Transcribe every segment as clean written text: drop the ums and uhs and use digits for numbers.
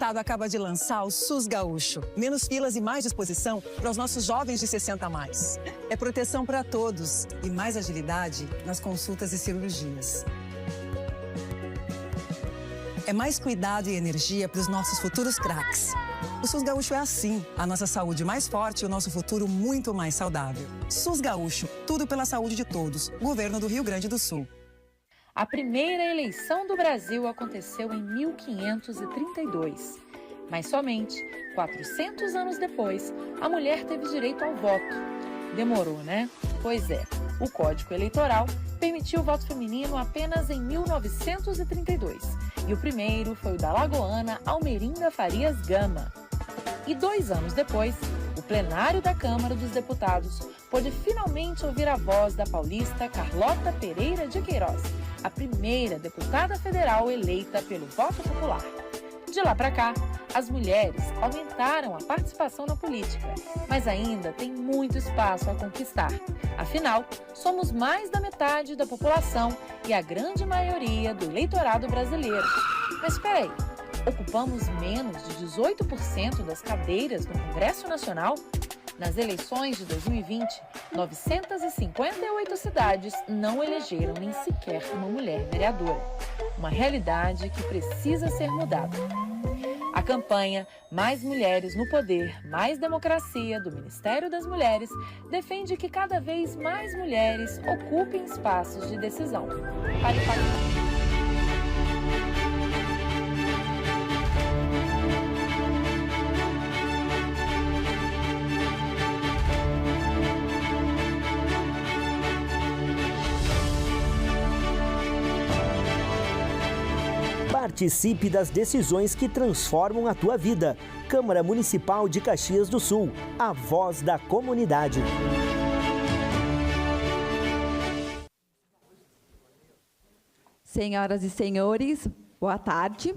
Estado acaba de lançar o SUS Gaúcho. Menos filas e mais disposição para os nossos jovens de 60 a mais. É proteção para todos e mais agilidade nas consultas e cirurgias. É mais cuidado e energia para os nossos futuros craques. O SUS Gaúcho é assim, a nossa saúde mais forte e o nosso futuro muito mais saudável. SUS Gaúcho, tudo pela saúde de todos. Governo do Rio Grande do Sul. A primeira eleição do Brasil aconteceu em 1532, mas somente 400 anos depois, a mulher teve direito ao voto. Demorou, né? Pois é, o Código Eleitoral permitiu o voto feminino apenas em 1932, e o primeiro foi o da lagoana Almerinda Farias Gama. E 2 anos depois, o plenário da Câmara dos Deputados pôde finalmente ouvir a voz da paulista Carlota Pereira de Queiroz, a primeira deputada federal eleita pelo voto popular. De lá para cá, as mulheres aumentaram a participação na política, mas ainda tem muito espaço a conquistar. Afinal, somos mais da metade da população e a grande maioria do eleitorado brasileiro. Mas espera aí, ocupamos menos de 18% das cadeiras no Congresso Nacional? Nas eleições de 2020, 958 cidades não elegeram nem sequer uma mulher vereadora. Uma realidade que precisa ser mudada. A campanha Mais Mulheres no Poder, Mais Democracia do Ministério das Mulheres defende que cada vez mais mulheres ocupem espaços de decisão. Participe das decisões que transformam a tua vida. Câmara Municipal de Caxias do Sul, a voz da comunidade. Senhoras e senhores, boa tarde.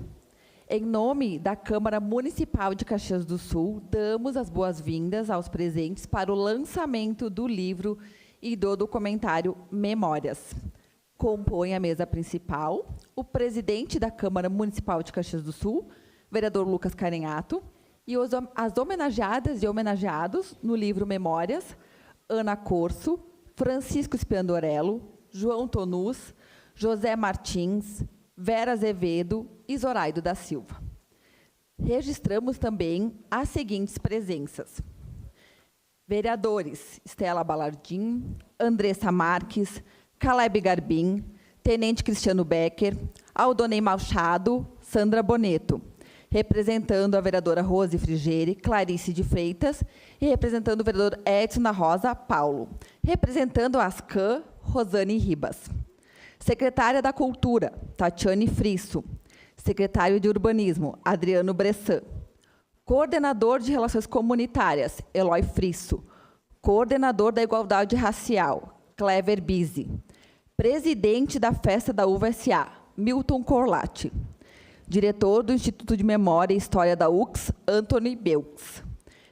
Em nome da Câmara Municipal de Caxias do Sul, damos as boas-vindas aos presentes para o lançamento do livro e do documentário Memórias. Compõe a mesa principal o presidente da Câmara Municipal de Caxias do Sul, vereador Lucas Carenhato, e as homenageadas e homenageados no livro Memórias, Ana Corso, Francisco Spiandorello, João Tonus, José Martins, Vera Azevedo e Zoraido da Silva. Registramos também as seguintes presenças. Vereadores Estela Balardim, Andressa Marques, Caleb Garbim, Tenente Cristiano Becker, Aldonei Machado, Sandra Boneto, representando a vereadora Rose Frigeri, Clarice de Freitas, e representando o vereador Edson da Rosa Paulo, representando a Ascan, Rosane Ribas. Secretária da Cultura, Tatiane Frisso, secretário de Urbanismo, Adriano Bressan, coordenador de Relações Comunitárias, Eloy Frisso, coordenador da Igualdade Racial, Clever Bise, presidente da Festa da Uva S.A., Milton Corlatti, diretor do Instituto de Memória e História da UX, Anthony Belks,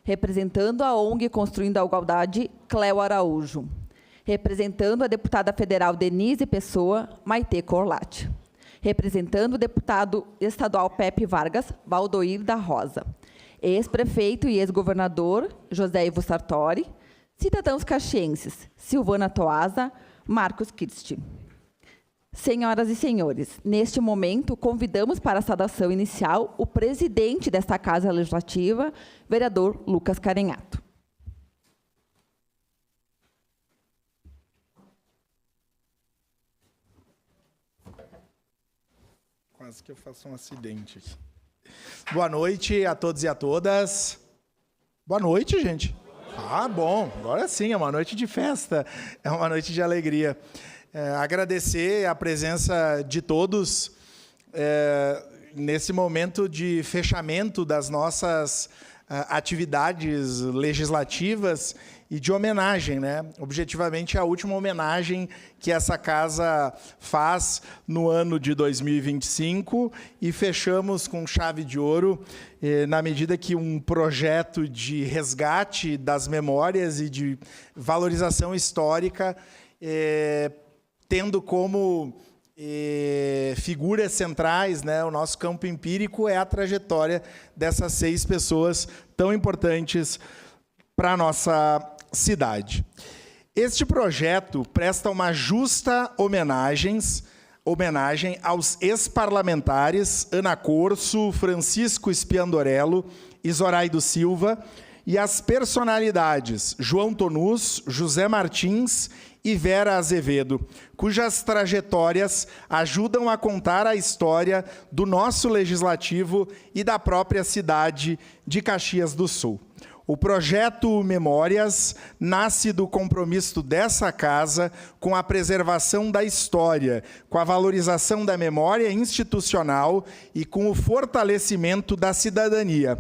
representando a ONG Construindo a Igualdade, Cléo Araújo, representando a deputada federal Denise Pessoa, Maitê Corlatti, representando o deputado estadual Pepe Vargas, Valdoir da Rosa, ex-prefeito e ex-governador José Ivo Sartori, cidadãos caxienses, Silvana Toasa, Marcos Kirsti. Senhoras e senhores, neste momento, convidamos para a saudação inicial o presidente desta Casa Legislativa, vereador Lucas Carenhato. Quase que eu faço um acidente aqui. Boa noite a todos e a todas. Boa noite, gente. Ah, bom, agora sim, é uma noite de festa, é uma noite de alegria. Agradecer a presença de todos nesse momento de fechamento das nossas atividades legislativas e de homenagem, né? Objetivamente, a última homenagem que essa casa faz no ano de 2025 e fechamos com chave de ouro, na medida que um projeto de resgate das memórias e de valorização histórica, tendo como figuras centrais, né? O nosso campo empírico é a trajetória dessas 6 pessoas tão importantes para a nossa cidade. Este projeto presta uma justa homenagem aos ex-parlamentares Ana Corso, Francisco Spiandorello e Zoraide Silva e às personalidades João Tonus, José Martins e Vera Azevedo, cujas trajetórias ajudam a contar a história do nosso legislativo e da própria cidade de Caxias do Sul. O projeto Memórias nasce do compromisso dessa casa com a preservação da história, com a valorização da memória institucional e com o fortalecimento da cidadania.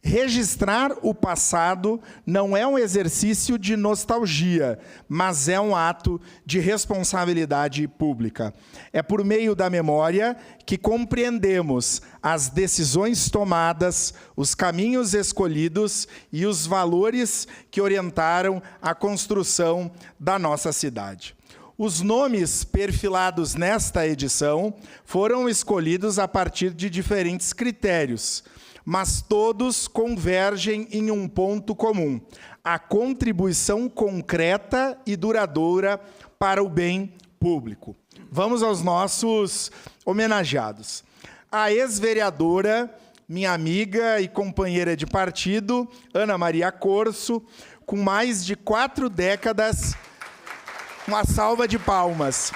Registrar o passado não é um exercício de nostalgia, mas é um ato de responsabilidade pública. É por meio da memória que compreendemos as decisões tomadas, os caminhos escolhidos e os valores que orientaram a construção da nossa cidade. Os nomes perfilados nesta edição foram escolhidos a partir de diferentes critérios, mas todos convergem em um ponto comum: a contribuição concreta e duradoura para o bem público. Vamos aos nossos homenageados. A ex-vereadora, minha amiga e companheira de partido, Ana Maria Corso, com mais de 4 décadas, uma salva de palmas.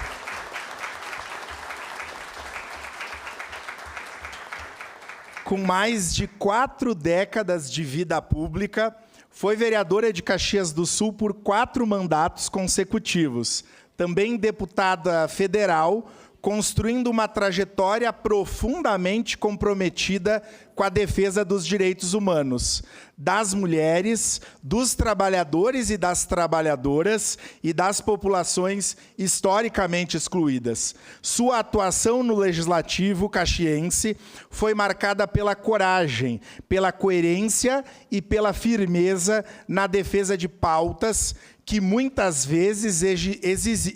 Com mais de 4 décadas de vida pública, foi vereadora de Caxias do Sul por 4 mandatos consecutivos. Também deputada federal, construindo uma trajetória profundamente comprometida com a defesa dos direitos humanos, das mulheres, dos trabalhadores e das trabalhadoras e das populações historicamente excluídas. Sua atuação no Legislativo caxiense foi marcada pela coragem, pela coerência e pela firmeza na defesa de pautas que muitas vezes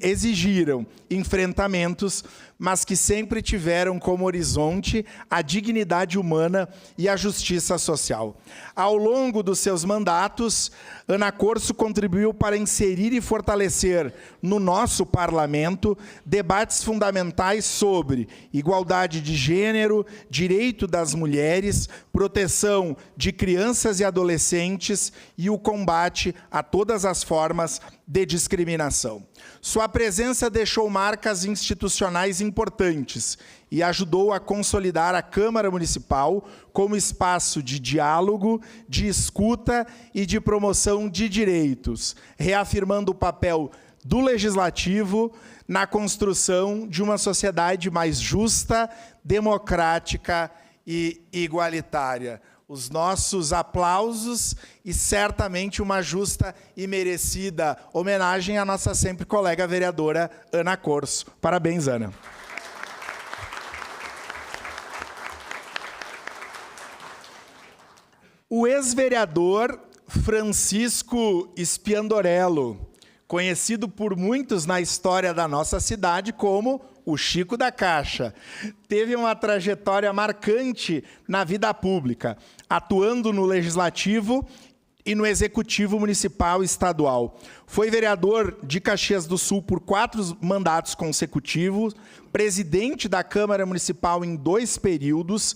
exigiram enfrentamentos, mas que sempre tiveram como horizonte a dignidade humana e a justiça social. Ao longo dos seus mandatos, Ana Corso contribuiu para inserir e fortalecer no nosso parlamento debates fundamentais sobre igualdade de gênero, direito das mulheres, proteção de crianças e adolescentes e o combate a todas as formas de discriminação. Sua presença deixou marcas institucionais importantes e ajudou a consolidar a Câmara Municipal como espaço de diálogo, de escuta e de promoção de direitos, reafirmando o papel do Legislativo na construção de uma sociedade mais justa, democrática e igualitária. Os nossos aplausos e certamente uma justa e merecida homenagem à nossa sempre colega vereadora Ana Corso. Parabéns, Ana. O ex-vereador Francisco Spiandorello, conhecido por muitos na história da nossa cidade como o Chico da Caixa, teve uma trajetória marcante na vida pública, atuando no Legislativo e no Executivo Municipal e Estadual. Foi vereador de Caxias do Sul por 4 mandatos consecutivos, presidente da Câmara Municipal em 3 períodos,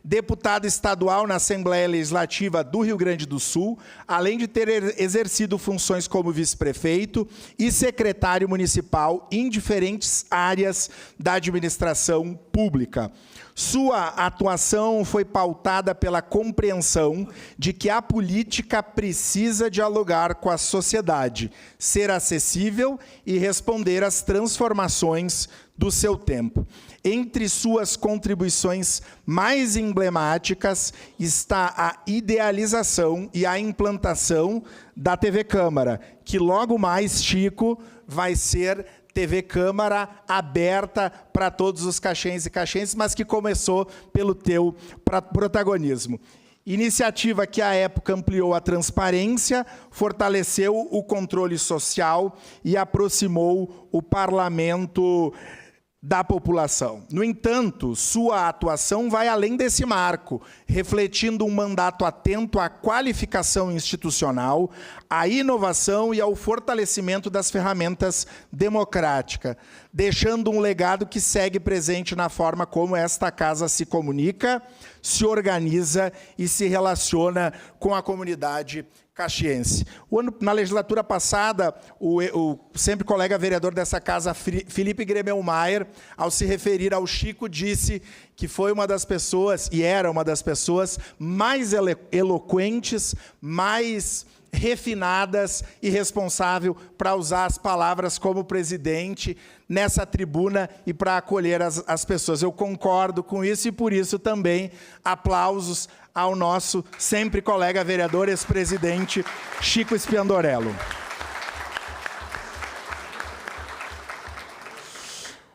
deputado estadual na Assembleia Legislativa do Rio Grande do Sul, além de ter exercido funções como vice-prefeito e secretário municipal em diferentes áreas da administração pública. Sua atuação foi pautada pela compreensão de que a política precisa dialogar com a sociedade, ser acessível e responder às transformações do seu tempo. Entre suas contribuições mais emblemáticas está a idealização e a implantação da TV Câmara, que logo mais, Chico, vai ser TV Câmara aberta para todos os caxienses e caxienses, mas que começou pelo teu protagonismo. Iniciativa que, à época, ampliou a transparência, fortaleceu o controle social e aproximou o parlamento da população. No entanto, sua atuação vai além desse marco, refletindo um mandato atento à qualificação institucional, à inovação e ao fortalecimento das ferramentas democráticas, deixando um legado que segue presente na forma como esta casa se comunica, se organiza e se relaciona com a comunidade caxiense. Na legislatura passada, o sempre colega vereador dessa casa, Felipe Gremelmaier, ao se referir ao Chico, disse que foi uma das pessoas, e era uma das pessoas, mais eloquentes, mais refinadas e responsável para usar as palavras como presidente nessa tribuna e para acolher as pessoas. Eu concordo com isso e, por isso, também aplausos ao nosso sempre colega vereador, ex-presidente Chico Spiandorello.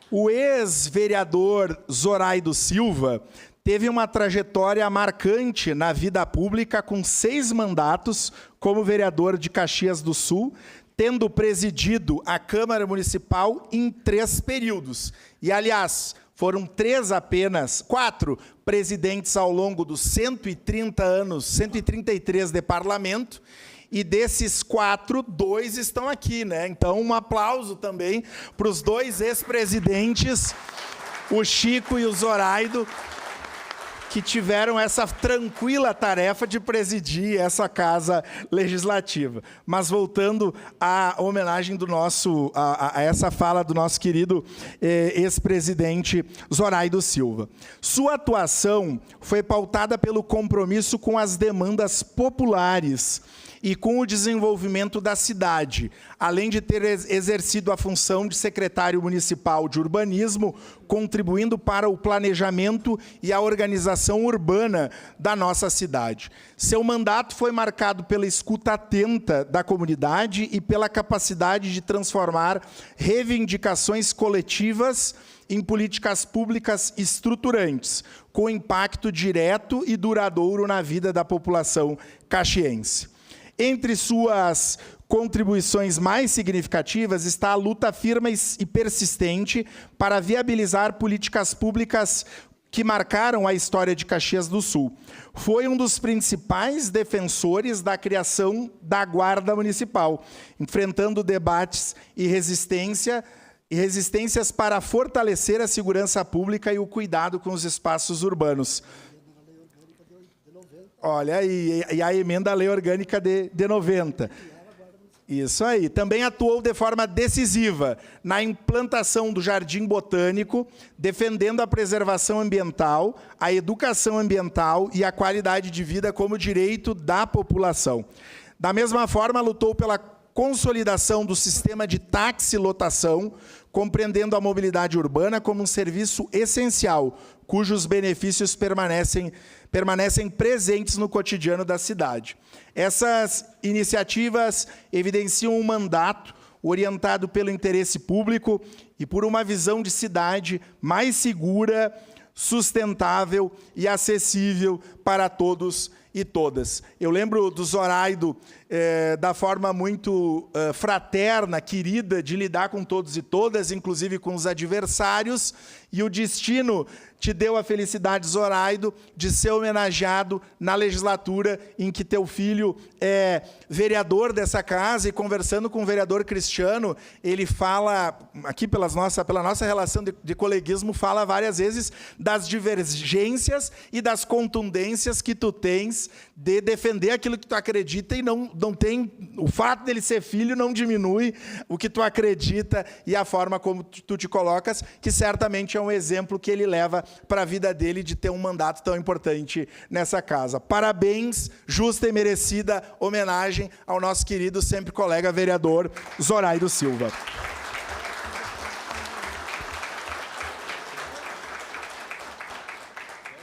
O ex-vereador Zoraído Silva teve uma trajetória marcante na vida pública, com 6 mandatos como vereador de Caxias do Sul, tendo presidido a Câmara Municipal em 3 períodos. E, aliás, foram 3 apenas, 4 presidentes ao longo dos 130 anos, 133 de parlamento, e desses 4, 2 estão aqui, né? Então, um aplauso também para os 2 ex-presidentes, o Chico e o Zoraído, que tiveram essa tranquila tarefa de presidir essa casa legislativa. Mas voltando à homenagem do nosso, a essa fala do nosso querido ex-presidente Zoraído Silva. Sua atuação foi pautada pelo compromisso com as demandas populares e com o desenvolvimento da cidade, além de ter exercido a função de secretário municipal de urbanismo, contribuindo para o planejamento e a organização urbana da nossa cidade. Seu mandato foi marcado pela escuta atenta da comunidade e pela capacidade de transformar reivindicações coletivas em políticas públicas estruturantes, com impacto direto e duradouro na vida da população caxiense. Entre suas contribuições mais significativas está a luta firme e persistente para viabilizar políticas públicas que marcaram a história de Caxias do Sul. Foi um dos principais defensores da criação da Guarda Municipal, enfrentando debates e resistências para fortalecer a segurança pública e o cuidado com os espaços urbanos. Olha, e a emenda à lei orgânica de 90. Isso aí. Também atuou de forma decisiva na implantação do Jardim Botânico, defendendo a preservação ambiental, a educação ambiental e a qualidade de vida como direito da população. Da mesma forma, lutou pela consolidação do sistema de taxilotação, compreendendo a mobilidade urbana como um serviço essencial, cujos benefícios permanecem presentes no cotidiano da cidade. Essas iniciativas evidenciam um mandato orientado pelo interesse público e por uma visão de cidade mais segura, sustentável e acessível para todos e todas. Eu lembro do Zoraído da forma muito fraterna, querida, de lidar com todos e todas, inclusive com os adversários, e o destino te deu a felicidade, Zoraído, de ser homenageado na legislatura em que teu filho é vereador dessa casa, e conversando com o vereador Cristiano, ele fala, aqui pela nossa relação de coleguismo, fala várias vezes das divergências e das contundências que tu tens de defender aquilo que tu acredita, e não tem, o fato dele ser filho não diminui o que tu acredita e a forma como tu te colocas, que certamente é um exemplo que ele leva para a vida dele de ter um mandato tão importante nessa casa. Parabéns, justa e merecida homenagem ao nosso querido sempre colega vereador Zoraído Silva.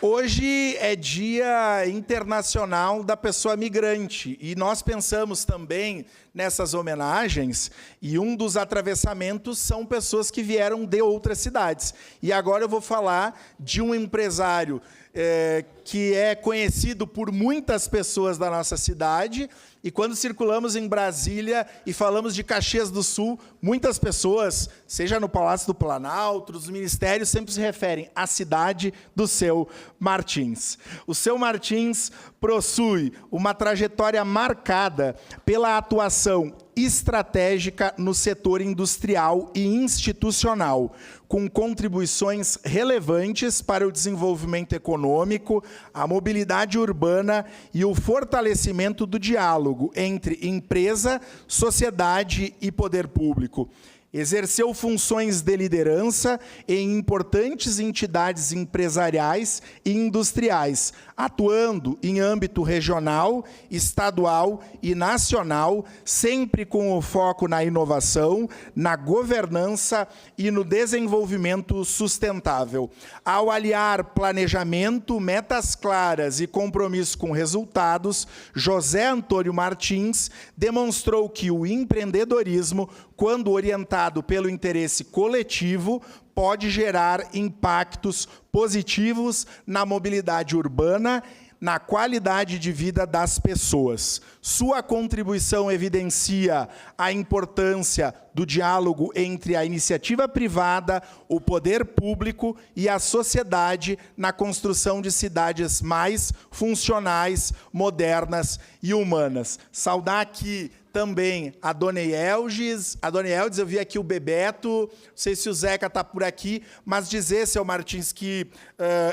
Hoje é Dia Internacional da Pessoa Migrante, e nós pensamos também nessas homenagens, e um dos atravessamentos são pessoas que vieram de outras cidades. E agora eu vou falar de um empresário que é conhecido por muitas pessoas da nossa cidade. E quando circulamos em Brasília e falamos de Caxias do Sul, muitas pessoas, seja no Palácio do Planalto, nos ministérios, sempre se referem à cidade do seu Martins. O seu Martins possui uma trajetória marcada pela atuação estratégica no setor industrial e institucional, com contribuições relevantes para o desenvolvimento econômico, a mobilidade urbana e o fortalecimento do diálogo entre empresa, sociedade e poder público. Exerceu funções de liderança em importantes entidades empresariais e industriais, atuando em âmbito regional, estadual e nacional, sempre com o foco na inovação, na governança e no desenvolvimento sustentável. Ao aliar planejamento, metas claras e compromisso com resultados, José Antônio Martins demonstrou que o empreendedorismo, quando orientado pelo interesse coletivo, pode gerar impactos positivos na mobilidade urbana, na qualidade de vida das pessoas. Sua contribuição evidencia a importância do diálogo entre a iniciativa privada, o poder público e a sociedade na construção de cidades mais funcionais, modernas e humanas. Saudar aqui também a Dona Elges. A Dona Elges, eu vi aqui o Bebeto, não sei se o Zeca está por aqui, mas dizer, seu Martins, que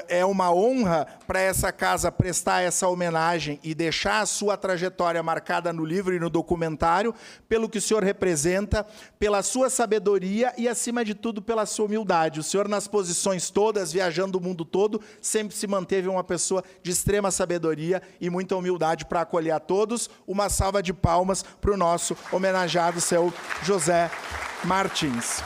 é uma honra para essa casa prestar essa homenagem e deixar a sua trajetória marcada no livro e no documentário, pelo que o senhor representa, pela sua sabedoria e, acima de tudo, pela sua humildade. O senhor, nas posições todas, viajando o mundo todo, sempre se manteve uma pessoa de extrema sabedoria e muita humildade para acolher a todos. Uma salva de palmas para o nosso homenageado, seu José Martins.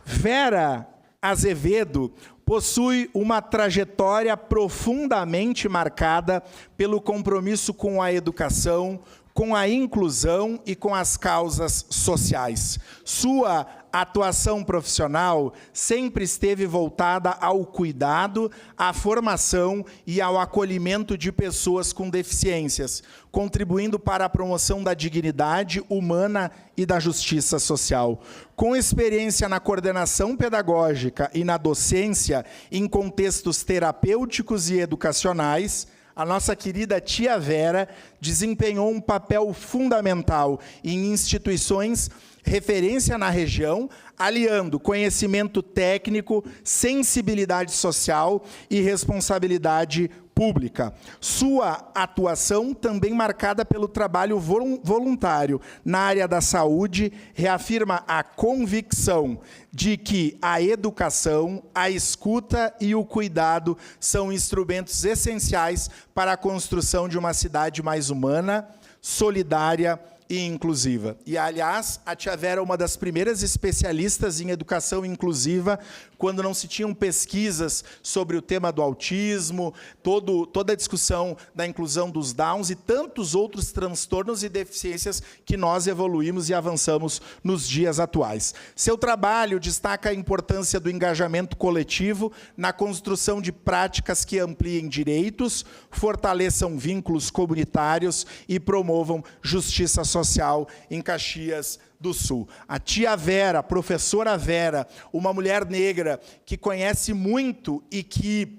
Vera Azevedo possui uma trajetória profundamente marcada pelo compromisso com a educação, com a inclusão e com as causas sociais. Sua atuação profissional sempre esteve voltada ao cuidado, à formação e ao acolhimento de pessoas com deficiências, contribuindo para a promoção da dignidade humana e da justiça social. Com experiência na coordenação pedagógica e na docência em contextos terapêuticos e educacionais, a nossa querida tia Vera desempenhou um papel fundamental em instituições referência na região, aliando conhecimento técnico, sensibilidade social e responsabilidade pública. Sua atuação, também marcada pelo trabalho voluntário na área da saúde, reafirma a convicção de que a educação, a escuta e o cuidado são instrumentos essenciais para a construção de uma cidade mais humana, solidária e inclusiva. E, aliás, a tia Vera é uma das primeiras especialistas em educação inclusiva, quando não se tinham pesquisas sobre o tema do autismo, toda a discussão da inclusão dos Downs e tantos outros transtornos e deficiências que nós evoluímos e avançamos nos dias atuais. Seu trabalho destaca a importância do engajamento coletivo na construção de práticas que ampliem direitos, fortaleçam vínculos comunitários e promovam justiça social em Caxias do Sul. A tia Vera, a professora Vera, uma mulher negra que conhece muito e que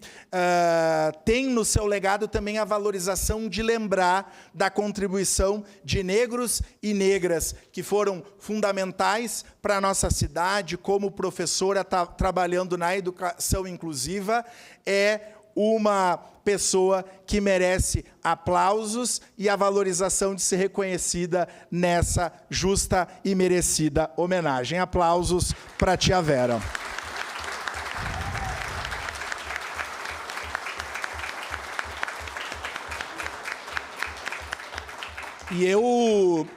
tem no seu legado também a valorização de lembrar da contribuição de negros e negras que foram fundamentais para a nossa cidade, como professora trabalhando na educação inclusiva, é uma pessoa que merece aplausos e a valorização de ser reconhecida nessa justa e merecida homenagem. Aplausos para a tia Vera. E eu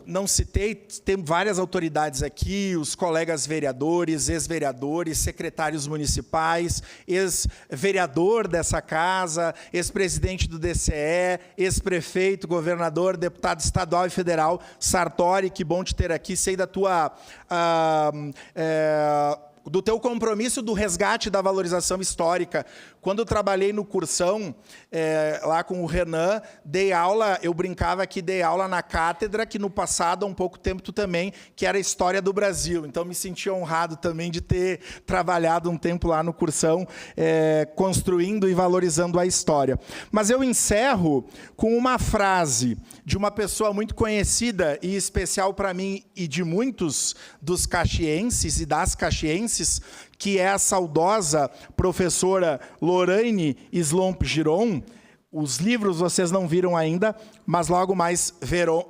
não citei, tem várias autoridades aqui, os colegas vereadores, ex-vereadores, secretários municipais, ex-vereador dessa casa, ex-presidente do DCE, ex-prefeito, governador, deputado estadual e federal, Sartori, que bom te ter aqui, sei da tua do teu compromisso do resgate da valorização histórica. Quando eu trabalhei no Cursão, lá com o Renan, dei aula, eu brincava que dei aula na cátedra, que no passado, há um pouco tempo, tu também, que era a História do Brasil. Então, me senti honrado também de ter trabalhado um tempo lá no Cursão, construindo e valorizando a história. Mas eu encerro com uma frase de uma pessoa muito conhecida e especial para mim e de muitos dos caxienses e das caxienses, que é a saudosa professora Lorraine Slomp Giron. Os livros vocês não viram ainda, mas logo mais verão.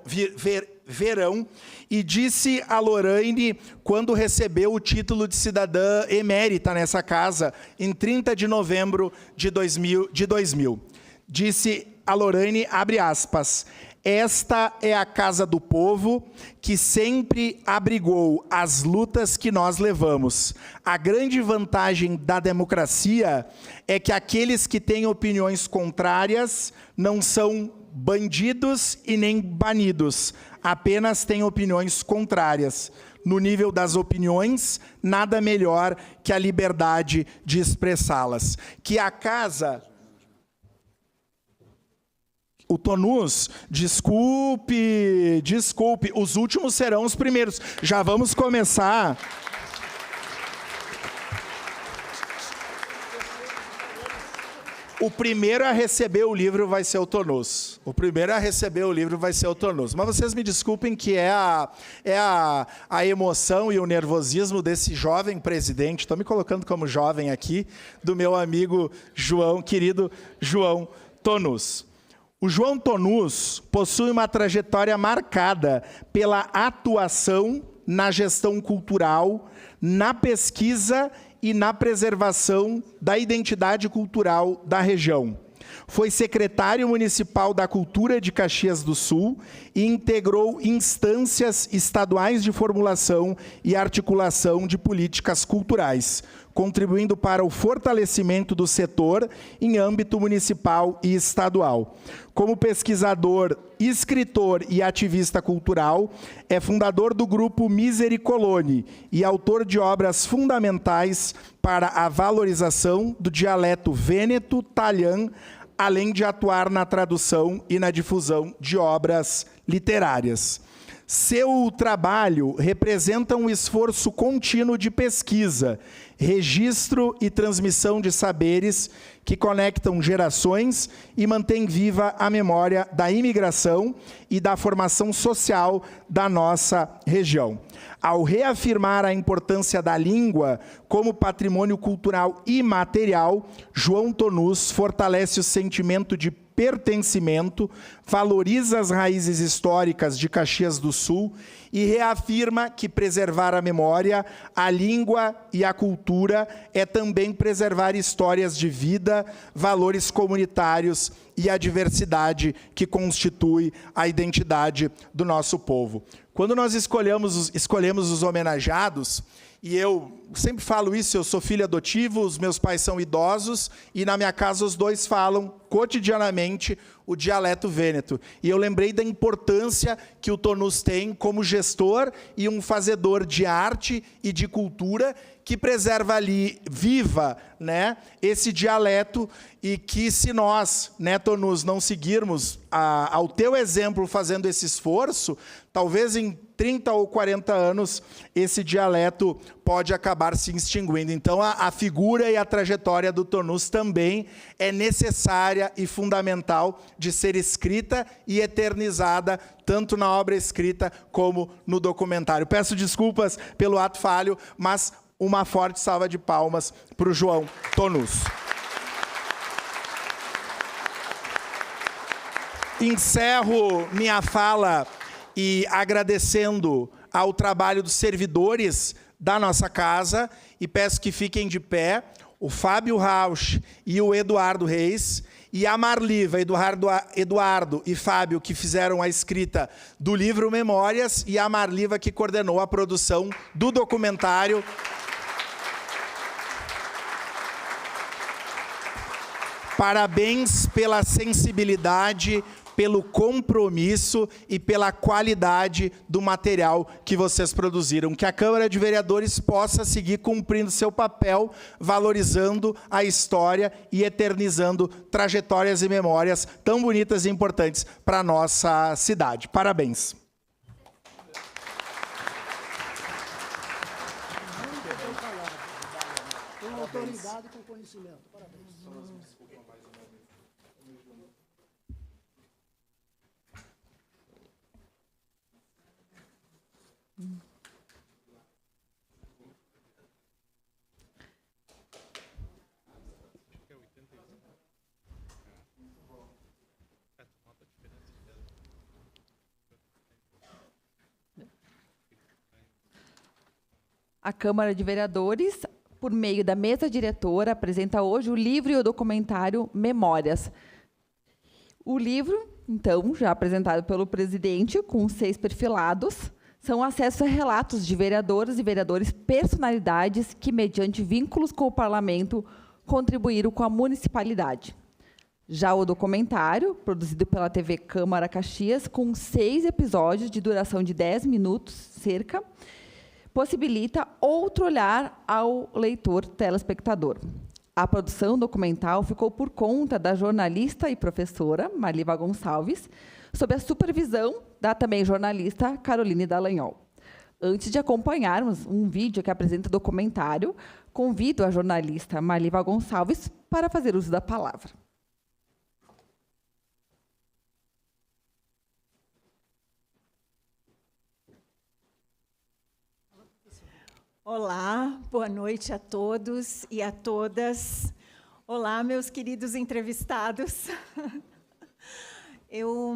E disse a Lorraine, quando recebeu o título de cidadã emérita nessa casa, em 30 de novembro de 2000. Disse a Lorraine, abre aspas, esta é a casa do povo que sempre abrigou as lutas que nós levamos. A grande vantagem da democracia é que aqueles que têm opiniões contrárias não são bandidos e nem banidos, apenas têm opiniões contrárias. No nível das opiniões, nada melhor que a liberdade de expressá-las. Que a casa... O Tonus, desculpe, os últimos serão os primeiros. Já vamos começar. O primeiro a receber o livro vai ser o Tonus. Mas vocês me desculpem que é a emoção e o nervosismo desse jovem presidente, estou me colocando como jovem aqui, do meu amigo João, querido João Tonus. O João Tonus possui uma trajetória marcada pela atuação na gestão cultural, na pesquisa e na preservação da identidade cultural da região. Foi secretário municipal da Cultura de Caxias do Sul e integrou instâncias estaduais de formulação e articulação de políticas culturais, contribuindo para o fortalecimento do setor em âmbito municipal e estadual. Como pesquisador, escritor e ativista cultural, é fundador do grupo Misericolone e autor de obras fundamentais para a valorização do dialeto vêneto-talhã, além de atuar na tradução e na difusão de obras literárias. Seu trabalho representa um esforço contínuo de pesquisa, registro e transmissão de saberes que conectam gerações e mantém viva a memória da imigração e da formação social da nossa região. Ao reafirmar a importância da língua como patrimônio cultural imaterial, João Tonus fortalece o sentimento de pertencimento, valoriza as raízes históricas de Caxias do Sul e reafirma que preservar a memória, a língua e a cultura é também preservar histórias de vida, valores comunitários e a diversidade que constitui a identidade do nosso povo. Quando nós escolhemos os homenageados, e eu sempre falo isso, eu sou filho adotivo, os meus pais são idosos, e na minha casa os dois falam cotidianamente o dialeto vêneto. E eu lembrei da importância que o Tonus tem como gestor e um fazedor de arte e de cultura que preserva ali, viva, né, esse dialeto, e que se nós, né, Tonus, não seguirmos ao teu exemplo fazendo esse esforço, talvez em 30 ou 40 anos esse dialeto pode acabar se extinguindo. Então, a figura e a trajetória do Tonus também é necessária e fundamental de ser escrita e eternizada, tanto na obra escrita como no documentário. Peço desculpas pelo ato falho, mas uma forte salva de palmas para o João Tonus. Encerro minha fala e agradecendo ao trabalho dos servidores da nossa casa, e peço que fiquem de pé, o Fábio Rauch e o Eduardo Reis, e a Marliva, Eduardo e Fábio, que fizeram a escrita do livro Memórias, e a Marliva, que coordenou a produção do documentário. Parabéns pela sensibilidade, pelo compromisso e pela qualidade do material que vocês produziram. Que a Câmara de Vereadores possa seguir cumprindo seu papel, valorizando a história e eternizando trajetórias e memórias tão bonitas e importantes para a nossa cidade. Parabéns. Com autoridade e com conhecimento. Parabéns. A Câmara de Vereadores, por meio da mesa diretora, apresenta hoje o livro e o documentário Memórias. O livro, então, já apresentado pelo presidente, com 6 perfilados, são acessos a relatos de vereadoras e vereadores, personalidades que, mediante vínculos com o parlamento, contribuíram com a municipalidade. Já o documentário, produzido pela TV Câmara Caxias, com 6 episódios de duração de 10 minutos, cerca, possibilita outro olhar ao leitor telespectador. A produção documental ficou por conta da jornalista e professora Marliva Gonçalves, sob a supervisão da também jornalista Caroline Dallagnol. Antes de acompanharmos um vídeo que apresenta o documentário, convido a jornalista Marliva Gonçalves para fazer uso da palavra. Olá, boa noite a todos e a todas. Olá, meus queridos entrevistados. Eu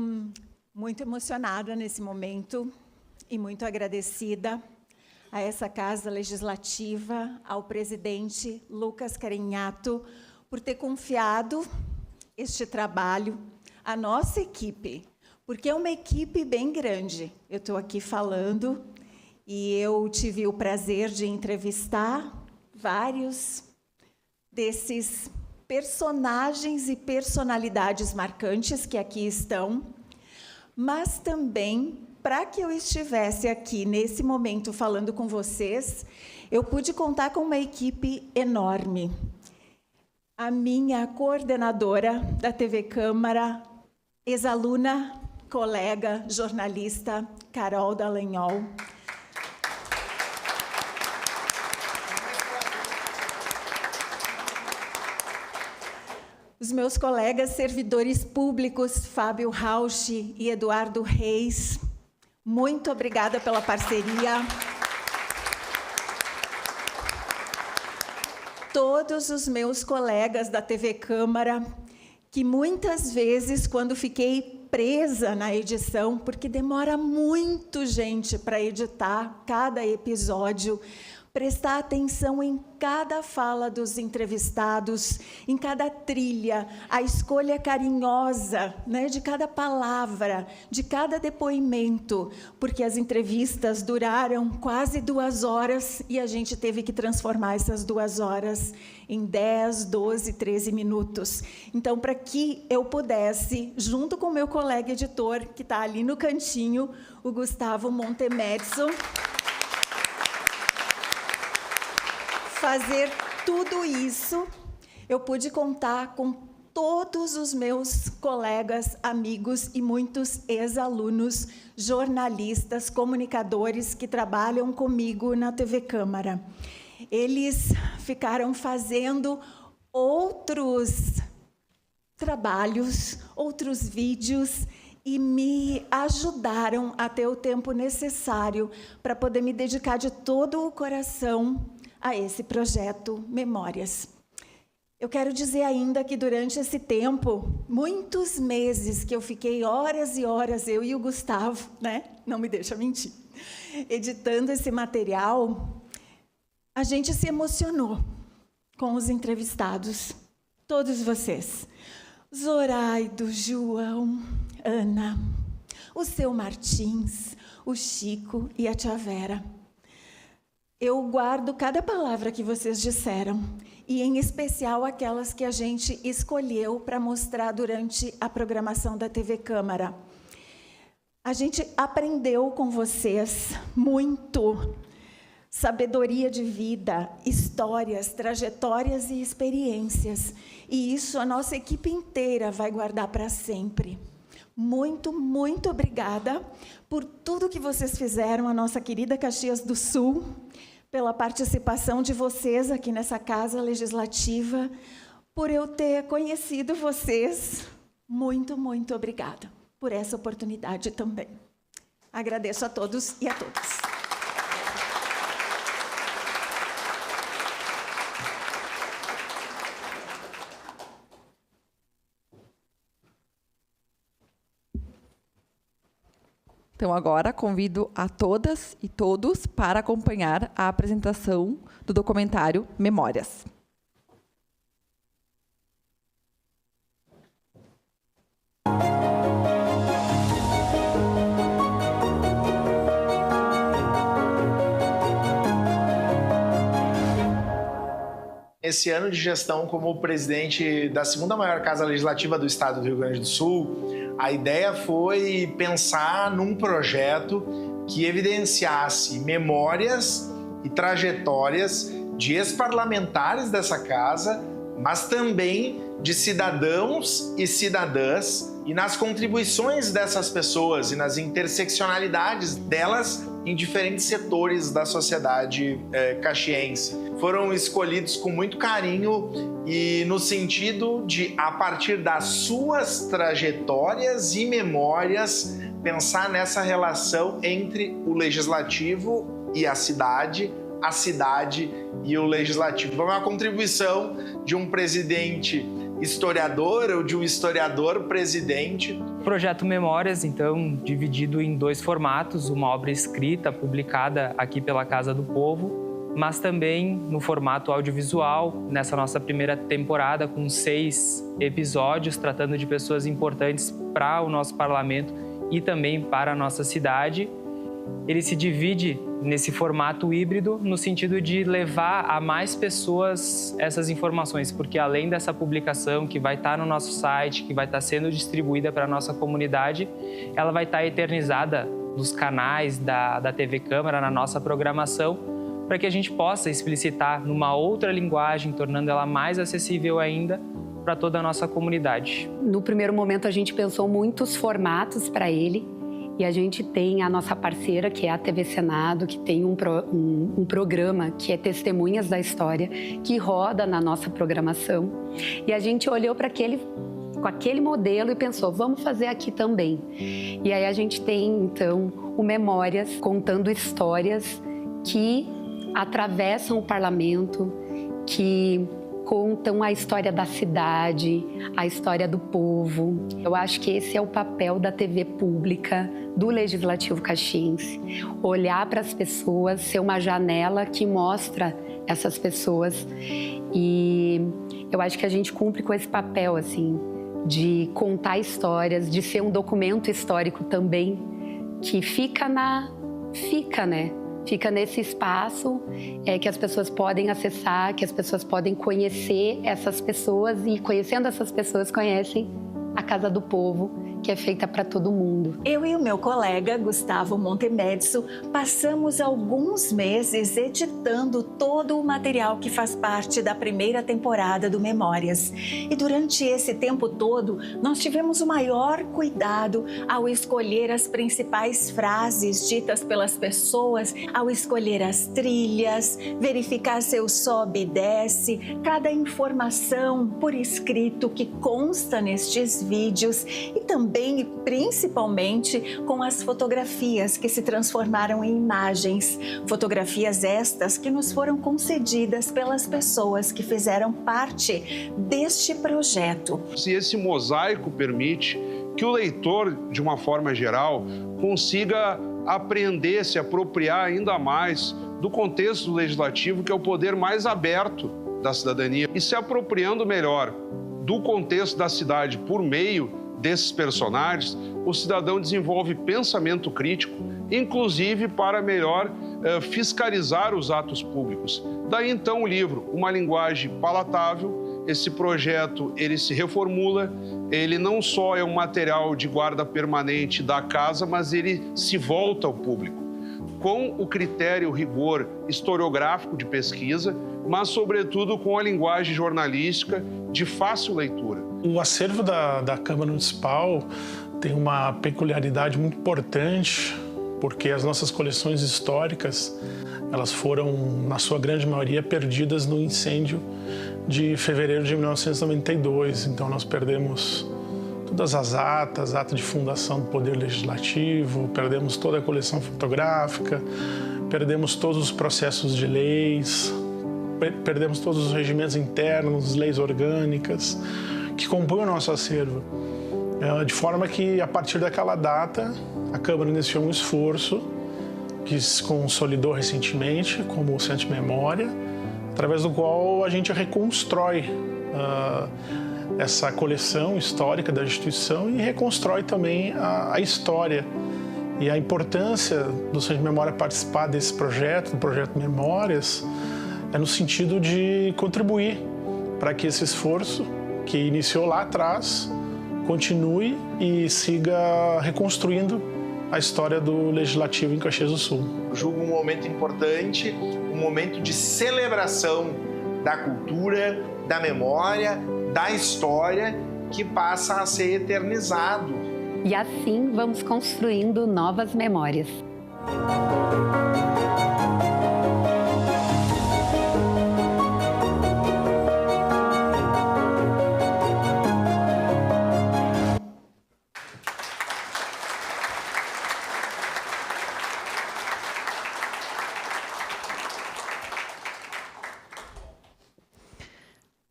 muito emocionada nesse momento e muito agradecida a essa Casa Legislativa, ao presidente Lucas Carinhato, por ter confiado este trabalho à nossa equipe, porque é uma equipe bem grande. Eu estou aqui falando e eu tive o prazer de entrevistar vários desses personagens e personalidades marcantes que aqui estão, mas também, para que eu estivesse aqui nesse momento falando com vocês, eu pude contar com uma equipe enorme. A minha coordenadora da TV Câmara, ex-aluna, colega, jornalista, Carol Dallagnol. Os meus colegas servidores públicos, Fábio Rauch e Eduardo Reis, muito obrigada pela parceria. Todos os meus colegas da TV Câmara, que muitas vezes, quando fiquei presa na edição, porque demora muito, gente, para editar cada episódio, prestar atenção em cada fala dos entrevistados, em cada trilha, a escolha carinhosa, né, de cada palavra, de cada depoimento, porque as entrevistas duraram quase 2 horas e a gente teve que transformar essas 2 horas em 10, 12, 13 minutos. Então, para que eu pudesse, junto com o meu colega editor, que está ali no cantinho, o Gustavo Montemezzo, fazer tudo isso, eu pude contar com todos os meus colegas, amigos e muitos ex-alunos, jornalistas, comunicadores que trabalham comigo na TV Câmara. Eles ficaram fazendo outros trabalhos, outros vídeos, e me ajudaram a ter o tempo necessário para poder me dedicar de todo o coração a esse projeto Memórias. Eu quero dizer ainda que durante esse tempo, muitos meses que eu fiquei horas e horas, eu e o Gustavo, né? Não me deixa mentir, editando esse material, a gente se emocionou com os entrevistados, todos vocês. Zoraido, João, Ana, o seu Martins, o Chico e a tia Vera. Eu guardo cada palavra que vocês disseram e, em especial, aquelas que a gente escolheu para mostrar durante a programação da TV Câmara. A gente aprendeu com vocês muito sabedoria de vida, histórias, trajetórias e experiências. E isso a nossa equipe inteira vai guardar para sempre. Muito, muito obrigada por tudo que vocês fizeram, a nossa querida Caxias do Sul, pela participação de vocês aqui nessa Casa Legislativa, por eu ter conhecido vocês. Muito, muito obrigada por essa oportunidade também. Agradeço a todos e a todas. Então, agora, convido a todas e todos para acompanhar a apresentação do documentário Memórias. Esse ano de gestão como presidente da segunda maior Casa Legislativa do Estado do Rio Grande do Sul, a ideia foi pensar num projeto que evidenciasse memórias e trajetórias de ex-parlamentares dessa casa, mas também de cidadãos e cidadãs, e nas contribuições dessas pessoas e nas interseccionalidades delas em diferentes setores da sociedade caxiense. Foram escolhidos com muito carinho e no sentido de, a partir das suas trajetórias e memórias, pensar nessa relação entre o legislativo e a cidade e o legislativo. É uma contribuição de um presidente historiador ou de um historiador presidente. O projeto Memórias, então, dividido em 2 formatos, uma obra escrita, publicada aqui pela Casa do Povo, mas também no formato audiovisual, nessa nossa primeira temporada, com 6 episódios, tratando de pessoas importantes para o nosso parlamento e também para a nossa cidade. Ele se divide nesse formato híbrido no sentido de levar a mais pessoas essas informações, porque além dessa publicação que vai estar no nosso site, que vai estar sendo distribuída para a nossa comunidade, ela vai estar eternizada nos canais da TV Câmara, na nossa programação, para que a gente possa explicitar numa outra linguagem, tornando ela mais acessível ainda para toda a nossa comunidade. No primeiro momento a gente pensou muitos formatos para ele, e a gente tem a nossa parceira, que é a TV Senado, que tem um programa que é Testemunhas da História, que roda na nossa programação. E a gente olhou para com aquele modelo e pensou, vamos fazer aqui também. E aí a gente tem, então, o Memórias, contando histórias que atravessam o parlamento, que contam a história da cidade, a história do povo. Eu acho que esse é o papel da TV pública, do Legislativo caxiense. Olhar para as pessoas, ser uma janela que mostra essas pessoas. E eu acho que a gente cumpre com esse papel, assim, de contar histórias, de ser um documento histórico também, que fica nesse espaço que as pessoas podem acessar, que as pessoas podem conhecer essas pessoas e, conhecendo essas pessoas, conhecem a Casa do Povo, que é feita para todo mundo. Eu e o meu colega, Gustavo Montemedzo, passamos alguns meses editando todo o material que faz parte da primeira temporada do Memórias. E durante esse tempo todo, nós tivemos o maior cuidado ao escolher as principais frases ditas pelas pessoas, ao escolher as trilhas, verificar seu sobe e desce, cada informação por escrito que consta nestes vídeos e também e principalmente com as fotografias que se transformaram em imagens. Fotografias estas que nos foram concedidas pelas pessoas que fizeram parte deste projeto. Se esse mosaico permite que o leitor, de uma forma geral, consiga aprender, se apropriar ainda mais do contexto legislativo, que é o poder mais aberto da cidadania, e se apropriando melhor do contexto da cidade por meio desses personagens, o cidadão desenvolve pensamento crítico inclusive para melhor fiscalizar os atos públicos. Daí então o livro, uma linguagem palatável. Esse projeto ele se reformula, ele não só é um material de guarda permanente da casa, mas ele se volta ao público, com o critério, o rigor historiográfico de pesquisa, mas, sobretudo, com a linguagem jornalística de fácil leitura. O acervo da Câmara Municipal tem uma peculiaridade muito importante, porque as nossas coleções históricas, elas foram, na sua grande maioria, perdidas no incêndio de fevereiro de 1992. Então, nós perdemos todas as atas, ata de fundação do Poder Legislativo, perdemos toda a coleção fotográfica, perdemos todos os processos de leis, perdemos todos os regimentos internos, leis orgânicas, que compõem o nosso acervo. De forma que, a partir daquela data, a Câmara iniciou um esforço que se consolidou recentemente como o Centro de Memória, através do qual a gente reconstrói essa coleção histórica da instituição e reconstrói também a história. E a importância do Centro de Memória participar desse projeto, do projeto Memórias, é no sentido de contribuir para que esse esforço que iniciou lá atrás continue e siga reconstruindo a história do Legislativo em Caxias do Sul. Julgo um momento importante, um momento de celebração da cultura, da memória, da história, que passa a ser eternizado. E assim vamos construindo novas memórias.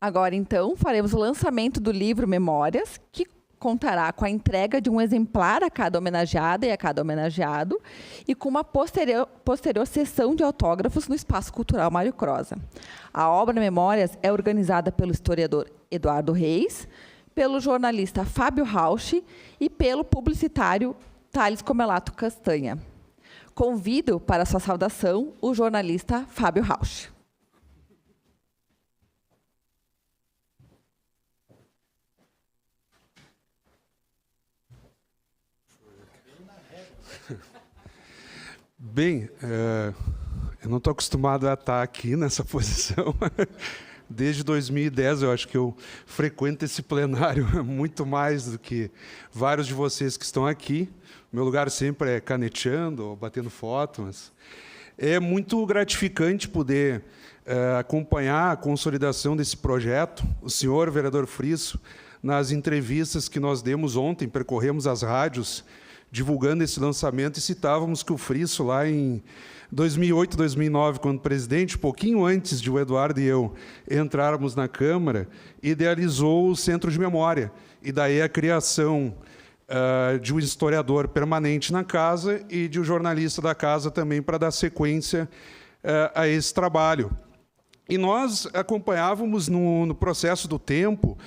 Agora, então, faremos o lançamento do livro Memórias, que contará com a entrega de um exemplar a cada homenageada e a cada homenageado e com uma posterior sessão de autógrafos no Espaço Cultural Mário Croza. A obra Memórias é organizada pelo historiador Eduardo Reis, pelo jornalista Fábio Rauch e pelo publicitário Thales Comelato Castanha. Convido para sua saudação o jornalista Fábio Rauch. Bem, eu não estou acostumado a estar aqui nessa posição. Desde 2010, eu acho que eu frequento esse plenário muito mais do que vários de vocês que estão aqui. Meu lugar sempre é caneteando ou batendo foto, mas é muito gratificante poder acompanhar a consolidação desse projeto. O senhor, vereador Frisso, nas entrevistas que nós demos ontem, percorremos as rádios divulgando esse lançamento e citávamos que o Frisso, lá em 2008, 2009, quando presidente, pouquinho antes de o Eduardo e eu entrarmos na Câmara, idealizou o Centro de Memória. E daí a criação de um historiador permanente na casa e de um jornalista da casa também para dar sequência a esse trabalho. E nós acompanhávamos no processo do tempo.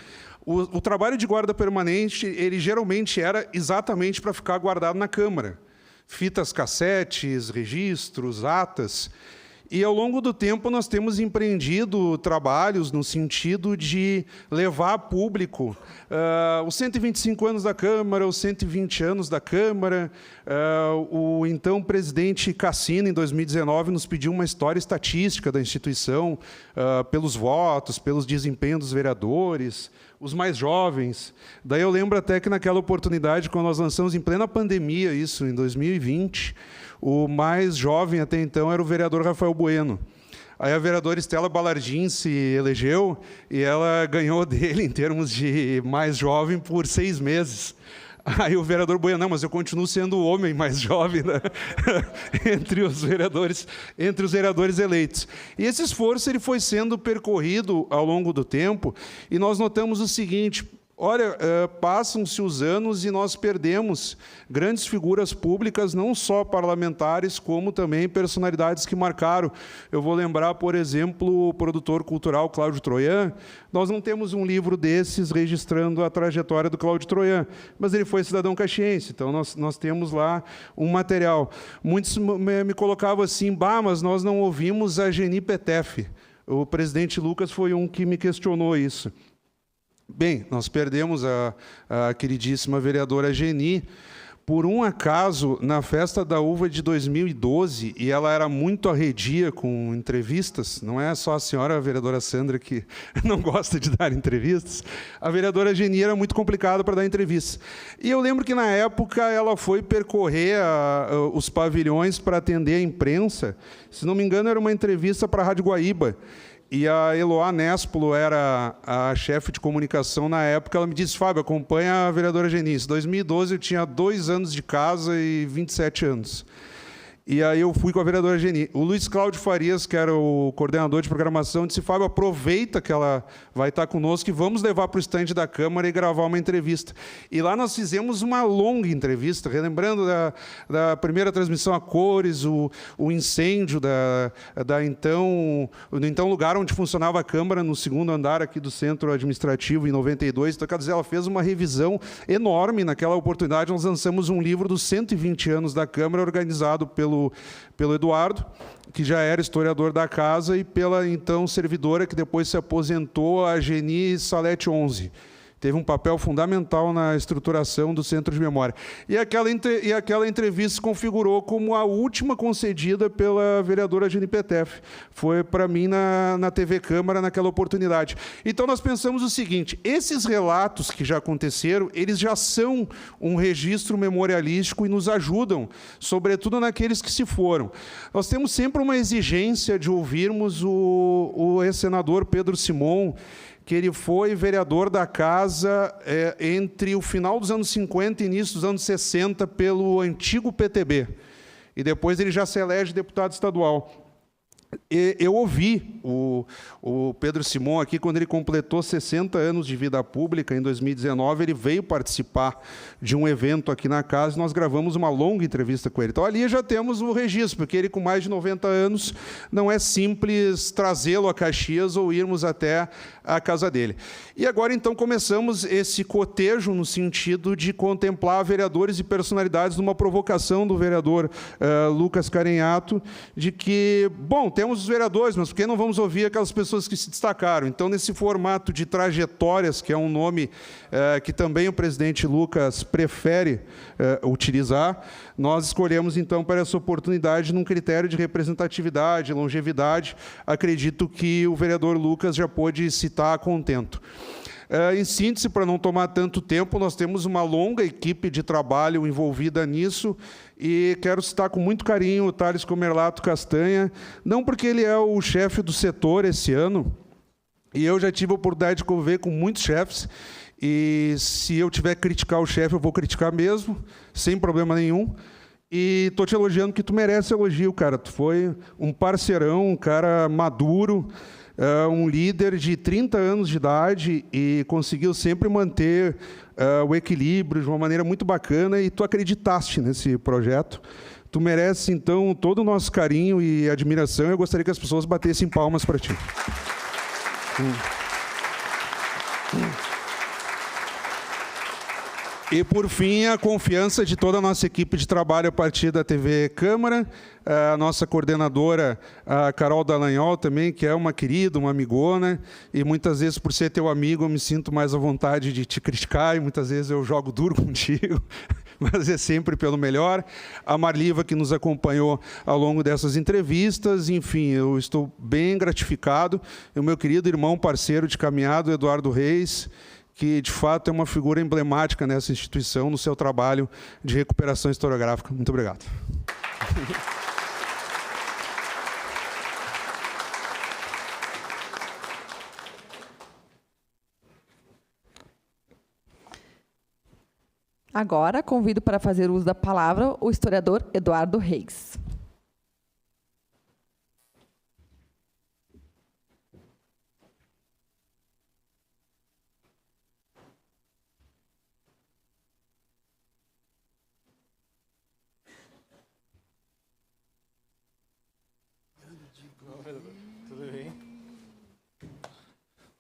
O trabalho de guarda permanente, ele geralmente era exatamente para ficar guardado na Câmara. Fitas cassetes, registros, atas. E, ao longo do tempo, nós temos empreendido trabalhos no sentido de levar a público os 125 anos da Câmara, os 120 anos da Câmara. O então presidente Cassino, em 2019, nos pediu uma história estatística da instituição, pelos votos, pelos desempenhos dos vereadores, os mais jovens. Daí eu lembro até que, naquela oportunidade, quando nós lançamos em plena pandemia, isso, em 2020, o mais jovem até então era o vereador Rafael Bueno. Aí a vereadora Estela Balardim se elegeu e ela ganhou dele, em termos de mais jovem, por 6 meses. Aí o vereador Bueno, não, mas eu continuo sendo o homem mais jovem, né? entre os vereadores eleitos. E esse esforço ele foi sendo percorrido ao longo do tempo, e nós notamos o seguinte: Olha, passam-se os anos e nós perdemos grandes figuras públicas, não só parlamentares, como também personalidades que marcaram. Eu vou lembrar, por exemplo, o produtor cultural Cláudio Troian. Nós não temos um livro desses registrando a trajetória do Cláudio Troian, mas ele foi cidadão caxiense, então nós temos lá um material. Muitos me colocavam assim, mas nós não ouvimos a Geni Petef. O presidente Lucas foi um que me questionou isso. Bem, nós perdemos a queridíssima vereadora Geni, por um acaso, na Festa da Uva de 2012, e ela era muito arredia com entrevistas, não é só a senhora a vereadora Sandra que não gosta de dar entrevistas, a vereadora Geni era muito complicada para dar entrevistas. E eu lembro que, na época, ela foi percorrer os pavilhões para atender a imprensa, se não me engano, era uma entrevista para a Rádio Guaíba, e a Eloá Nespolo era a chefe de comunicação na época. Ela me disse, Fábio, acompanha a vereadora Geni. Em 2012, eu tinha 2 anos de casa e 27 anos. E aí eu fui com a vereadora Geni. O Luiz Cláudio Farias, que era o coordenador de programação, disse, Fábio, aproveita que ela vai estar conosco e vamos levar para o estande da Câmara e gravar uma entrevista. E lá nós fizemos uma longa entrevista, relembrando da primeira transmissão a cores, o incêndio no então lugar onde funcionava a Câmara, no 2º andar aqui do Centro Administrativo, em 92. Então, quer dizer, ela fez uma revisão enorme. Naquela oportunidade, nós lançamos um livro dos 120 anos da Câmara, organizado pelo Eduardo, que já era historiador da casa, e pela, então, servidora, que depois se aposentou, a Geni Salete 11. Teve um papel fundamental na estruturação do Centro de Memória. E aquela entrevista se configurou como a última concedida pela vereadora Geni Petef. Foi para mim na TV Câmara naquela oportunidade. Então, nós pensamos o seguinte, esses relatos que já aconteceram, eles já são um registro memorialístico e nos ajudam, sobretudo naqueles que se foram. Nós temos sempre uma exigência de ouvirmos o ex-senador Pedro Simon, que ele foi vereador da casa entre o final dos anos 50 e início dos anos 60 pelo antigo PTB. E depois ele já se elege deputado estadual. Eu ouvi o Pedro Simon aqui, quando ele completou 60 anos de vida pública, em 2019, ele veio participar de um evento aqui na casa e nós gravamos uma longa entrevista com ele. Então, ali já temos o registro, porque ele, com mais de 90 anos, não é simples trazê-lo a Caxias ou irmos até a casa dele. E agora, então, começamos esse cotejo no sentido de contemplar vereadores e personalidades numa provocação do vereador Lucas Carenhato, de que, bom, temos os vereadores, mas por que não vamos ouvir aquelas pessoas que se destacaram? Então, nesse formato de trajetórias, que é um nome que também o presidente Lucas prefere utilizar, nós escolhemos, então, para essa oportunidade, num critério de representatividade, longevidade. Acredito que o vereador Lucas já pôde citar a contento. Em síntese, para não tomar tanto tempo, nós temos uma longa equipe de trabalho envolvida nisso, e quero citar com muito carinho o Thales Comerlato Castanha, não porque ele é o chefe do setor esse ano, e eu já tive a oportunidade de conviver com muitos chefes, e se eu tiver que criticar o chefe, eu vou criticar mesmo, sem problema nenhum. E estou te elogiando porque tu merece elogio, cara. Tu foi um parceirão, um cara maduro, um líder de 30 anos de idade e conseguiu sempre manter o equilíbrio de uma maneira muito bacana, e tu acreditaste nesse projeto. Tu mereces, então, todo o nosso carinho e admiração. Eu gostaria que as pessoas batessem palmas para ti. E, por fim, a confiança de toda a nossa equipe de trabalho a partir da TV Câmara, a nossa coordenadora, a Carol Dallagnol, também, que é uma querida, uma amigona, e muitas vezes, por ser teu amigo, eu me sinto mais à vontade de te criticar, e muitas vezes eu jogo duro contigo, mas é sempre pelo melhor. A Marliva, que nos acompanhou ao longo dessas entrevistas, enfim, eu estou bem gratificado. E o meu querido irmão, parceiro de caminhada, Eduardo Reis, que, de fato, é uma figura emblemática nessa instituição, no seu trabalho de recuperação historiográfica. Muito obrigado. Agora, convido para fazer uso da palavra o historiador Eduardo Reis.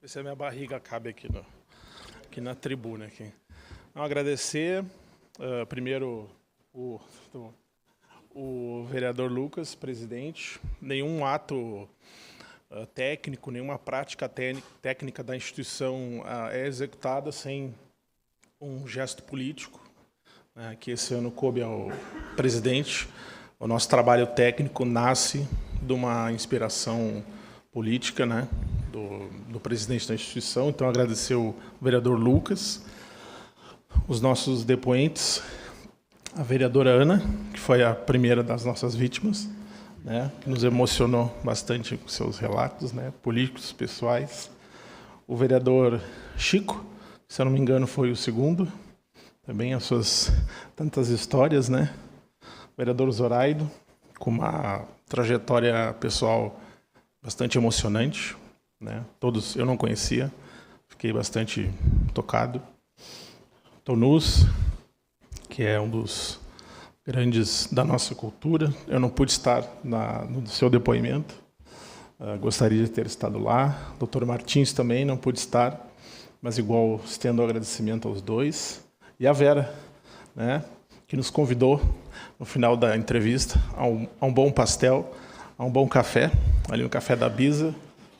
ver se a minha barriga cabe aqui na tribuna. Aqui. Então, agradecer, primeiro, o vereador Lucas, presidente. Nenhum ato técnico, nenhuma prática técnica da instituição é executada sem um gesto político, né, que esse ano coube ao presidente. O nosso trabalho técnico nasce de uma inspiração política, né, do presidente da instituição. Então, agradecer o vereador Lucas, os nossos depoentes, a vereadora Ana, que foi a primeira das nossas vítimas, né, que nos emocionou bastante com seus relatos, né, políticos, pessoais. O vereador Chico, que, se eu não me engano, foi o segundo, também as suas tantas histórias, né. O vereador Zoraído, com uma trajetória pessoal bastante emocionante, né. Todos eu não conhecia, fiquei bastante tocado. Tonus, que é um dos grandes da nossa cultura. Eu não pude estar no seu depoimento, gostaria de ter estado lá. Dr. Martins também não pude estar, mas igual estendo agradecimento aos dois. E a Vera, né, que nos convidou no final da entrevista a um bom pastel, a um bom café, ali no Café da Bisa,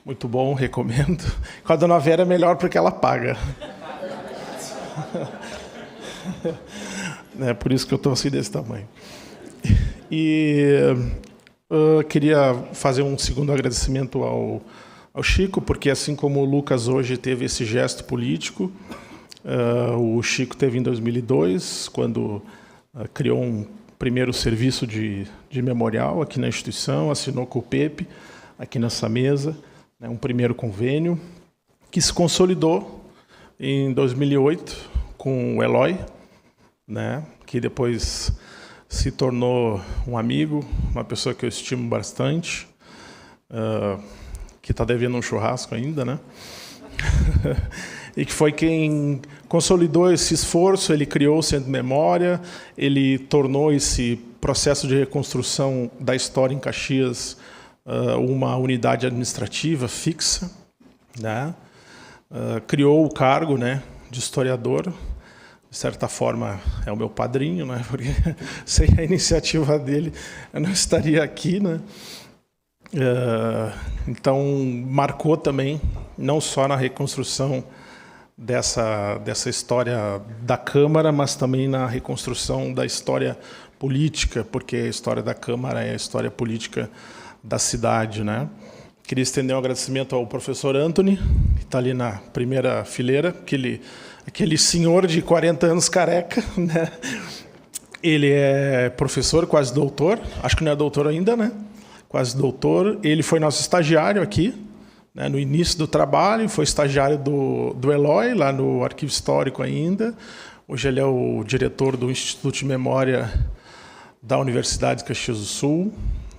muito bom, recomendo. Com a dona Vera é melhor porque ela paga. É por isso que eu estou assim desse tamanho. E queria fazer um segundo agradecimento ao Chico, porque assim como o Lucas hoje teve esse gesto político, o Chico teve em 2002, quando criou um primeiro serviço de memorial aqui na instituição, assinou com o Pepe, aqui nessa mesa, né, um primeiro convênio, que se consolidou em 2008 com o Eloy, né, que depois se tornou um amigo, uma pessoa que eu estimo bastante, que está devendo um churrasco ainda, né? E que foi quem consolidou esse esforço. Ele criou o Centro de Memória, ele tornou esse processo de reconstrução da história em Caxias uma unidade administrativa fixa, né? Criou o cargo, né, de historiador. De certa forma, é o meu padrinho, né? Porque sem a iniciativa dele, eu não estaria aqui, né? Então, marcou também, não só na reconstrução dessa história da Câmara, mas também na reconstrução da história política, porque a história da Câmara é a história política da cidade, né? Queria estender um agradecimento ao professor Anthony, que está ali na primeira fileira, aquele senhor de 40 anos careca, né? Ele é professor, quase doutor, acho que não é doutor ainda, né? Quase doutor. Ele foi nosso estagiário aqui, né, no início do trabalho, foi estagiário do Eloy, lá no Arquivo Histórico ainda. Hoje ele é o diretor do Instituto de Memória da Universidade de Caxias do Sul,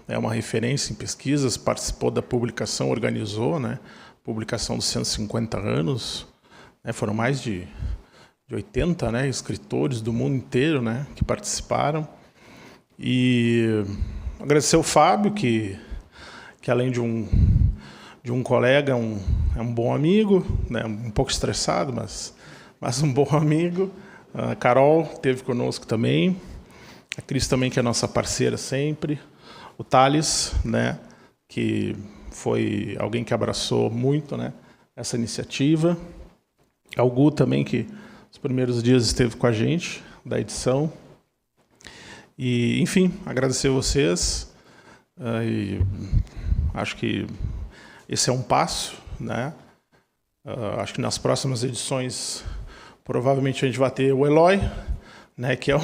é uma referência em pesquisas, participou da publicação, organizou, né, a publicação dos 150 anos, né, foram mais de 80, né, escritores do mundo inteiro, né, que participaram. E agradecer ao Fábio, que além de um colega, é um bom amigo, né, um pouco estressado, mas um bom amigo. A Carol esteve conosco também, a Cris também, que é nossa parceira sempre. O Thales, né, que foi alguém que abraçou muito, né, essa iniciativa. O Gu também, que os primeiros dias esteve com a gente, da edição. E, enfim, agradecer a vocês. E acho que esse é um passo, né? Acho que nas próximas edições, provavelmente a gente vai ter o Eloy, né, que é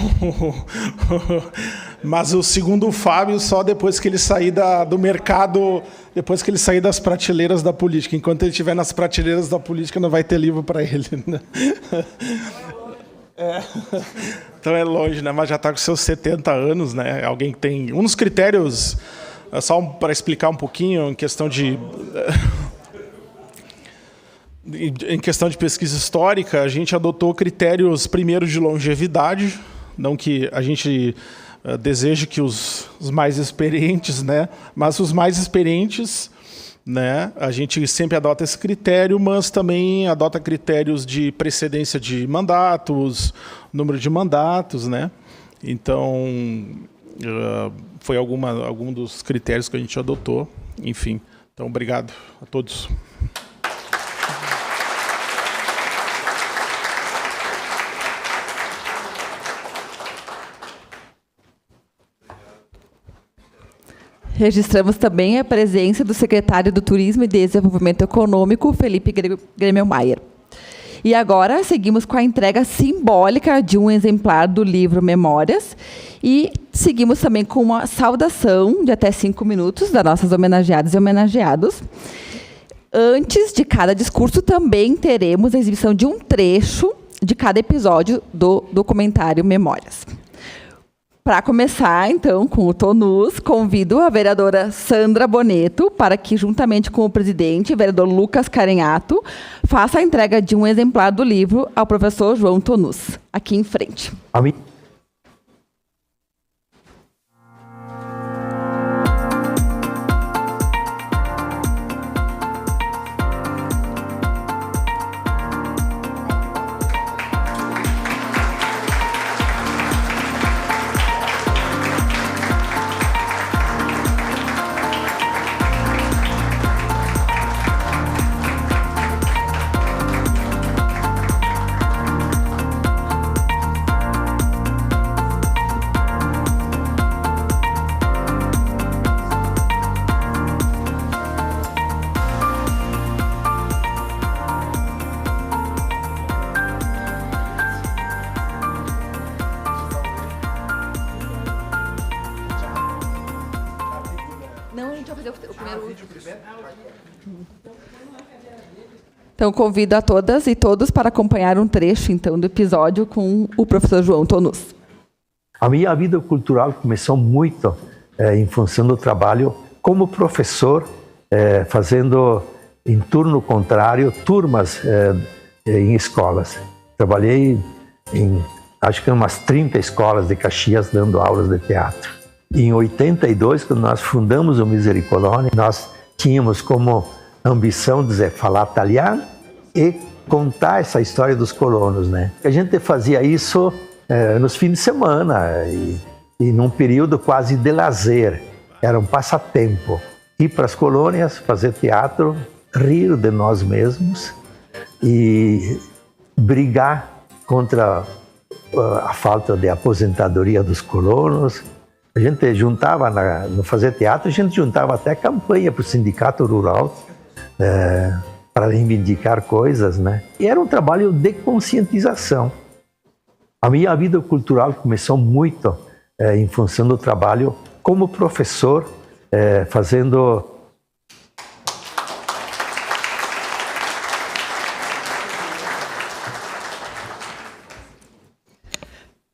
mas o segundo o Fábio só depois que ele sair do mercado, depois que ele sair das prateleiras da política. Enquanto ele estiver nas prateleiras da política, não vai ter livro para ele, né? Então é longe, né? Mas já está com seus 70 anos, né? Alguém que tem um dos critérios, só para explicar um pouquinho, em questão de pesquisa histórica, a gente adotou critérios primeiro de longevidade, não que a gente deseje que os mais experientes, né? Mas os mais experientes né? A gente sempre adota esse critério, mas também adota critérios de precedência de mandatos, número de mandatos, né? Então, foi algum dos critérios que a gente adotou. Enfim, então, obrigado a todos. Registramos também a presença do secretário do Turismo e Desenvolvimento Econômico, Felipe Gremelmaier. E agora seguimos com a entrega simbólica de um exemplar do livro Memórias e seguimos também com uma saudação de até 5 minutos das nossas homenageadas e homenageados. Antes de cada discurso, também teremos a exibição de um trecho de cada episódio do documentário Memórias. Para começar, então, com o TONUS, convido a vereadora Sandra Boneto para que, juntamente com o presidente, o vereador Lucas Carenhato, faça a entrega de um exemplar do livro ao professor João TONUS, aqui em frente. Amém. Então, convido a todas e todos para acompanhar um trecho, então, do episódio com o professor João TONUS. A minha vida cultural começou muito em função do trabalho como professor, fazendo em turno contrário turmas em escolas. Trabalhei em, acho que umas 30 escolas de Caxias dando aulas de teatro. Em 82, quando nós fundamos o Misericolone, nós tínhamos como ambição de falar italiano e contar essa história dos colonos, né? A gente fazia isso nos fins de semana e num período quase de lazer. Era um passatempo. Ir para as colônias, fazer teatro, rir de nós mesmos e brigar contra a falta de aposentadoria dos colonos. A gente juntava, no fazer teatro, a gente juntava até campanha para o sindicato rural, para reivindicar coisas, né? E era um trabalho de conscientização. A minha vida cultural começou muito em função do trabalho como professor, fazendo...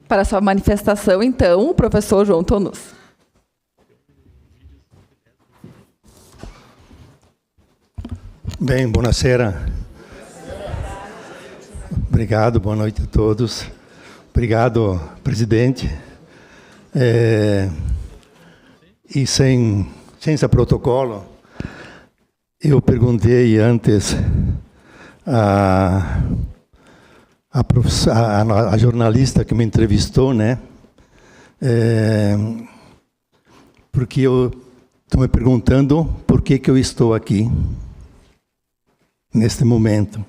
Para sua manifestação, então, o professor João TONUS. Bem, buonasera. Obrigado, boa noite a todos. Obrigado, presidente. E sem esse protocolo, eu perguntei antes a jornalista que me entrevistou, né? Porque eu estou me perguntando por que eu estou aqui neste momento.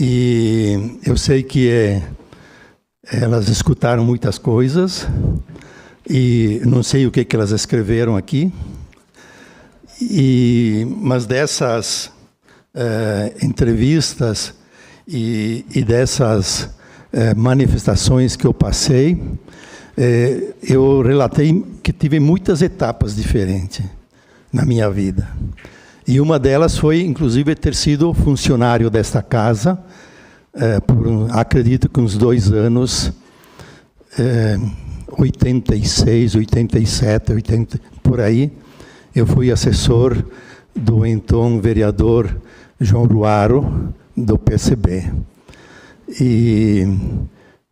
E eu sei que elas escutaram muitas coisas e não sei o que elas escreveram aqui. Mas dessas entrevistas e dessas manifestações que eu passei, eu relatei que tive muitas etapas diferentes na minha vida. E uma delas foi, inclusive, ter sido funcionário desta casa, acredito que uns 2 anos, 86, 87, 80, por aí, eu fui assessor do então vereador João Ruaro, do PSB. E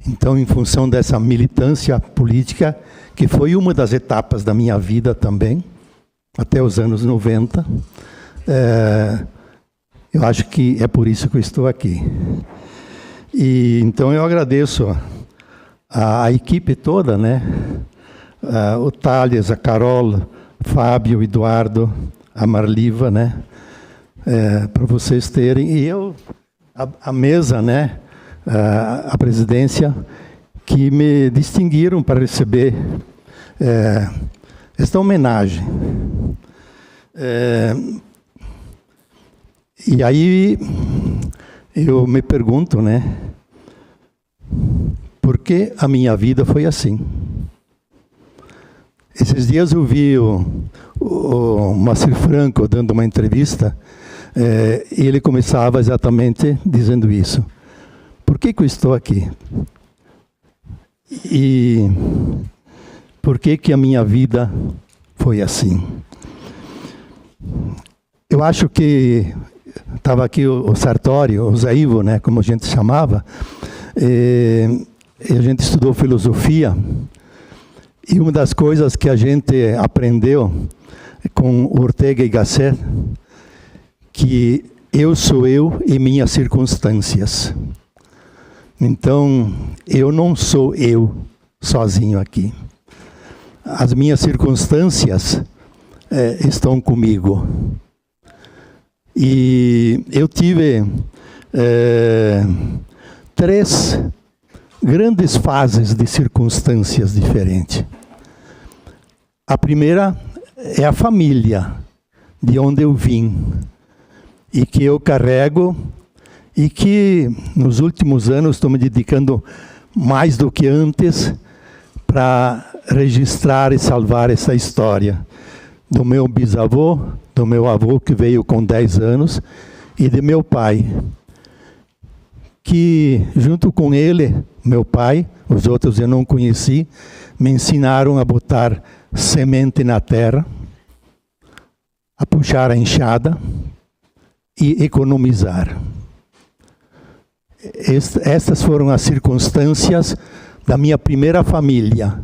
então, em função dessa militância política, que foi uma das etapas da minha vida também, até os anos 90, eu acho que é por isso que eu estou aqui. E então eu agradeço a equipe toda, né? O Thales, a Carol, Fábio, Eduardo, a Marliva, né? Para vocês terem. E eu, a mesa, né? A presidência, que me distinguiram para receber esta homenagem. E aí eu me pergunto, né? Por que a minha vida foi assim? Esses dias eu vi o Moacir Franco dando uma entrevista, e ele começava exatamente dizendo isso. Por que eu estou aqui? E por que a minha vida foi assim? Eu acho que estava aqui o Sartori, o Zé Ivo, né, como a gente chamava, e a gente estudou filosofia, e uma das coisas que a gente aprendeu com Ortega y Gasset, que eu sou eu e minhas circunstâncias. Então, eu não sou eu sozinho aqui. As minhas circunstâncias estão comigo. E eu tive 3 grandes fases de circunstâncias diferentes. A primeira é a família, de onde eu vim, e que eu carrego, e que nos últimos anos estou me dedicando mais do que antes para registrar e salvar essa história do meu bisavô, do meu avô que veio com 10 anos, e de meu pai, que junto com ele, meu pai, os outros eu não conheci, me ensinaram a botar semente na terra, a puxar a enxada e economizar. Estas foram as circunstâncias da minha primeira família,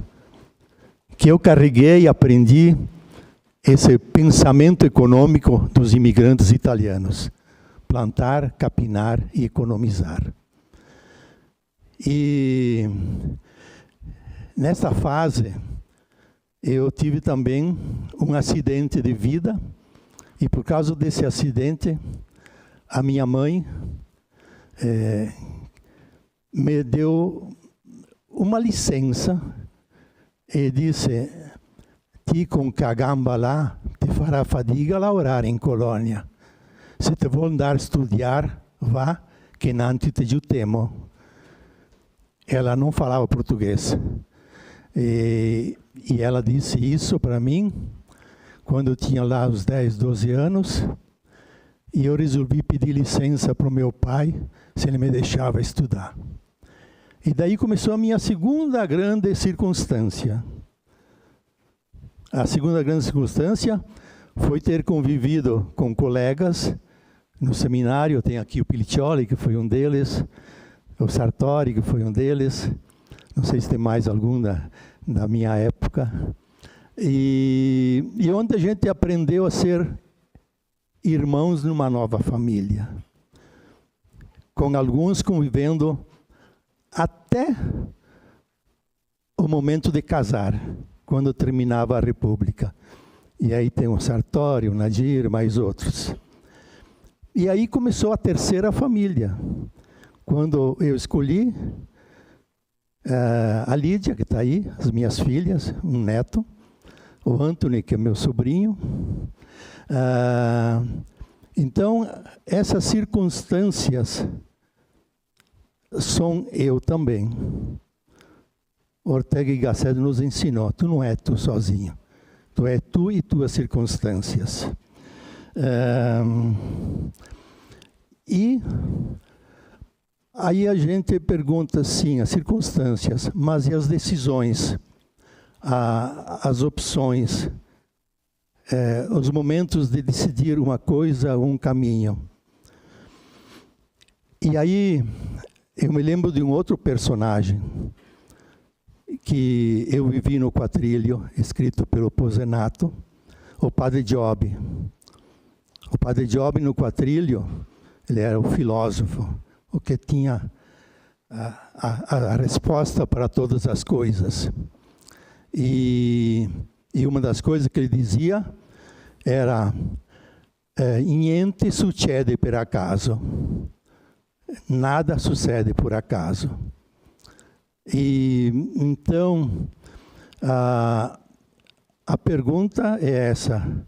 que eu carreguei e aprendi esse pensamento econômico dos imigrantes italianos. Plantar, capinar e economizar. E nessa fase, eu tive também um acidente de vida, e por causa desse acidente, a minha mãe me deu uma licença e disse: ti com que a gamba lá te fará fadiga lavorare in Colônia. Se te vuoi andare a studiar, vá, que nanti te aiutiamo. Ela não falava português. E ela disse isso para mim quando eu tinha lá os 10, 12 anos, e eu resolvi pedir licença para o meu pai se ele me deixava estudar. E daí começou a minha segunda grande circunstância. A segunda grande circunstância foi ter convivido com colegas no seminário. Tem aqui o Piliccioli, que foi um deles, o Sartori, que foi um deles, não sei se tem mais algum da minha época, e onde a gente aprendeu a ser irmãos numa nova família, com alguns convivendo até o momento de casar, quando terminava a República. E aí tem o Sartori, o Nadir, mais outros. E aí começou a terceira família, quando eu escolhi a Lídia, que está aí, as minhas filhas, um neto, o Anthony, que é meu sobrinho. Então, essas circunstâncias sou eu também. Ortega y Gasset nos ensinou: tu não é tu sozinho, tu é tu e tuas circunstâncias. E aí a gente pergunta, sim, as circunstâncias, mas e as decisões, as opções, os momentos de decidir uma coisa ou um caminho. E aí eu me lembro de um outro personagem que eu vivi no Quatrilho, escrito pelo Posenato, o Padre Job. O Padre Job, no Quatrilho, ele era o filósofo, o que tinha a resposta para todas as coisas. E uma das coisas que ele dizia era: niente succede per acaso. Nada sucede por acaso. E então a pergunta é essa: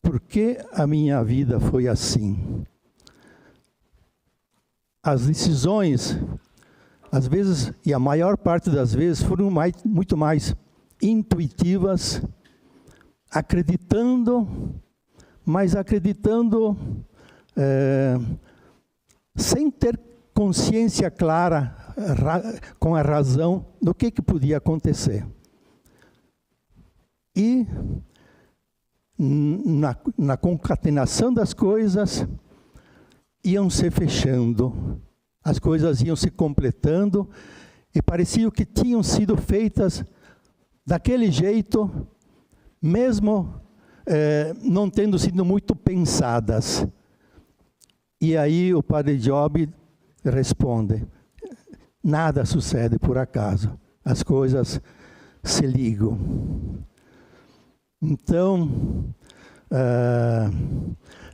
por que a minha vida foi assim? As decisões, às vezes, e a maior parte das vezes, foram muito mais intuitivas, mas acreditando sem ter consciência clara, com a razão do que podia acontecer. E na concatenação das coisas, iam se fechando, as coisas iam se completando, e parecia que tinham sido feitas daquele jeito, mesmo não tendo sido muito pensadas. E aí o Padre Job responde: nada sucede por acaso, as coisas se ligam. Então,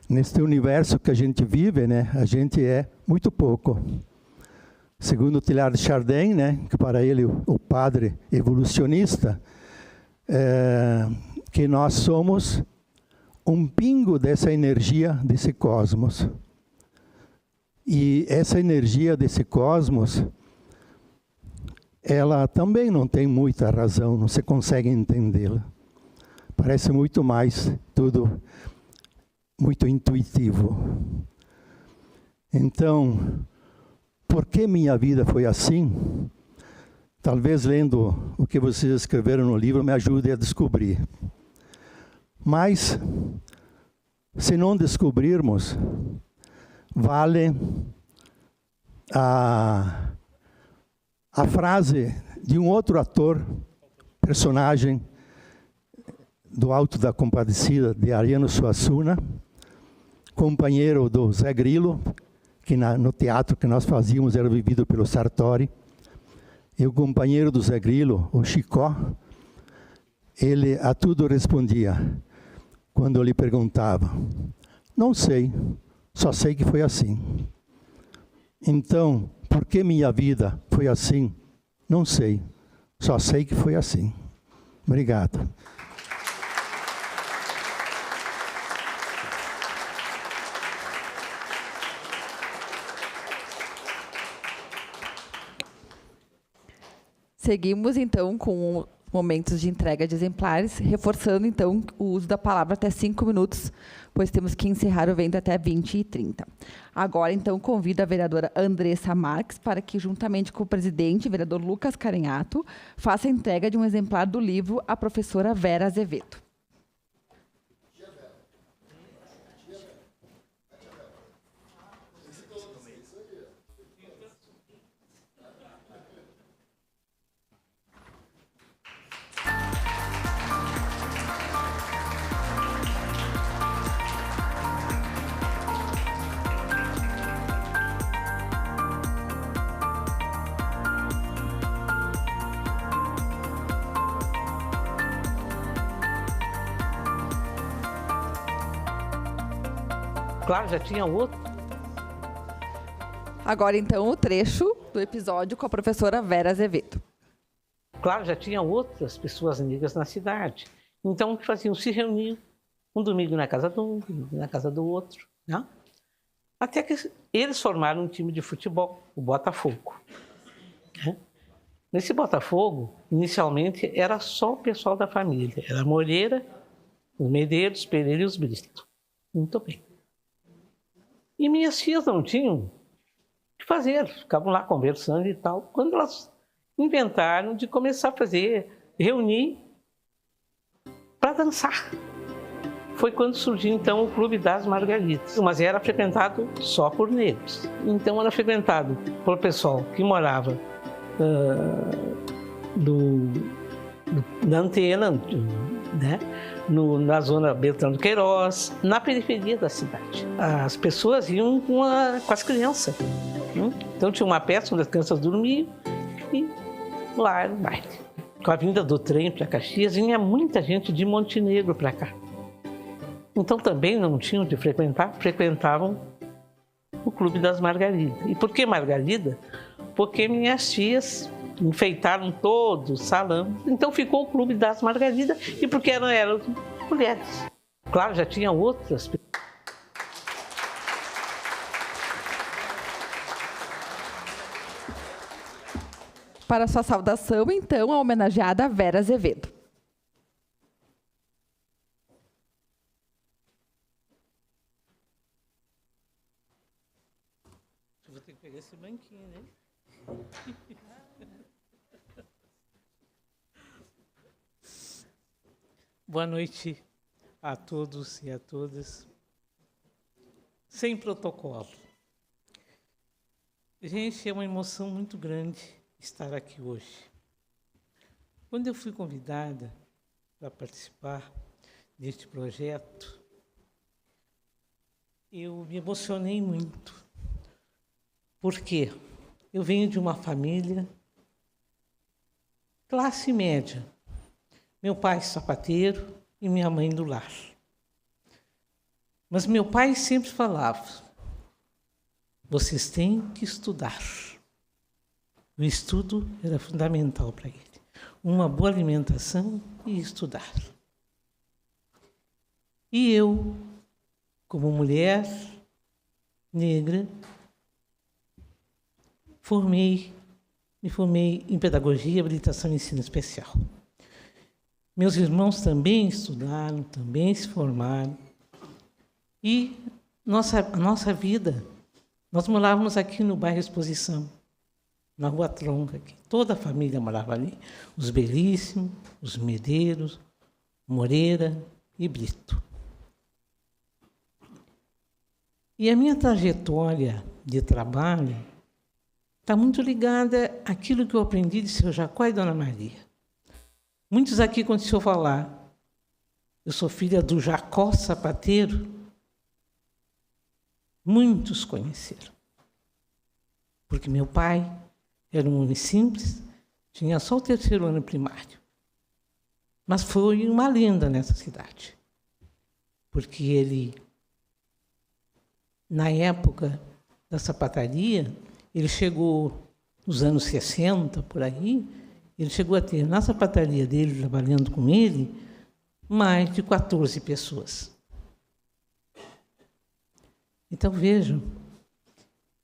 neste universo que a gente vive, né, a gente é muito pouco. Segundo Teilhard de Chardin, né, que para ele o padre evolucionista, que nós somos um pingo dessa energia desse cosmos. E essa energia desse cosmos, ela também não tem muita razão, não se consegue entendê-la. Parece muito mais tudo muito intuitivo. Então, por que minha vida foi assim? Talvez lendo o que vocês escreveram no livro me ajude a descobrir. Mas, se não descobrirmos, vale a frase de um outro ator, personagem do Alto da Compadecida, de Ariano Suassuna, companheiro do Zé Grilo, que no teatro que nós fazíamos era vivido pelo Sartori. E o companheiro do Zé Grilo, o Chicó, ele a tudo respondia. Quando eu lhe perguntava: não sei, só sei que foi assim. Então, por que minha vida foi assim? Não sei, só sei que foi assim. Obrigado. Seguimos, então, com momentos de entrega de exemplares, reforçando, então, o uso da palavra até 5 minutos, pois temos que encerrar o evento até 20h30. Agora, então, convido a vereadora Andressa Marques para que, juntamente com o presidente, o vereador Lucas Carenhato, faça a entrega de um exemplar do livro à professora Vera Azevedo. Claro, já tinha outro. Agora, então, o trecho do episódio com a professora Vera Azevedo. Claro, já tinha outras pessoas negras na cidade. Então, o que faziam? Se reuniam um domingo na casa de um, domingo na casa do outro. Né? Até que eles formaram um time de futebol, o Botafogo. Né? Nesse Botafogo, inicialmente, era só o pessoal da família. Era Moreira, os Medeiros, Pereira e os Brito. Muito bem. E minhas filhas não tinham o que fazer, ficavam lá conversando e tal. Quando elas inventaram de começar a fazer, reunir para dançar. Foi quando surgiu, então, o Clube das Margaridas. Mas era frequentado só por negros. Então, era frequentado por pessoal que morava da antena, né? Na zona Beltrão do Queiroz, na periferia da cidade. As pessoas iam com as crianças. Então tinha uma peça onde as crianças dormiam e lá era o baile. Com a vinda do trem para Caxias, vinha muita gente de Montenegro para cá. Então também não tinham de frequentar, frequentavam o Clube das Margaridas. E por que Margarida? Porque minhas tias enfeitaram todo o salão. Então ficou o Clube das Margaridas e porque eram mulheres. Claro, já tinha outras pessoas. Para sua saudação, então, a homenageada Vera Azevedo. Eu vou ter que pegar esse banquinho, né? Boa noite a todos e a todas. Sem protocolo. Gente, é uma emoção muito grande estar aqui hoje. Quando eu fui convidada para participar deste projeto, eu me emocionei muito. Por quê? Eu venho de uma família classe média. Meu pai sapateiro e minha mãe do lar. Mas meu pai sempre falava, vocês têm que estudar. O estudo era fundamental para ele. Uma boa alimentação e estudar. E eu, como mulher negra, me formei em pedagogia, habilitação e ensino especial. Meus irmãos também estudaram, também se formaram. E a nossa vida, nós morávamos aqui no bairro Exposição, na Rua Tronca, aqui. Toda a família morava ali. Os Belíssimo, os Medeiros, Moreira e Brito. E a minha trajetória de trabalho está muito ligada àquilo que eu aprendi de seu Jacó e Dona Maria. Muitos aqui, quando se eu falar, eu sou filha do Jacó sapateiro, muitos conheceram. Porque meu pai era um homem simples, tinha só o 3º ano primário. Mas foi uma lenda nessa cidade. Porque ele, na época da sapataria, ele chegou nos anos 60, por aí, ele chegou a ter, na sapataria dele, trabalhando com ele, mais de 14 pessoas. Então, vejam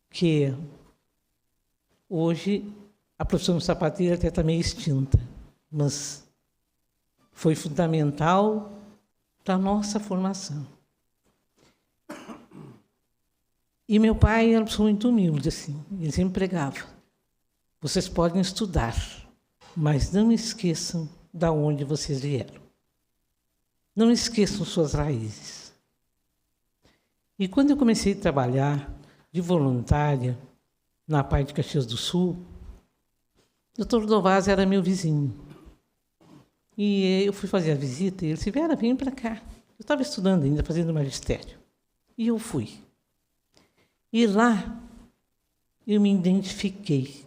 que hoje a profissão de sapateiro até está meio extinta, mas foi fundamental para a nossa formação. E meu pai era uma pessoa muito humilde, assim, ele sempre pregava. Vocês podem estudar, mas não esqueçam de onde vocês vieram. Não esqueçam suas raízes. E quando eu comecei a trabalhar de voluntária na parte de Caxias do Sul, o Dr. Dovaz era meu vizinho. E eu fui fazer a visita e ele disse, Vera, vem para cá. Eu estava estudando ainda, fazendo magistério. E eu fui. E lá eu me identifiquei.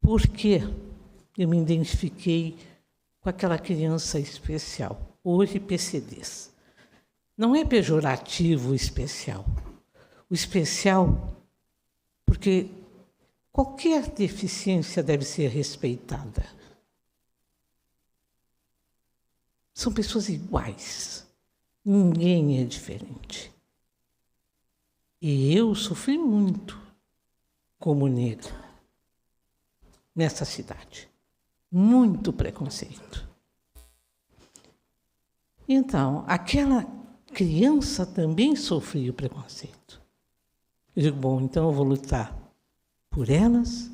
Por quê? Eu me identifiquei com aquela criança especial, hoje PCDs. Não é pejorativo o especial. O especial, porque qualquer deficiência deve ser respeitada. São pessoas iguais. Ninguém é diferente. E eu sofri muito como negra nessa cidade. Muito preconceito. Então, aquela criança também sofria o preconceito. Eu digo, bom, então eu vou lutar por elas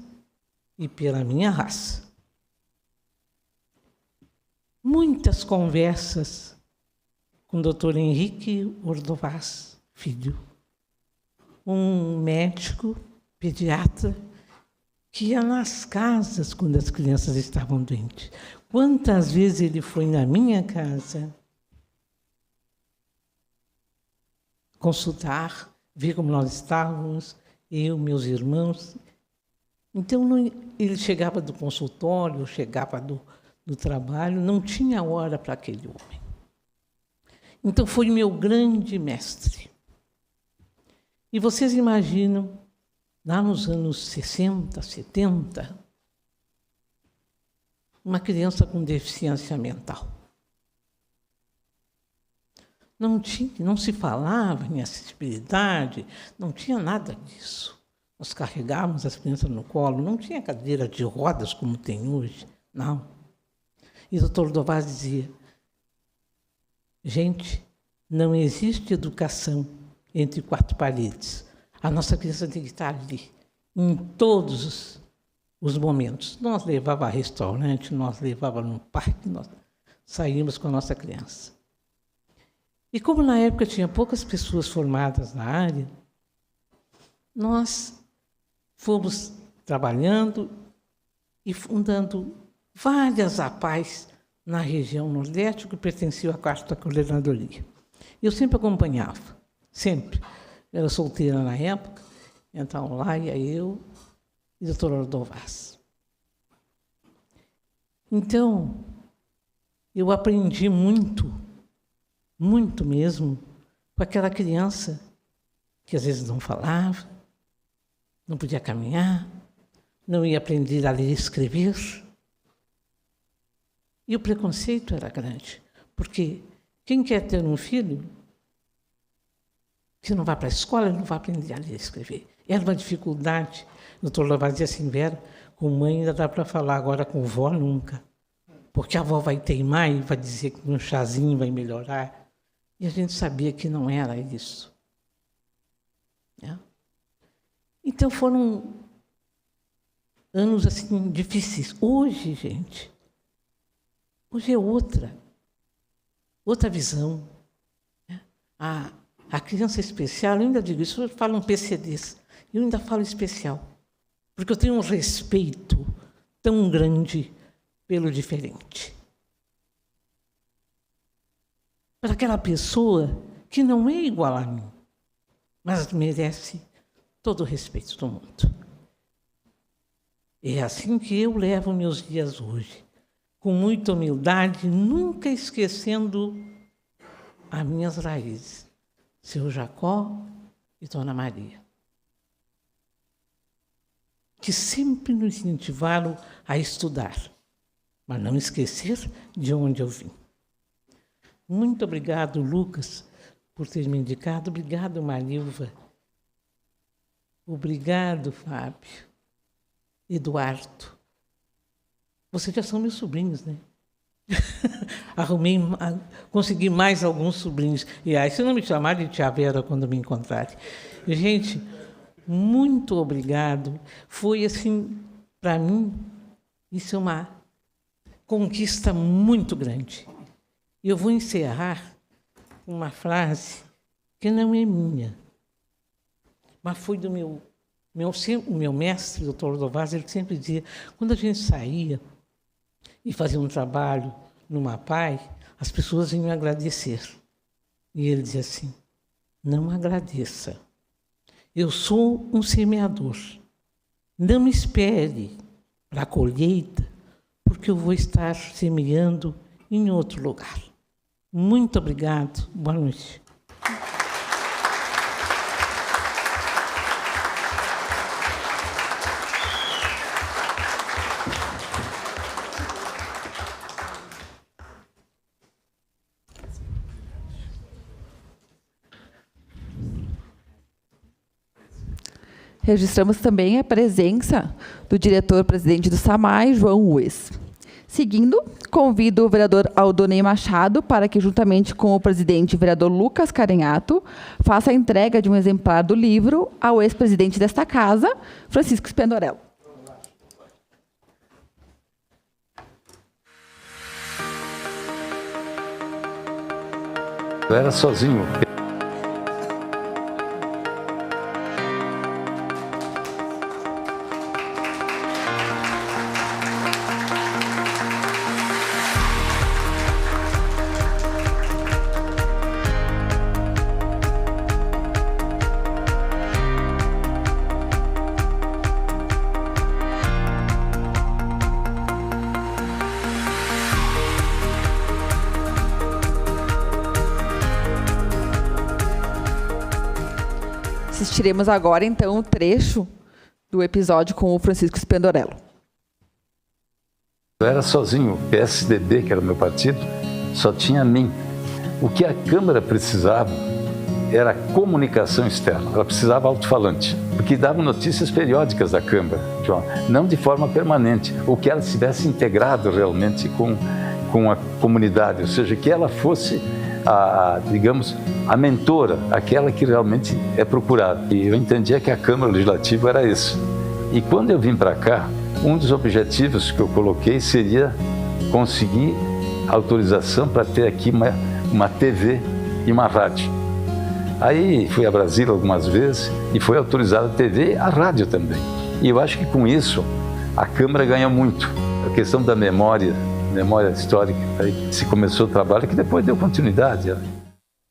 e pela minha raça. Muitas conversas com o Dr. Henrique Ordovaz Filho, um médico pediatra que ia nas casas quando as crianças estavam doentes. Quantas vezes ele foi na minha casa consultar, ver como nós estávamos, eu, meus irmãos. Então, ele chegava do consultório, chegava do trabalho, não tinha hora para aquele homem. Então, foi meu grande mestre. E vocês imaginam, lá nos anos 60, 70, uma criança com deficiência mental. Não se falava em acessibilidade, não tinha nada disso. Nós carregávamos as crianças no colo, não tinha cadeira de rodas como tem hoje, não. E o doutor Dovaz dizia, gente, não existe educação entre quatro paredes. A nossa criança tem que estar ali, em todos os momentos. Nós levávamos a restaurante, nós levávamos no parque, nós saímos com a nossa criança. E como na época tinha poucas pessoas formadas na área, nós fomos trabalhando e fundando várias APAES na região Nordeste, que pertenciam à 4ª Coordenadoria. Eu sempre acompanhava, sempre. Eu era solteira na época, então lá ia eu e o doutor Ordovaz. Então, eu aprendi muito mesmo, com aquela criança que às vezes não falava, não podia caminhar, não ia aprender a ler e escrever. E o preconceito era grande, porque quem quer ter um filho, se não vai para a escola, não vai aprender a ler e escrever. Era uma dificuldade. O doutor Lovato dizia assim, Vera, com mãe ainda dá para falar, agora com vó nunca. Porque a avó vai teimar e vai dizer que um chazinho vai melhorar. E a gente sabia que não era isso. Então foram anos assim difíceis. Hoje, gente, hoje é outra visão. A criança especial, eu ainda digo isso, eu falo um PCDs, eu ainda falo especial, porque eu tenho um respeito tão grande pelo diferente. Para aquela pessoa que não é igual a mim, mas merece todo o respeito do mundo. É assim que eu levo meus dias hoje, com muita humildade, nunca esquecendo as minhas raízes, seu Jacó e Dona Maria, que sempre nos incentivaram a estudar, mas não esquecer de onde eu vim. Muito obrigado, Lucas, por ter me indicado. Obrigado, Marilva. Obrigado, Fábio. Eduardo. Vocês já são meus sobrinhos, né? Consegui mais alguns sobrinhos. E aí, se não me chamar de tia Vera quando me encontrarem. Gente, muito obrigado. Foi, assim, para mim, isso é uma conquista muito grande. Eu vou encerrar com uma frase que não é minha, mas foi do o meu mestre, o doutor Ordovaz, ele sempre dizia, quando a gente saía e fazia um trabalho numa APAE, as pessoas vinham agradecer. E ele dizia assim, não agradeça. Eu sou um semeador. Não me espere para a colheita, porque eu vou estar semeando em outro lugar. Muito obrigado. Boa noite. Registramos também a presença do diretor-presidente do SAMAI, João Ues. Seguindo, convido o vereador Aldonei Machado para que, juntamente com o presidente vereador Lucas Carenhato, faça a entrega de um exemplar do livro ao ex-presidente desta casa, Francisco Spendorello. Eu era sozinho. assistiremos agora, então, o trecho do episódio com o Francisco Spendorello. Eu era sozinho, o PSDB, que era o meu partido, só tinha a mim. O que a Câmara precisava era comunicação externa, ela precisava alto-falante, porque davam notícias periódicas da Câmara, não de forma permanente, ou que ela estivesse integrada realmente com a comunidade, ou seja, que ela fosse digamos, a mentora, aquela que realmente é procurada. E eu entendia que a Câmara Legislativa era isso. E quando eu vim para cá, um dos objetivos que eu coloquei seria conseguir autorização para ter aqui uma TV e uma rádio. Aí fui a Brasília algumas vezes e foi autorizada a TV e a rádio também. E eu acho que com isso a Câmara ganha muito. A questão da memória histórica, aí se começou o trabalho que depois deu continuidade. Eu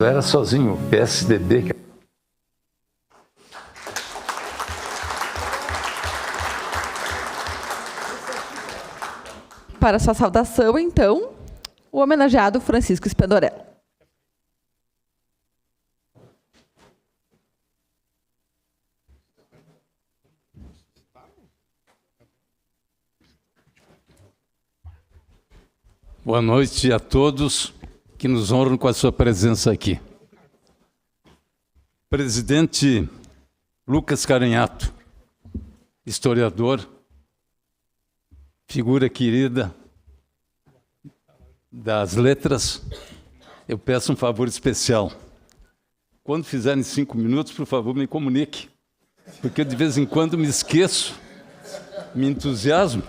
era sozinho, o PSDB. Para sua saudação, então, o homenageado Francisco Spendorello. Boa noite a todos que nos honram com a sua presença aqui. Presidente Lucas Carenhato, historiador, figura querida das letras, eu peço um favor especial. Quando fizerem 5 minutos, por favor, me comunique, porque eu de vez em quando me esqueço, me entusiasmo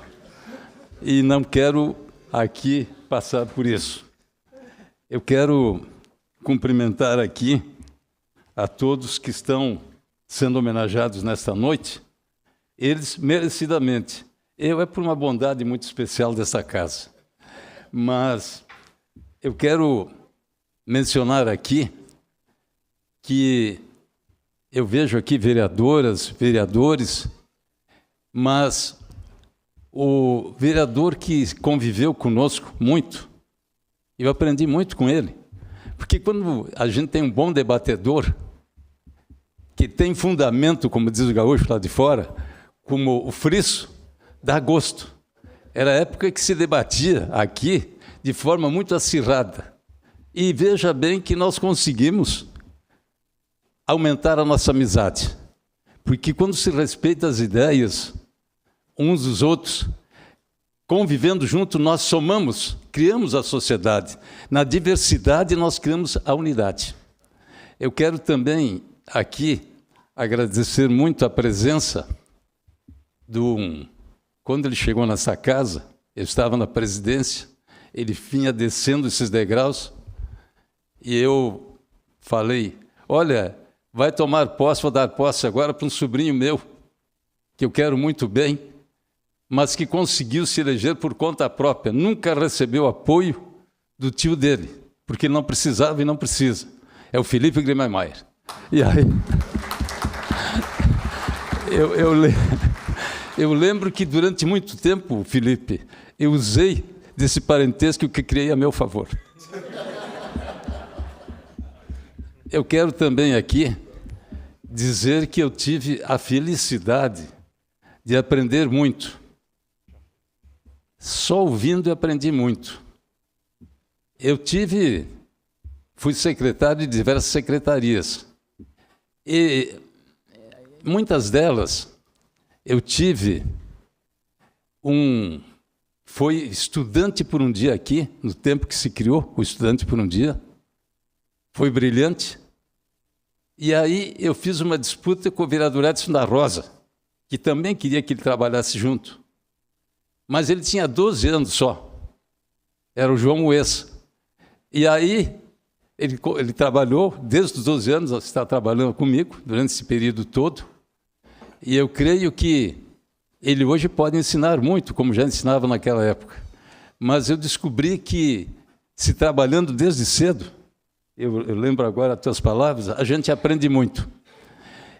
e não quero aqui passar por isso. Eu quero cumprimentar aqui a todos que estão sendo homenageados nesta noite, eles merecidamente. Eu é por uma bondade muito especial dessa casa. Mas eu quero mencionar aqui que eu vejo aqui vereadoras, vereadores, mas o vereador que conviveu conosco muito, eu aprendi muito com ele, porque quando a gente tem um bom debatedor, que tem fundamento, como diz o gaúcho lá de fora, como o friso, dá gosto. Era a época que se debatia aqui de forma muito acirrada. E veja bem que nós conseguimos aumentar a nossa amizade, porque quando se respeita as ideias uns dos outros, convivendo junto, nós somamos, criamos a sociedade. Na diversidade, nós criamos a unidade. Eu quero também aqui agradecer muito a presença quando ele chegou nessa casa, eu estava na presidência, ele vinha descendo esses degraus, e eu falei, olha, vai tomar posse, vou dar posse agora para um sobrinho meu, que eu quero muito bem, mas que conseguiu se eleger por conta própria, nunca recebeu apoio do tio dele, porque não precisava e não precisa. É o Felipe Grimmermeier. E aí, eu lembro que durante muito tempo, Felipe, eu usei desse parentesco que criei a meu favor. Eu quero também aqui dizer que eu tive a felicidade de aprender muito. Só ouvindo eu aprendi muito. Fui secretário de diversas secretarias. E muitas delas eu foi estudante por um dia aqui, no tempo que se criou o Estudante por um Dia. Foi brilhante. E aí eu fiz uma disputa com o vereador Edson da Rosa, que também queria que ele trabalhasse junto. Mas ele tinha 12 anos só. Era o João Uessa. E aí ele trabalhou, desde os 12 anos, está trabalhando comigo, durante esse período todo. E eu creio que ele hoje pode ensinar muito, como já ensinava naquela época. Mas eu descobri que, se trabalhando desde cedo, eu lembro agora as tuas palavras, a gente aprende muito.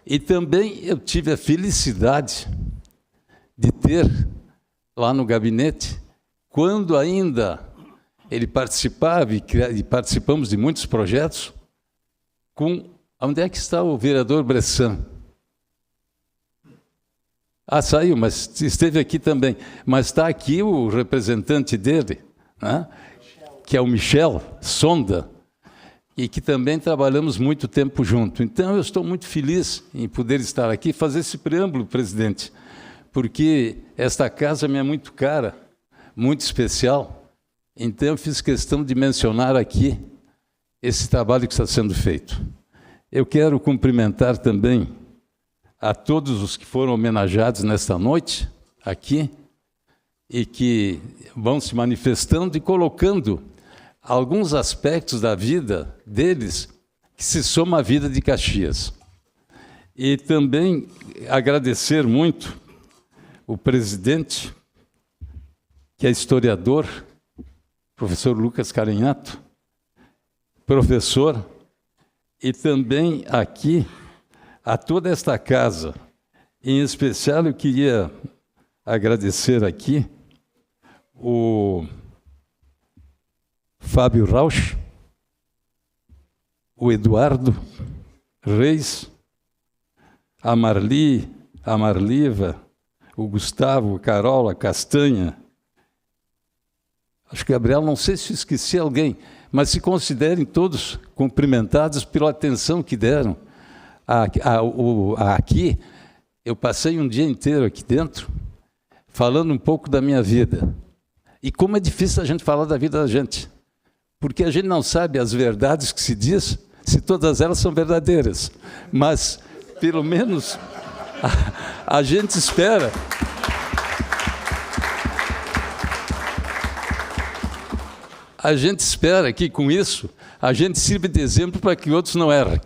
E também eu tive a felicidade de ter, lá no gabinete, quando ainda ele participava, e participamos de muitos projetos, onde é que está o vereador Bressan? Ah, saiu, mas esteve aqui também. Mas está aqui o representante dele, né? Que é o Michel Sonda, e que também trabalhamos muito tempo junto. Então, eu estou muito feliz em poder estar aqui e fazer esse preâmbulo, presidente, porque esta casa me é muito cara, muito especial. Então, eu fiz questão de mencionar aqui esse trabalho que está sendo feito. Eu quero cumprimentar também a todos os que foram homenageados nesta noite, aqui, e que vão se manifestando e colocando alguns aspectos da vida deles que se soma à vida de Caxias. E também agradecer muito o presidente, que é historiador, professor Lucas Carinhato, professor, e também aqui a toda esta casa. Em especial, eu queria agradecer aqui o Fábio Rauch, o Eduardo Reis, a Marli, a Marliva, o Gustavo, a Carol, a Castanha. Acho que, Gabriel, não sei se esqueci alguém, mas se considerem todos cumprimentados pela atenção que deram. Aqui, eu passei um dia inteiro aqui dentro, falando um pouco da minha vida. E como é difícil a gente falar da vida da gente. Porque a gente não sabe as verdades que se diz, se todas elas são verdadeiras. Mas, pelo menos, a gente espera... A gente espera que, com isso, a gente sirva de exemplo para que outros não errem.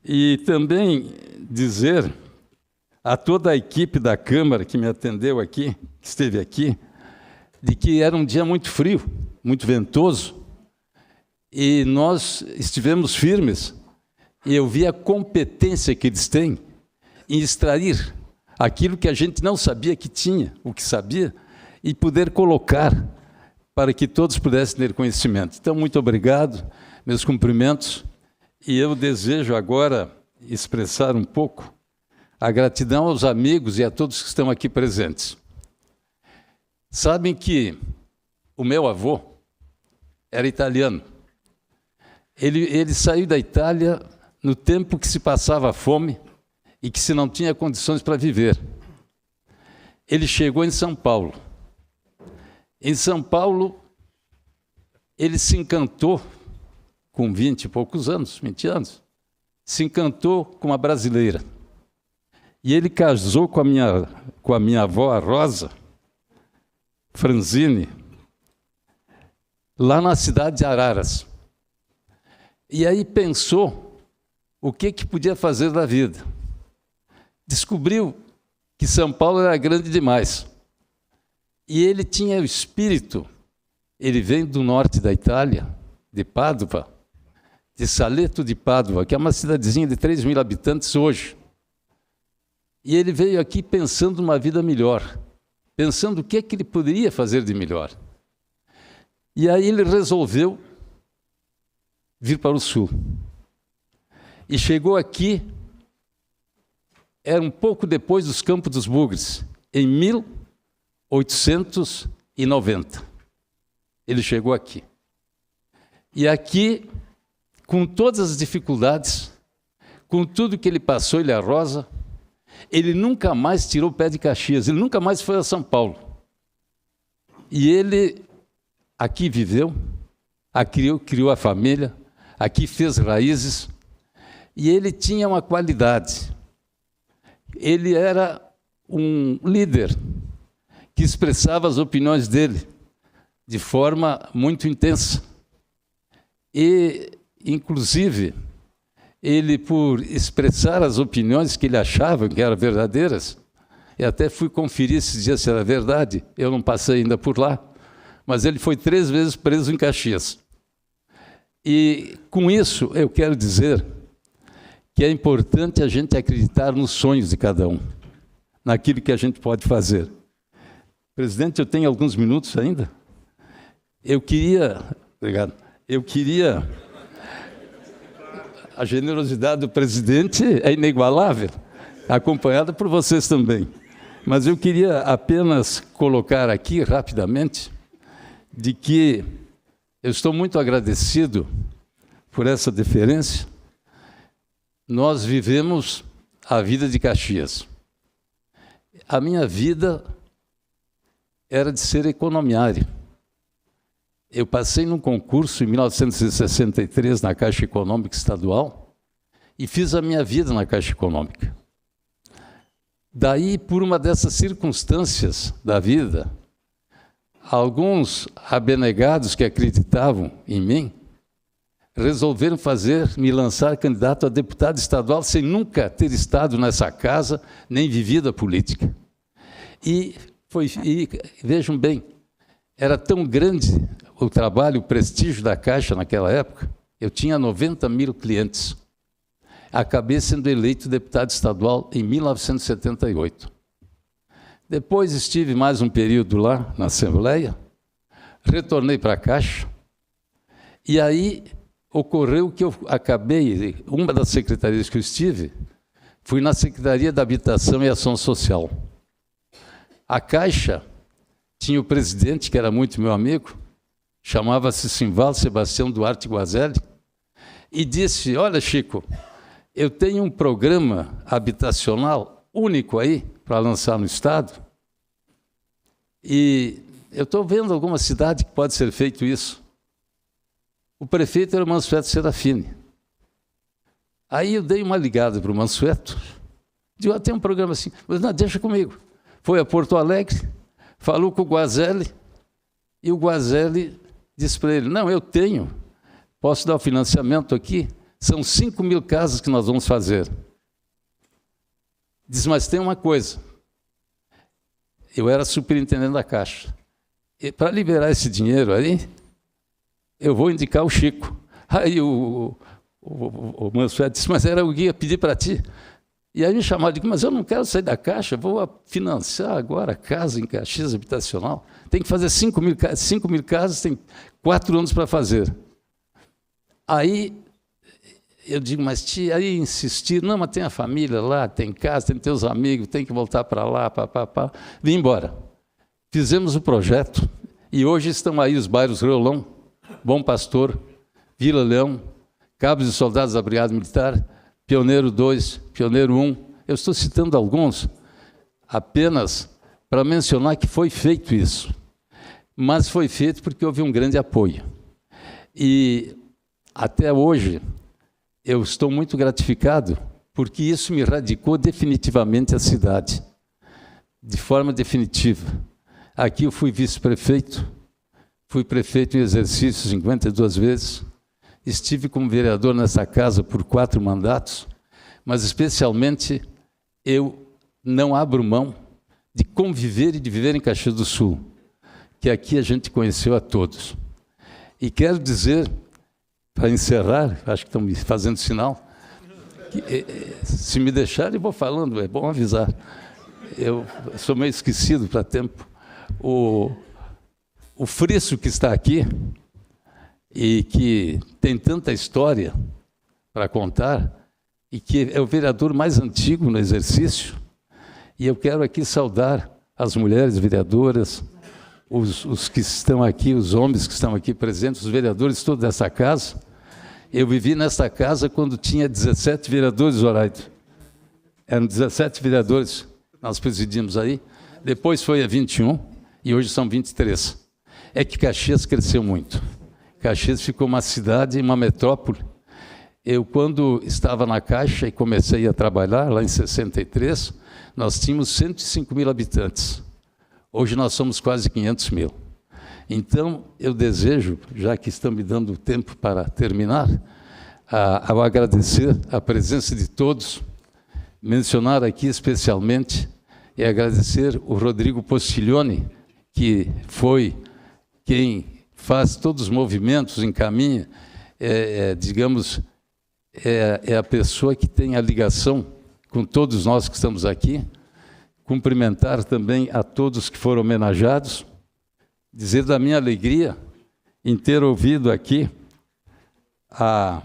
E também dizer a toda a equipe da Câmara que me atendeu aqui, que esteve aqui, de que era um dia muito frio, muito ventoso, e nós estivemos firmes, e eu vi a competência que eles têm em extrair aquilo que a gente não sabia que tinha, o que sabia, e poder colocar para que todos pudessem ter conhecimento. Então, muito obrigado, meus cumprimentos, e eu desejo agora expressar um pouco a gratidão aos amigos e a todos que estão aqui presentes. Sabem que o meu avô era italiano. Ele saiu da Itália no tempo que se passava fome e que se não tinha condições para viver. Ele chegou em São Paulo. Em São Paulo, ele se encantou, com 20 e poucos anos, 20 anos, se encantou com uma brasileira. E ele casou com a minha avó, a Rosa Franzini, lá na cidade de Araras. E aí pensou o que podia fazer da vida. Descobriu que São Paulo era grande demais. E ele tinha o espírito, ele vem do norte da Itália, de Pádua, de Saleto de Pádua, que é uma cidadezinha de 3.000 habitantes hoje. E ele veio aqui pensando numa vida melhor, pensando o que ele poderia fazer de melhor. E aí ele resolveu vir para o sul. E chegou aqui, era um pouco depois dos Campos dos Bugres, em 1890. Ele chegou aqui. E aqui, com todas as dificuldades, com tudo que ele passou, ele e a Rosa, ele nunca mais tirou o pé de Caxias, ele nunca mais foi a São Paulo. E ele aqui viveu, aqui criou a família, aqui fez raízes, e ele tinha uma qualidade. Ele era um líder que expressava as opiniões dele de forma muito intensa. E, inclusive, ele, por expressar as opiniões que ele achava que eram verdadeiras, e até fui conferir esses dias se era verdade, eu não passei ainda por lá, mas ele foi 3 vezes preso em Caxias. E, com isso, eu quero dizer que é importante a gente acreditar nos sonhos de cada um, naquilo que a gente pode fazer. Presidente, eu tenho alguns minutos ainda. Obrigado. A generosidade do presidente é inigualável, acompanhada por vocês também. Mas eu queria apenas colocar aqui, rapidamente, de que eu estou muito agradecido por essa deferência. Nós vivemos a vida de Caxias. A minha vida era de ser economiário. Eu passei num concurso em 1963 na Caixa Econômica Estadual e fiz a minha vida na Caixa Econômica. Daí, por uma dessas circunstâncias da vida, alguns abnegados que acreditavam em mim resolveram me lançar candidato a deputado estadual sem nunca ter estado nessa casa, nem vivido a política. E vejam bem, era tão grande o trabalho, o prestígio da Caixa naquela época, eu tinha 90 mil clientes. Acabei sendo eleito deputado estadual em 1978. Depois estive mais um período lá na Assembleia, retornei para a Caixa, e aí ocorreu que eu acabei, uma das secretarias que eu estive, fui na Secretaria da Habitação e Ação Social. A Caixa tinha o presidente, que era muito meu amigo, chamava-se Simvaldo Sebastião Duarte Guazelli, e disse: olha, Chico, eu tenho um programa habitacional único aí para lançar no Estado, e eu estou vendo alguma cidade que pode ser feito isso. O prefeito era o Mansueto Serafini. Aí eu dei uma ligada para o Mansueto, digo: tem um programa assim, mas não, deixa comigo. Foi a Porto Alegre, falou com o Guazelli, e o Guazelli disse para ele: não, eu tenho, posso dar o financiamento aqui, são 5 mil casas que nós vamos fazer. Diz: mas tem uma coisa, eu era superintendente da Caixa, e para liberar esse dinheiro aí, eu vou indicar o Chico. Aí o Mansueto disse: mas era o que ia pedir para ti. E aí me chamaram, digo: mas eu não quero sair da Caixa, vou financiar agora a casa em Caxias habitacional. Tem que fazer 5 mil casas, tem 4 anos para fazer. Aí eu digo: mas tia, aí insistir, não, mas tem a família lá, tem casa, tem teus amigos, tem que voltar para lá, papapá. Vim embora. Fizemos o projeto e hoje estão aí os bairros Riolão, Bom Pastor, Vila Leão, Cabos e Soldados da Brigada Militar, Pioneiro 2, Pioneiro 1. Eu estou citando alguns apenas para mencionar que foi feito isso. Mas foi feito porque houve um grande apoio. E até hoje eu estou muito gratificado porque isso me radicou definitivamente a cidade, de forma definitiva. Aqui eu fui vice-prefeito, fui prefeito em exercício 52 vezes, estive como vereador nessa casa por 4 mandatos, mas especialmente eu não abro mão de conviver e de viver em Caxias do Sul, que aqui a gente conheceu a todos. E quero dizer, para encerrar, acho que estão me fazendo sinal, que, se me deixarem eu vou falando, é bom avisar. Eu sou meio esquecido para tempo. O Frisso, que está aqui, e que tem tanta história para contar, e que é o vereador mais antigo no exercício, e eu quero aqui saudar as mulheres vereadoras, os que estão aqui, os homens que estão aqui presentes, os vereadores todos dessa casa. Eu vivi nessa casa quando tinha 17 vereadores, Zoraide. Eram 17 vereadores, nós presidimos aí, depois foi a 21, e hoje são 23. É que Caxias cresceu muito. Caxias ficou uma cidade, uma metrópole. Eu, quando estava na Caixa e comecei a trabalhar, lá em 63, nós tínhamos 105 mil habitantes. Hoje nós somos quase 500 mil. Então, eu desejo, já que estão me dando tempo para terminar, ao agradecer a presença de todos, mencionar aqui especialmente e agradecer o Rodrigo Postiglione, que foi quem faz todos os movimentos, encaminha, digamos, é a pessoa que tem a ligação com todos nós que estamos aqui. Cumprimentar também a todos que foram homenageados, dizer da minha alegria em ter ouvido aqui a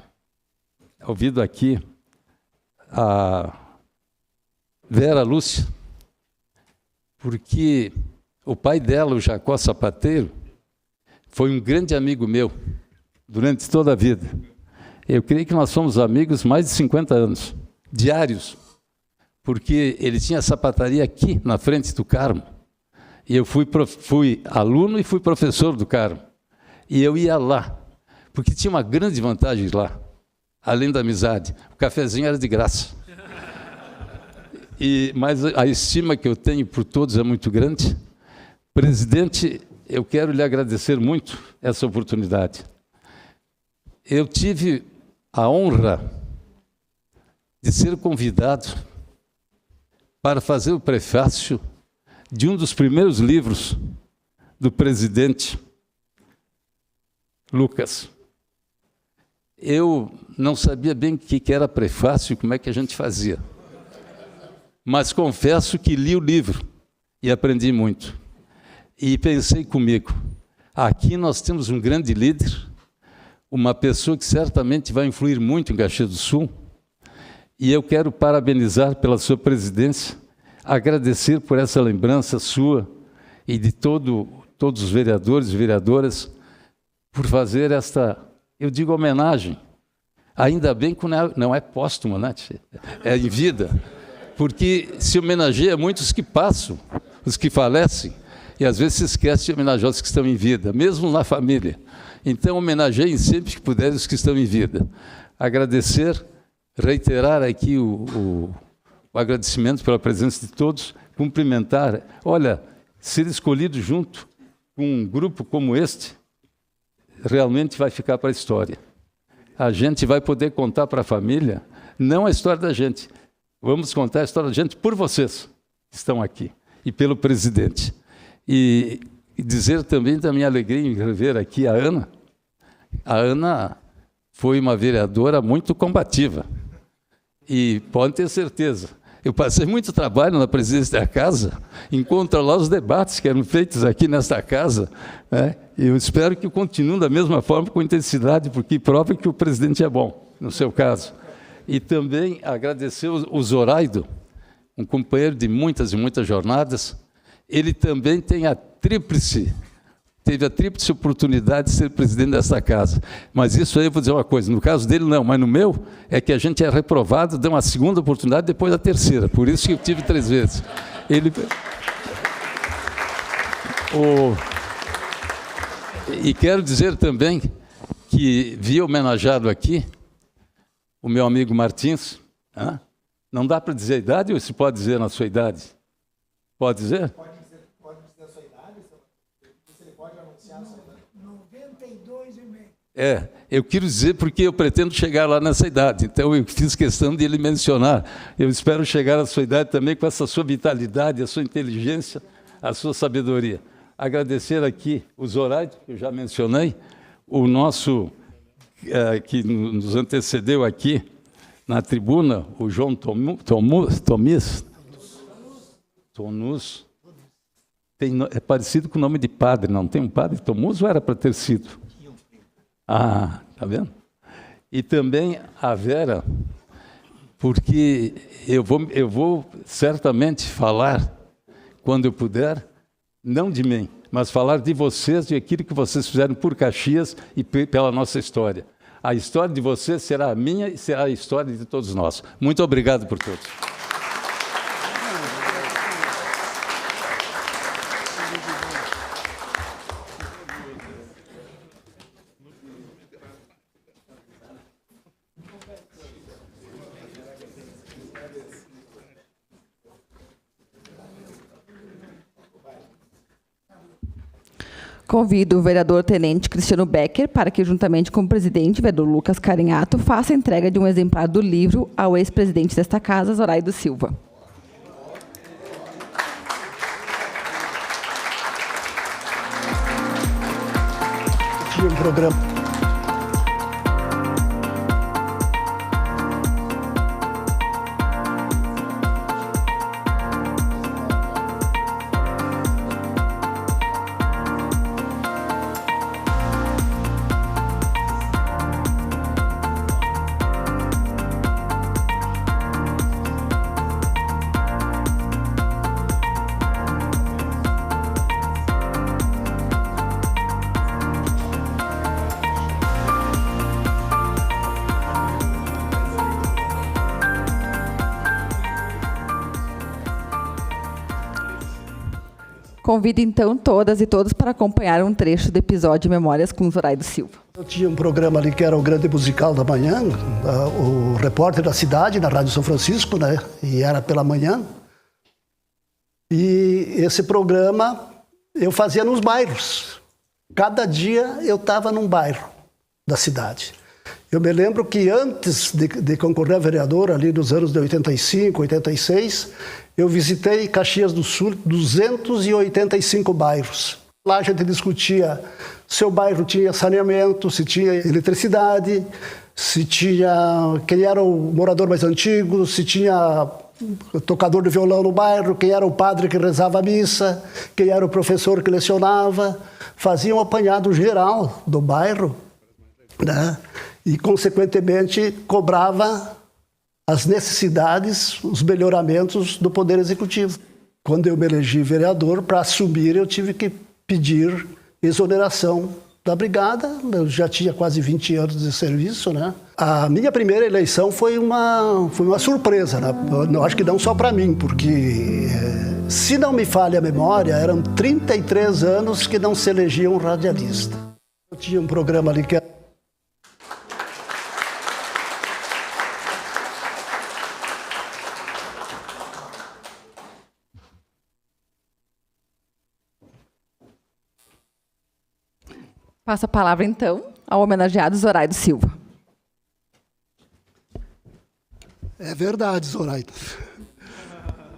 Vera Lúcia, porque o pai dela, o Jacó Sapateiro, foi um grande amigo meu durante toda a vida. Eu creio que nós somos amigos mais de 50 anos, diários, porque ele tinha a sapataria aqui, na frente do Carmo. E eu fui aluno e fui professor do Carmo. E eu ia lá, porque tinha uma grande vantagem lá, além da amizade. O cafezinho era de graça. Mas a estima que eu tenho por todos é muito grande. Presidente, eu quero lhe agradecer muito essa oportunidade. Eu tive a honra de ser convidado para fazer o prefácio de um dos primeiros livros do presidente Lucas. Eu não sabia bem o que era prefácio e como é que a gente fazia. Mas confesso que li o livro e aprendi muito. E pensei comigo, aqui nós temos um grande líder, uma pessoa que certamente vai influir muito em Caxias do Sul, e eu quero parabenizar pela sua presidência, agradecer por essa lembrança sua e de todos os vereadores e vereadoras por fazer esta, eu digo, homenagem. Ainda bem que não é póstuma, né? É em vida, porque se homenageia muito os que passam, os que falecem, e às vezes se esquece de homenagear os que estão em vida, mesmo na família. Então, homenageiem sempre que puderem os que estão em vida. Agradecer, reiterar aqui o agradecimento pela presença de todos, cumprimentar. Olha, ser escolhido junto com um grupo como este, realmente vai ficar para a história. A gente vai poder contar para a família, não a história da gente, vamos contar a história da gente por vocês que estão aqui, e pelo presidente. E dizer também da minha alegria em rever aqui a Ana. A Ana foi uma vereadora muito combativa. E pode ter certeza, eu passei muito trabalho na presidência da casa, encontro lá os debates que eram feitos aqui nesta casa, né? E eu espero que continuem da mesma forma, com intensidade, porque prova que o presidente é bom, no seu caso. E também agradecer o Zoraido, um companheiro de muitas e muitas jornadas. Ele também teve a tríplice oportunidade de ser presidente dessa casa. Mas isso aí eu vou dizer uma coisa, no caso dele não, mas no meu é que a gente é reprovado, dá uma segunda oportunidade, depois a terceira. Por isso que eu tive 3 vezes. E quero dizer também que vi homenageado aqui o meu amigo Martins. Não dá para dizer a idade ou se pode dizer na sua idade? Pode dizer? Pode dizer a sua idade? Se ele pode anunciar a sua idade? 92,5. Eu quero dizer porque eu pretendo chegar lá nessa idade, então eu fiz questão de ele mencionar. Eu espero chegar à sua idade também com essa sua vitalidade, a sua inteligência, a sua sabedoria. Agradecer aqui o Zoraide, que eu já mencionei, o nosso, que nos antecedeu aqui na tribuna, o João Tonus, é parecido com o nome de padre, não tem um padre Tomus ou era para ter sido? Tá vendo? E também a Vera, porque eu vou certamente falar, quando eu puder, não de mim, mas falar de vocês e aquilo que vocês fizeram por Caxias e pela nossa história. A história de vocês será a minha e será a história de todos nós. Muito obrigado por todos. Convido o vereador tenente Cristiano Becker para que, juntamente com o presidente, vereador Lucas Carinhato, faça a entrega de um exemplar do livro ao ex-presidente desta casa, Zoraido Silva. Tinha um programa. Convido, então, todas e todos para acompanhar um trecho do episódio Memórias com Zoraide Silva. Eu tinha um programa ali que era o Grande Musical da Manhã, o repórter da cidade, na Rádio São Francisco, né? E era pela manhã. E esse programa eu fazia nos bairros. Cada dia eu estava num bairro da cidade. Eu me lembro que antes de concorrer a vereador, ali nos anos de 85, 86, eu visitei Caxias do Sul, 285 bairros. Lá a gente discutia se o bairro tinha saneamento, se tinha eletricidade, se tinha quem era o morador mais antigo, se tinha tocador de violão no bairro, quem era o padre que rezava a missa, quem era o professor que lecionava. Fazia um apanhado geral do bairro, né? E, consequentemente, cobrava as necessidades, os melhoramentos do Poder Executivo. Quando eu me elegi vereador, para assumir, eu tive que pedir exoneração da brigada. Eu já tinha quase 20 anos de serviço, né? A minha primeira eleição foi uma surpresa, né? Eu acho que não só para mim, porque, se não me falha a memória, eram 33 anos que não se elegia um radialista. Eu tinha um programa ali que era... Passo a palavra, então, ao homenageado Zoraide Silva. É verdade, Zoraide.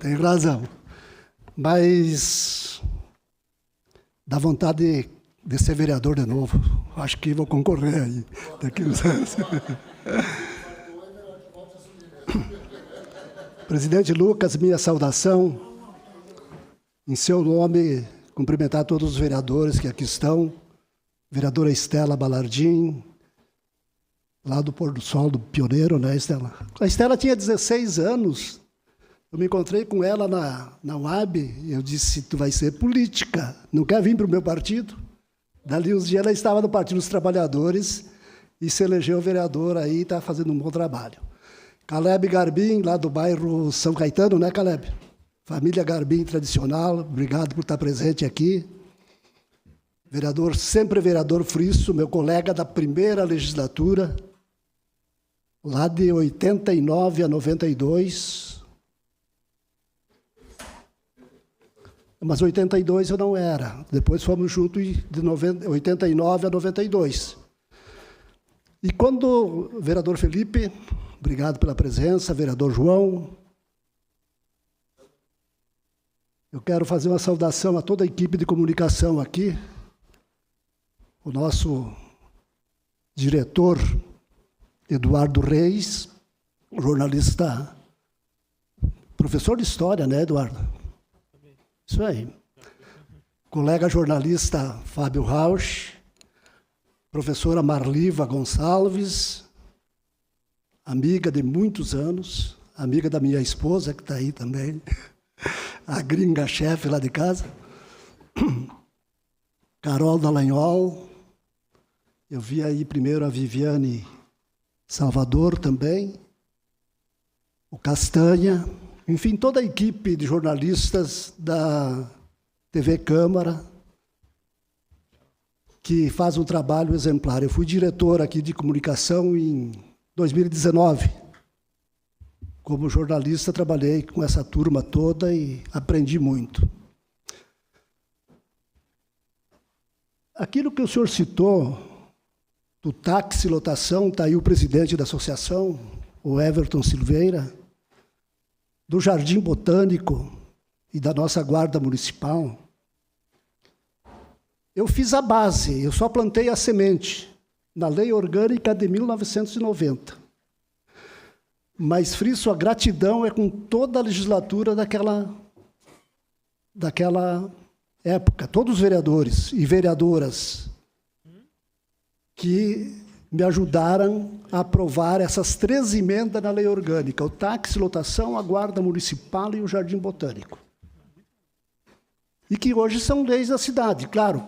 Tem razão. Mas dá vontade de ser vereador de novo. Acho que vou concorrer aí daqui uns anos. Presidente Lucas, minha saudação. Em seu nome, cumprimentar todos os vereadores que aqui estão. Vereadora Estela Balardim, lá do Pôr do Sol, do Pioneiro, né, Estela? A Estela tinha 16 anos. Eu me encontrei com ela na UAB e eu disse, tu vai ser política, não quer vir para o meu partido? Dali uns dias ela estava no Partido dos Trabalhadores e se elegeu vereadora aí e está fazendo um bom trabalho. Caleb Garbim, lá do bairro São Caetano, né, Caleb? Família Garbim tradicional, obrigado por estar presente aqui. Vereador, sempre vereador Frisso, meu colega da primeira legislatura, lá de 89 a 92. Mas 82 eu não era. Depois fomos juntos de 89 a 92. E quando o vereador Felipe, obrigado pela presença, vereador João, eu quero fazer uma saudação a toda a equipe de comunicação aqui, o nosso diretor, Eduardo Reis, jornalista, professor de história, né, Eduardo? Isso aí. Colega jornalista Fábio Rauch, professora Marliva Gonçalves, amiga de muitos anos, amiga da minha esposa, que está aí também, a gringa chefe lá de casa, Carol Dallagnol. Eu vi aí primeiro a Viviane Salvador também, o Castanha, enfim, toda a equipe de jornalistas da TV Câmara, que faz um trabalho exemplar. Eu fui diretor aqui de comunicação em 2019. Como jornalista, trabalhei com essa turma toda e aprendi muito. Aquilo que o senhor citou, do táxi lotação, está aí o presidente da associação, o Everton Silveira, do Jardim Botânico e da nossa Guarda Municipal. Eu fiz a base, eu só plantei a semente, na Lei Orgânica de 1990. Mas, Frisso, a gratidão é com toda a legislatura daquela época, todos os vereadores e vereadoras que me ajudaram a aprovar essas 3 emendas na lei orgânica, o táxi, lotação, a guarda municipal e o jardim botânico. E que hoje são leis da cidade. Claro,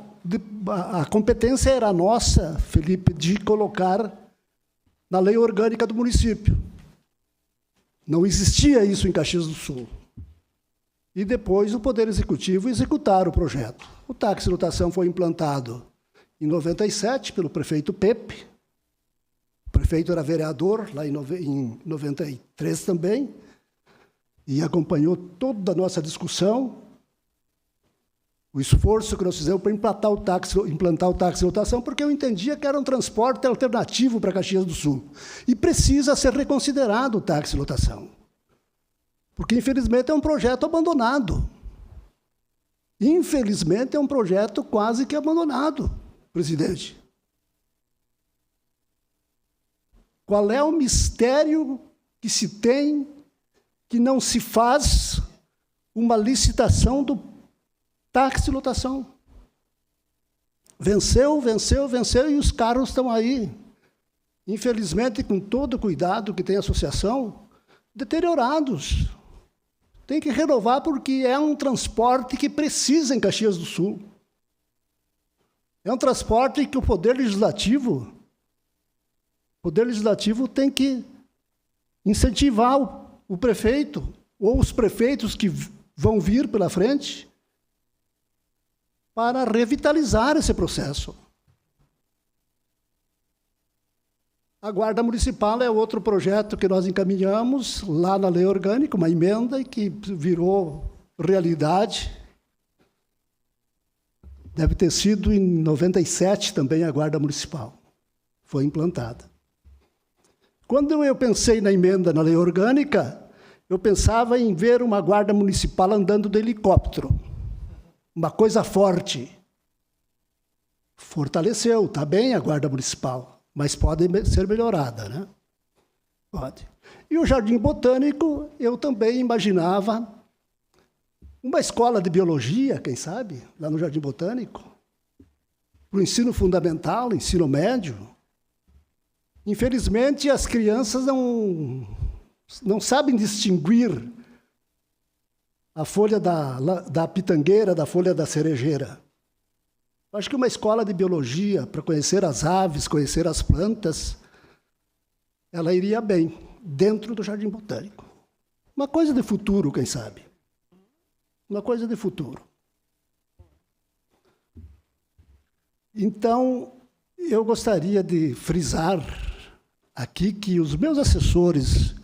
a competência era nossa, Felipe, de colocar na lei orgânica do município. Não existia isso em Caxias do Sul. e depois o Poder Executivo executar o projeto. O táxi de lotação foi implantado em 97 pelo prefeito Pepe. O prefeito era vereador lá em 93 também, e acompanhou toda a nossa discussão, o esforço que nós fizemos para implantar o táxi de lotação, porque eu entendia que era um transporte alternativo para Caxias do Sul. E precisa ser reconsiderado o táxi de lotação. Porque, infelizmente, é um projeto abandonado. Infelizmente, é um projeto quase que abandonado, presidente. Qual é o mistério que se tem que não se faz uma licitação do táxi de lotação? Venceu, e os carros estão aí. Infelizmente, com todo o cuidado que tem a associação, deteriorados. Tem que renovar porque é um transporte que precisa em Caxias do Sul. É um transporte que o Poder Legislativo tem que incentivar o prefeito, ou os prefeitos que vão vir pela frente, para revitalizar esse processo. A Guarda Municipal é outro projeto que nós encaminhamos lá na Lei Orgânica, uma emenda que virou realidade. Deve ter sido em 97 também a Guarda Municipal. Foi implantada. Quando eu pensei na emenda na Lei Orgânica, eu pensava em ver uma Guarda Municipal andando de helicóptero. Uma coisa forte. Fortaleceu, está bem a Guarda Municipal, mas pode ser melhorada, né? Pode. E o Jardim Botânico, eu também imaginava uma escola de biologia, quem sabe, lá no Jardim Botânico, para o ensino fundamental, ensino médio. Infelizmente, as crianças não sabem distinguir a folha da pitangueira da folha da cerejeira. Acho que uma escola de biologia, para conhecer as aves, conhecer as plantas, ela iria bem dentro do Jardim Botânico. Uma coisa de futuro, quem sabe. Uma coisa de futuro. Então, eu gostaria de frisar aqui que os meus assessores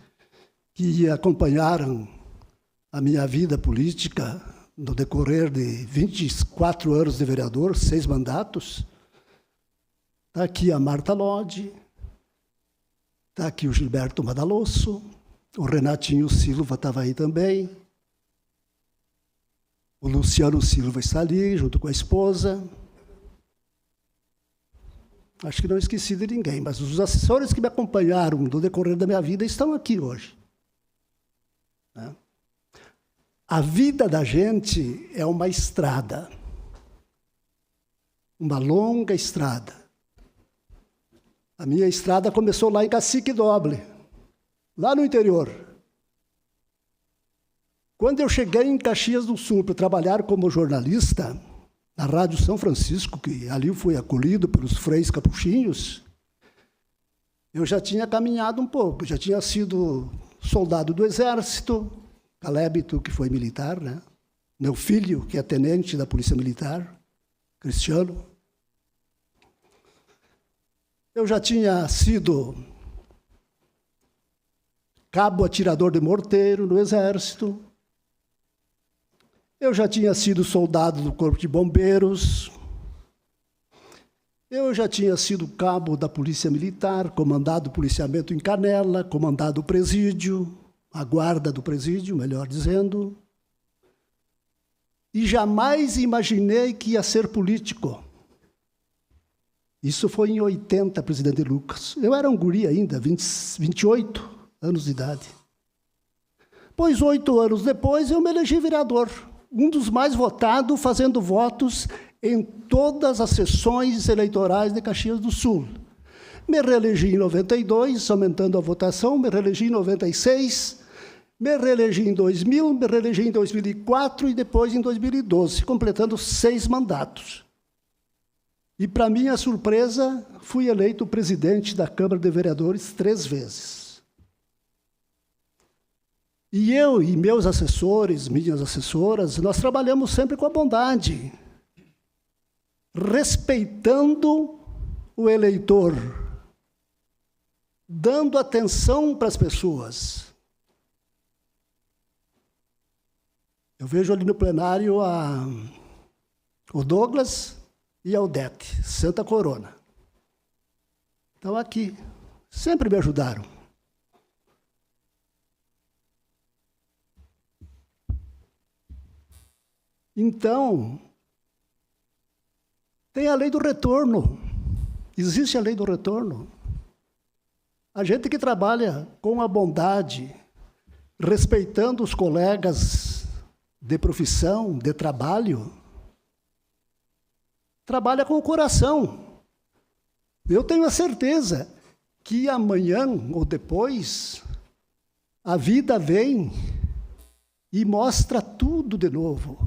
que acompanharam a minha vida política no decorrer de 24 anos de vereador, 6 mandatos, está aqui a Marta Lodi, está aqui o Gilberto Madalosso, o Renatinho Silva estava aí também, o Luciano Silva está ali, junto com a esposa. Acho que não esqueci de ninguém, mas os assessores que me acompanharam no decorrer da minha vida estão aqui hoje. Né? A vida da gente é uma estrada, uma longa estrada. A minha estrada começou lá em Cacique Doble, lá no interior. Quando eu cheguei em Caxias do Sul para trabalhar como jornalista, na Rádio São Francisco, que ali eu fui acolhido pelos freis capuchinhos, eu já tinha caminhado um pouco, já tinha sido soldado do Exército, Calébito, que foi militar, né? Meu filho, que é tenente da Polícia Militar, Cristiano. Eu já tinha sido cabo atirador de morteiro no Exército. Eu já tinha sido soldado do Corpo de Bombeiros. Eu já tinha sido cabo da Polícia Militar, comandado o policiamento em Canela, comandado o presídio, a guarda do presídio, melhor dizendo. E jamais imaginei que ia ser político. Isso foi em 80, presidente Lucas. Eu era um guri ainda, 28 anos de idade. Pois 8 anos depois eu me elegi vereador, um dos mais votados, fazendo votos em todas as sessões eleitorais de Caxias do Sul. Me reelegi em 92, aumentando a votação, me reelegi em 96, me reelegi em 2000, me reelegi em 2004 e depois em 2012, completando 6 mandatos. E, para minha surpresa, fui eleito presidente da Câmara de Vereadores 3 vezes. E eu e meus assessores, minhas assessoras, nós trabalhamos sempre com a bondade, respeitando o eleitor, dando atenção para as pessoas. Eu vejo ali no plenário o Douglas e a Odete, Santa Corona. Estão aqui, sempre me ajudaram. Então, tem a lei do retorno. Existe a lei do retorno. A gente que trabalha com a bondade, respeitando os colegas de profissão, de trabalho, trabalha com o coração. Eu tenho a certeza que amanhã ou depois, a vida vem e mostra tudo de novo.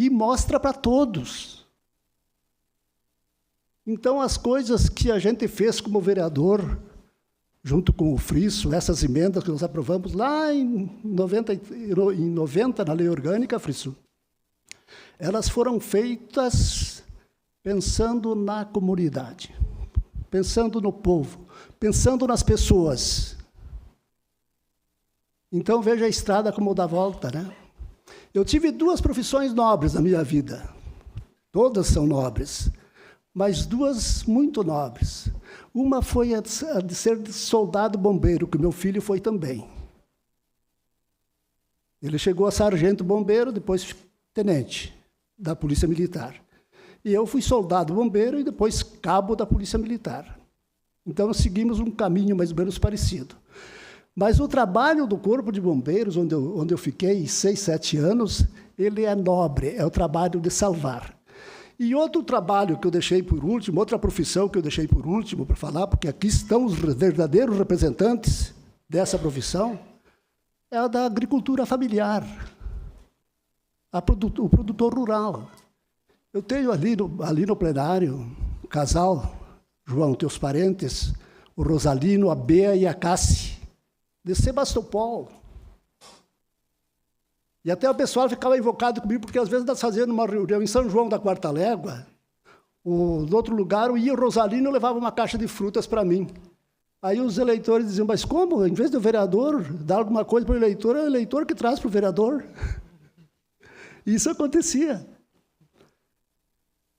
E mostra para todos. Então, as coisas que a gente fez como vereador, junto com o Frisso, essas emendas que nós aprovamos lá em 90 na lei orgânica, Frisso, elas foram feitas pensando na comunidade, pensando no povo, pensando nas pessoas. Então, veja a estrada como dá volta, né? Eu tive 2 profissões nobres na minha vida. Todas são nobres, mas 2 muito nobres. Uma foi a de ser soldado bombeiro, que meu filho foi também. Ele chegou a sargento bombeiro, depois tenente da Polícia Militar. E eu fui soldado bombeiro e depois cabo da Polícia Militar. Então, seguimos um caminho mais ou menos parecido. Mas o trabalho do Corpo de Bombeiros, onde eu fiquei 6, 7 anos, ele é nobre, é o trabalho de salvar. E outro trabalho que eu deixei por último, outra profissão que eu deixei por último para falar, porque aqui estão os verdadeiros representantes dessa profissão, é a da agricultura familiar, o produtor rural. Eu tenho ali no plenário, o casal, João, teus parentes, o Rosalino, a Bea e a Cassi, de Sebastopol. E até o pessoal ficava invocado comigo, porque às vezes nós fazíamos uma reunião em São João da Quarta Légua, no outro lugar, ia o Rosalino e levava uma caixa de frutas para mim. Aí os eleitores diziam, mas como? Em vez do vereador dar alguma coisa para o eleitor, é o eleitor que traz para o vereador. Isso acontecia.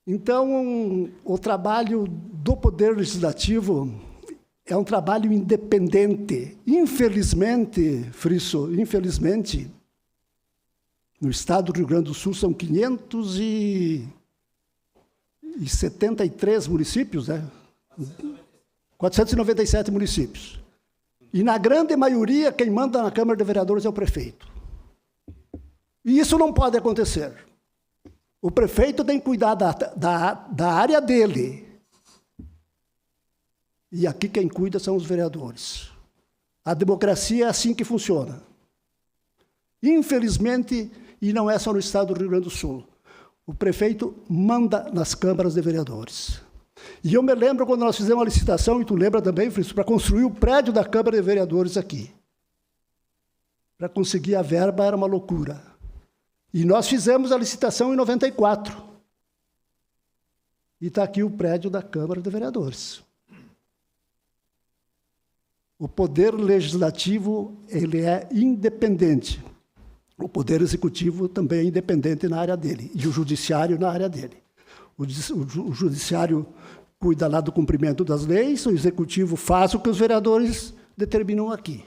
Então, o trabalho do Poder Legislativo é um trabalho independente. Infelizmente, Frisso, infelizmente, no estado do Rio Grande do Sul são 573 municípios, né? 497 municípios. E, na grande maioria, quem manda na Câmara de Vereadores é o prefeito. E isso não pode acontecer. O prefeito tem que cuidar da área dele. E aqui quem cuida são os vereadores. A democracia é assim que funciona. Infelizmente, e não é só no estado do Rio Grande do Sul, o prefeito manda nas câmaras de vereadores. E eu me lembro quando nós fizemos uma licitação, e tu lembra também, Friso, para construir o prédio da Câmara de Vereadores aqui. Para conseguir a verba era uma loucura. E nós fizemos a licitação em 94. E está aqui o prédio da Câmara de Vereadores. O poder legislativo, ele é independente. O poder executivo também é independente na área dele. E o judiciário na área dele. O judiciário cuida lá do cumprimento das leis, o executivo faz o que os vereadores determinam aqui.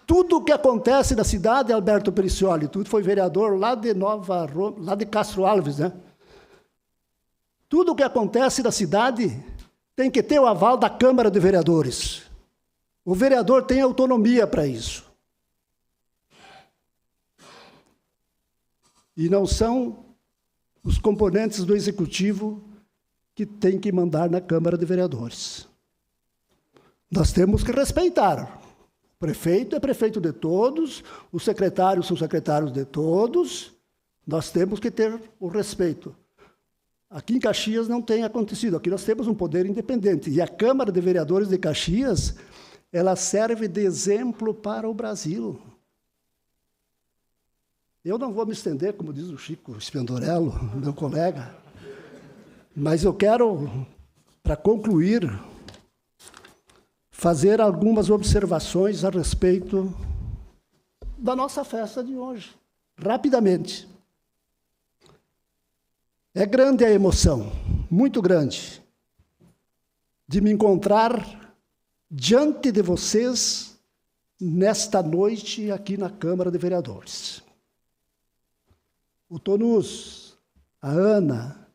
Tudo o que acontece na cidade, Alberto Pericioli, tu foi vereador lá de Castro Alves, né? Tudo o que acontece na cidade tem que ter o aval da Câmara de Vereadores. O vereador tem autonomia para isso. E não são os componentes do Executivo que têm que mandar na Câmara de Vereadores. Nós temos que respeitar. O prefeito é prefeito de todos, os secretários são secretários de todos, nós temos que ter o respeito. Aqui em Caxias não tem acontecido, aqui nós temos um poder independente, e a Câmara de Vereadores de Caxias, ela serve de exemplo para o Brasil. Eu não vou me estender, como diz o Chico Spendorello, meu colega, mas eu quero, para concluir, fazer algumas observações a respeito da nossa festa de hoje, rapidamente. É grande a emoção, muito grande, de me encontrar diante de vocês nesta noite aqui na Câmara de Vereadores. O Tonus, a Ana,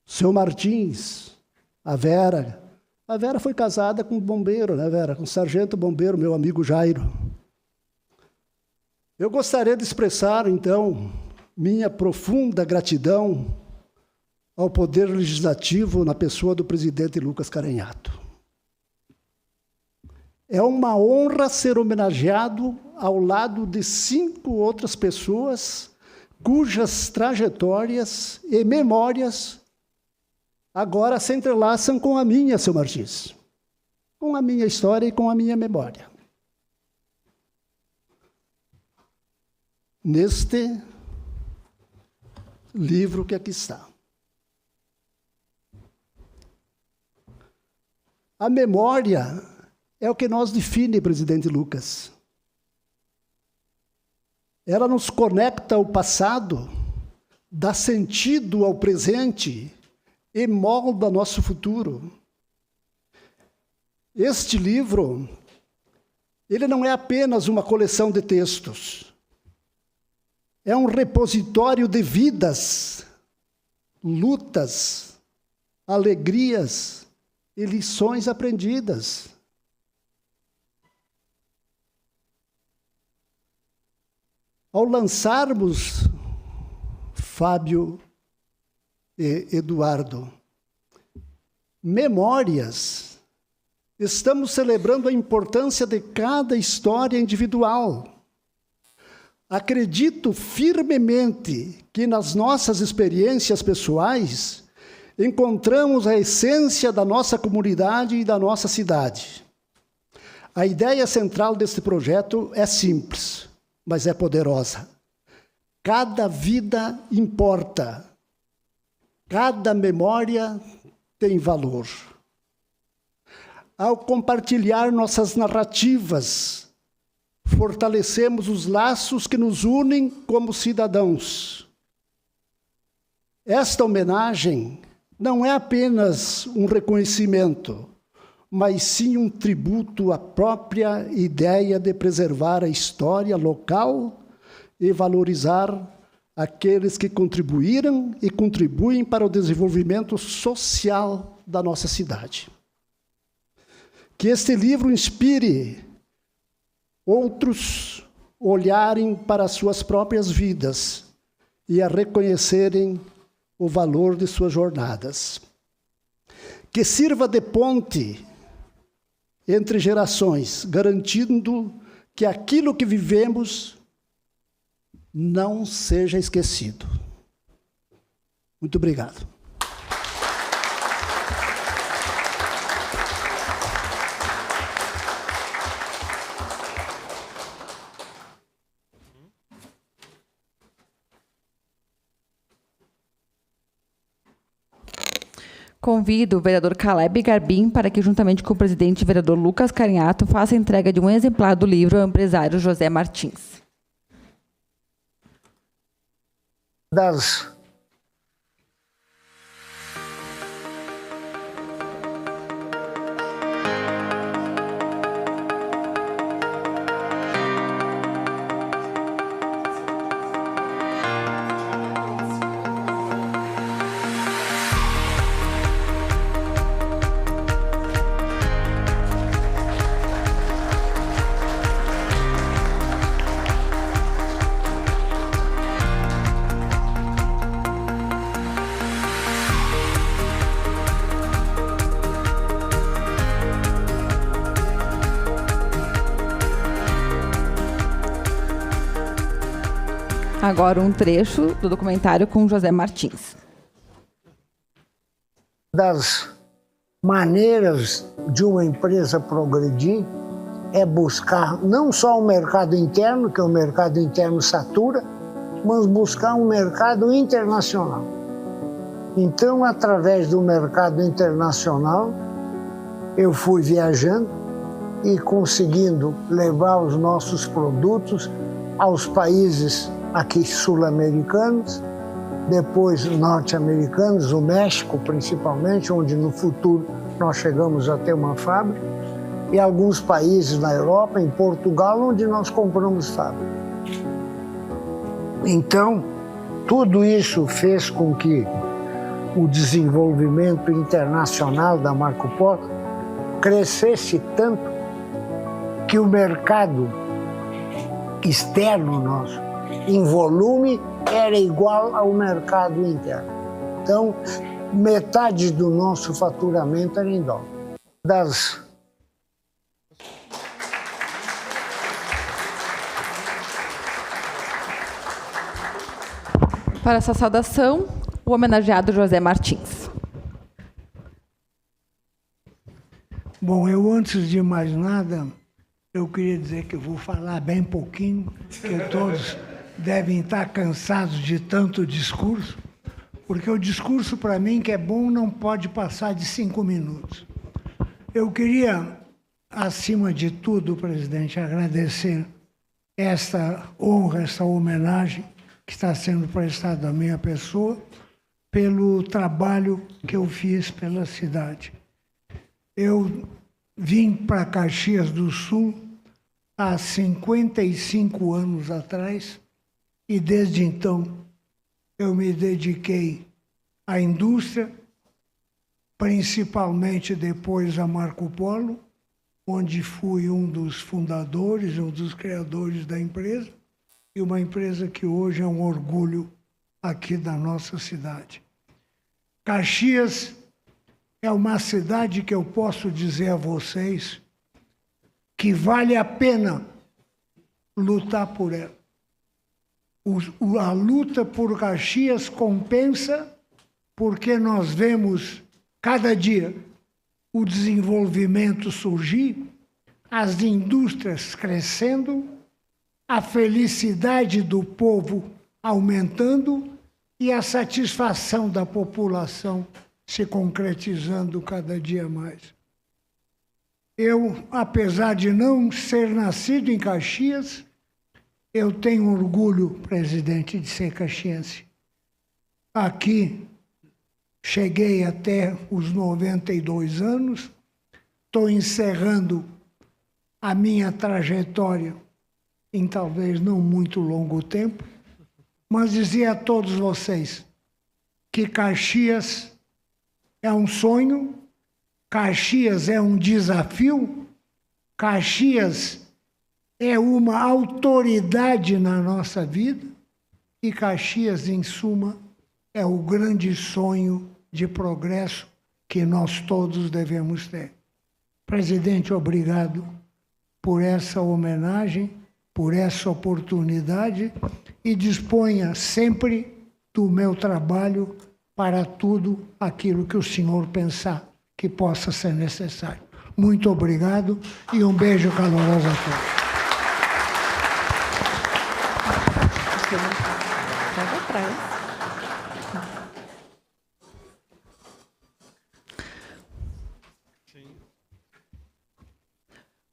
o seu Martins, a Vera. A Vera foi casada com um bombeiro, né, Vera? Com um sargento bombeiro, meu amigo Jairo. Eu gostaria de expressar, então, minha profunda gratidão ao Poder Legislativo na pessoa do presidente Lucas Carenhato. É uma honra ser homenageado ao lado de 5 outras pessoas cujas trajetórias e memórias agora se entrelaçam com a minha, seu Martins, com a minha história e com a minha memória. Neste livro que aqui está. A memória é o que nos define, presidente Lucas. Ela nos conecta ao passado, dá sentido ao presente e molda nosso futuro. Este livro, ele não é apenas uma coleção de textos. É um repositório de vidas, lutas, alegrias e lições aprendidas. Ao lançarmos, Fábio e Eduardo, Memórias, estamos celebrando a importância de cada história individual. Acredito firmemente que nas nossas experiências pessoais encontramos a essência da nossa comunidade e da nossa cidade. A ideia central deste projeto é simples, mas é poderosa. Cada vida importa. Cada memória tem valor. Ao compartilhar nossas narrativas, fortalecemos os laços que nos unem como cidadãos. Esta homenagem não é apenas um reconhecimento, mas sim um tributo à própria ideia de preservar a história local e valorizar aqueles que contribuíram e contribuem para o desenvolvimento social da nossa cidade. Que este livro inspire outros a olharem para as suas próprias vidas e a reconhecerem o valor de suas jornadas. Que sirva de ponte entre gerações, garantindo que aquilo que vivemos não seja esquecido. Muito obrigado. Convido o vereador Caleb Garbim para que, juntamente com o presidente vereador Lucas Carenhato, faça a entrega de um exemplar do livro ao empresário José Martins. Agora um trecho do documentário com José Martins. Das maneiras de uma empresa progredir é buscar não só o mercado interno, que o mercado interno satura, mas buscar um mercado internacional. Então, através do mercado internacional, eu fui viajando e conseguindo levar os nossos produtos aos países aqui sul-americanos, depois norte-americanos, o México principalmente, onde no futuro nós chegamos a ter uma fábrica, e alguns países na Europa, em Portugal, onde nós compramos fábrica. Então, tudo isso fez com que o desenvolvimento internacional da Marco Polo crescesse tanto que o mercado externo nosso, em volume, era igual ao mercado interno. Então, metade do nosso faturamento era em dólar. Para essa saudação, o homenageado José Martins. Bom, eu antes de mais nada, eu queria dizer que eu vou falar bem pouquinho, porque todos devem estar cansados de tanto discurso, porque o discurso, para mim, que é bom, não pode passar de 5 minutos. Eu queria, acima de tudo, presidente, agradecer esta honra, essa homenagem que está sendo prestada à minha pessoa, pelo trabalho que eu fiz pela cidade. Eu vim para Caxias do Sul há 55 anos atrás e, desde então, eu me dediquei à indústria, principalmente depois a Marco Polo, onde fui um dos fundadores, um dos criadores da empresa, e uma empresa que hoje é um orgulho aqui da nossa cidade. Caxias é uma cidade que eu posso dizer a vocês que vale a pena lutar por ela. A luta por Caxias compensa porque nós vemos cada dia o desenvolvimento surgir, as indústrias crescendo, a felicidade do povo aumentando e a satisfação da população se concretizando cada dia mais. Eu, apesar de não ser nascido em Caxias, eu tenho orgulho, presidente, de ser caxiense. Aqui, cheguei até os 92 anos, estou encerrando a minha trajetória em talvez não muito longo tempo, mas dizia a todos vocês que Caxias é um sonho, Caxias é um desafio, Caxias é uma autoridade na nossa vida e Caxias, em suma, é o grande sonho de progresso que nós todos devemos ter. Presidente, obrigado por essa homenagem, por essa oportunidade e disponha sempre do meu trabalho para tudo aquilo que o senhor pensar que possa ser necessário. Muito obrigado e um beijo caloroso a todos.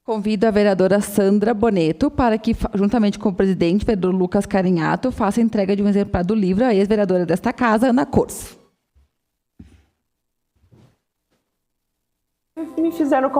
Convido a vereadora Sandra Boneto para que, juntamente com o presidente, vereador Lucas Carinhato, faça a entrega de um exemplar do livro à ex-vereadora desta casa, Ana Corso. Me fizeram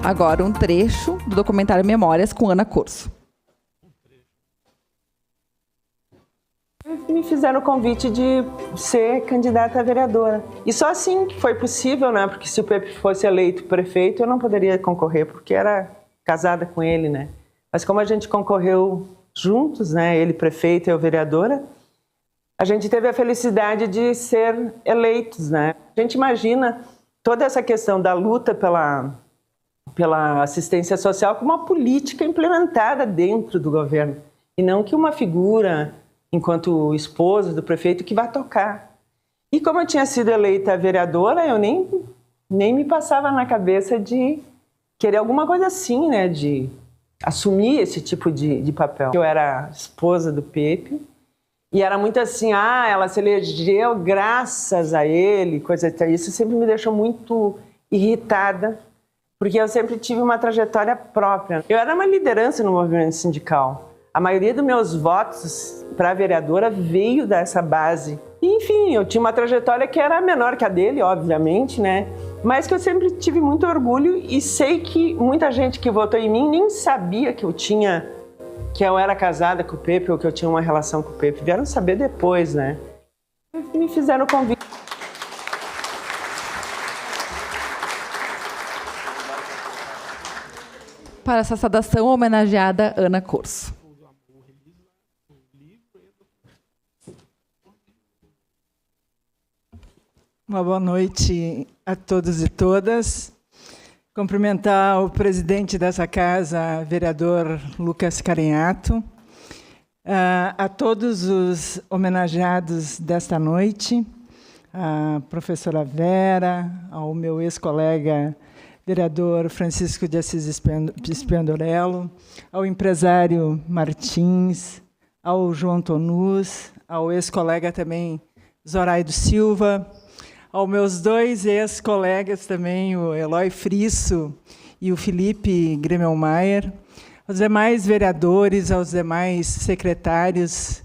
Agora, um trecho do documentário Memórias com Ana Corso. Me fizeram o convite de ser candidata a vereadora. E só assim foi possível, né? Porque se o Pepe fosse eleito prefeito, eu não poderia concorrer, porque era casada com ele, né? Mas como a gente concorreu juntos, né? Ele prefeito e eu vereadora, a gente teve a felicidade de ser eleitos, né? A gente imagina toda essa questão da luta pela assistência social como uma política implementada dentro do governo, e não que uma figura, enquanto esposa do prefeito, que vai tocar. E como eu tinha sido eleita vereadora, eu nem me passava na cabeça de querer alguma coisa assim, né, de assumir esse tipo de papel. Eu era esposa do Pepe, e era muito assim, ela se elegeu graças a ele, coisa assim. Isso sempre me deixou muito irritada, porque eu sempre tive uma trajetória própria. Eu era uma liderança no movimento sindical. A maioria dos meus votos para vereadora veio dessa base. E, enfim, eu tinha uma trajetória que era menor que a dele, obviamente, né? Mas que eu sempre tive muito orgulho e sei que muita gente que votou em mim nem sabia que eu era casada com o Pepe ou que eu tinha uma relação com o Pepe. Vieram saber depois, né? E me fizeram o convite. Para essa saudação, homenageada Ana Corso. Uma boa noite a todos e todas. Cumprimentar o presidente dessa casa, vereador Lucas Carinhato, a todos os homenageados desta noite, a professora Vera, ao meu ex-colega vereador Francisco de Assis Spiandorello, ao empresário Martins, ao João Tonus, ao ex-colega também Zoraide Silva, aos meus dois ex-colegas também, o Eloy Frisso e o Felipe Gremmelmaier, aos demais vereadores, aos demais secretários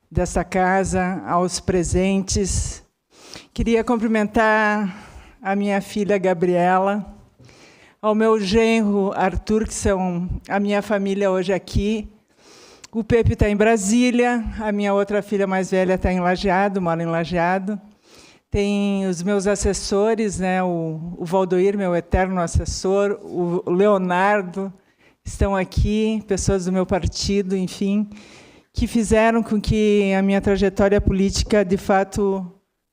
desta casa, aos presentes. Queria cumprimentar a minha filha Gabriela, ao meu genro Arthur, que são a minha família hoje aqui. O Pepe está em Brasília, a minha outra filha mais velha está em Lajeado, mora em Lajeado. Tem os meus assessores, né, o Valdoir, meu eterno assessor, o Leonardo, estão aqui, pessoas do meu partido, enfim, que fizeram com que a minha trajetória política, de fato,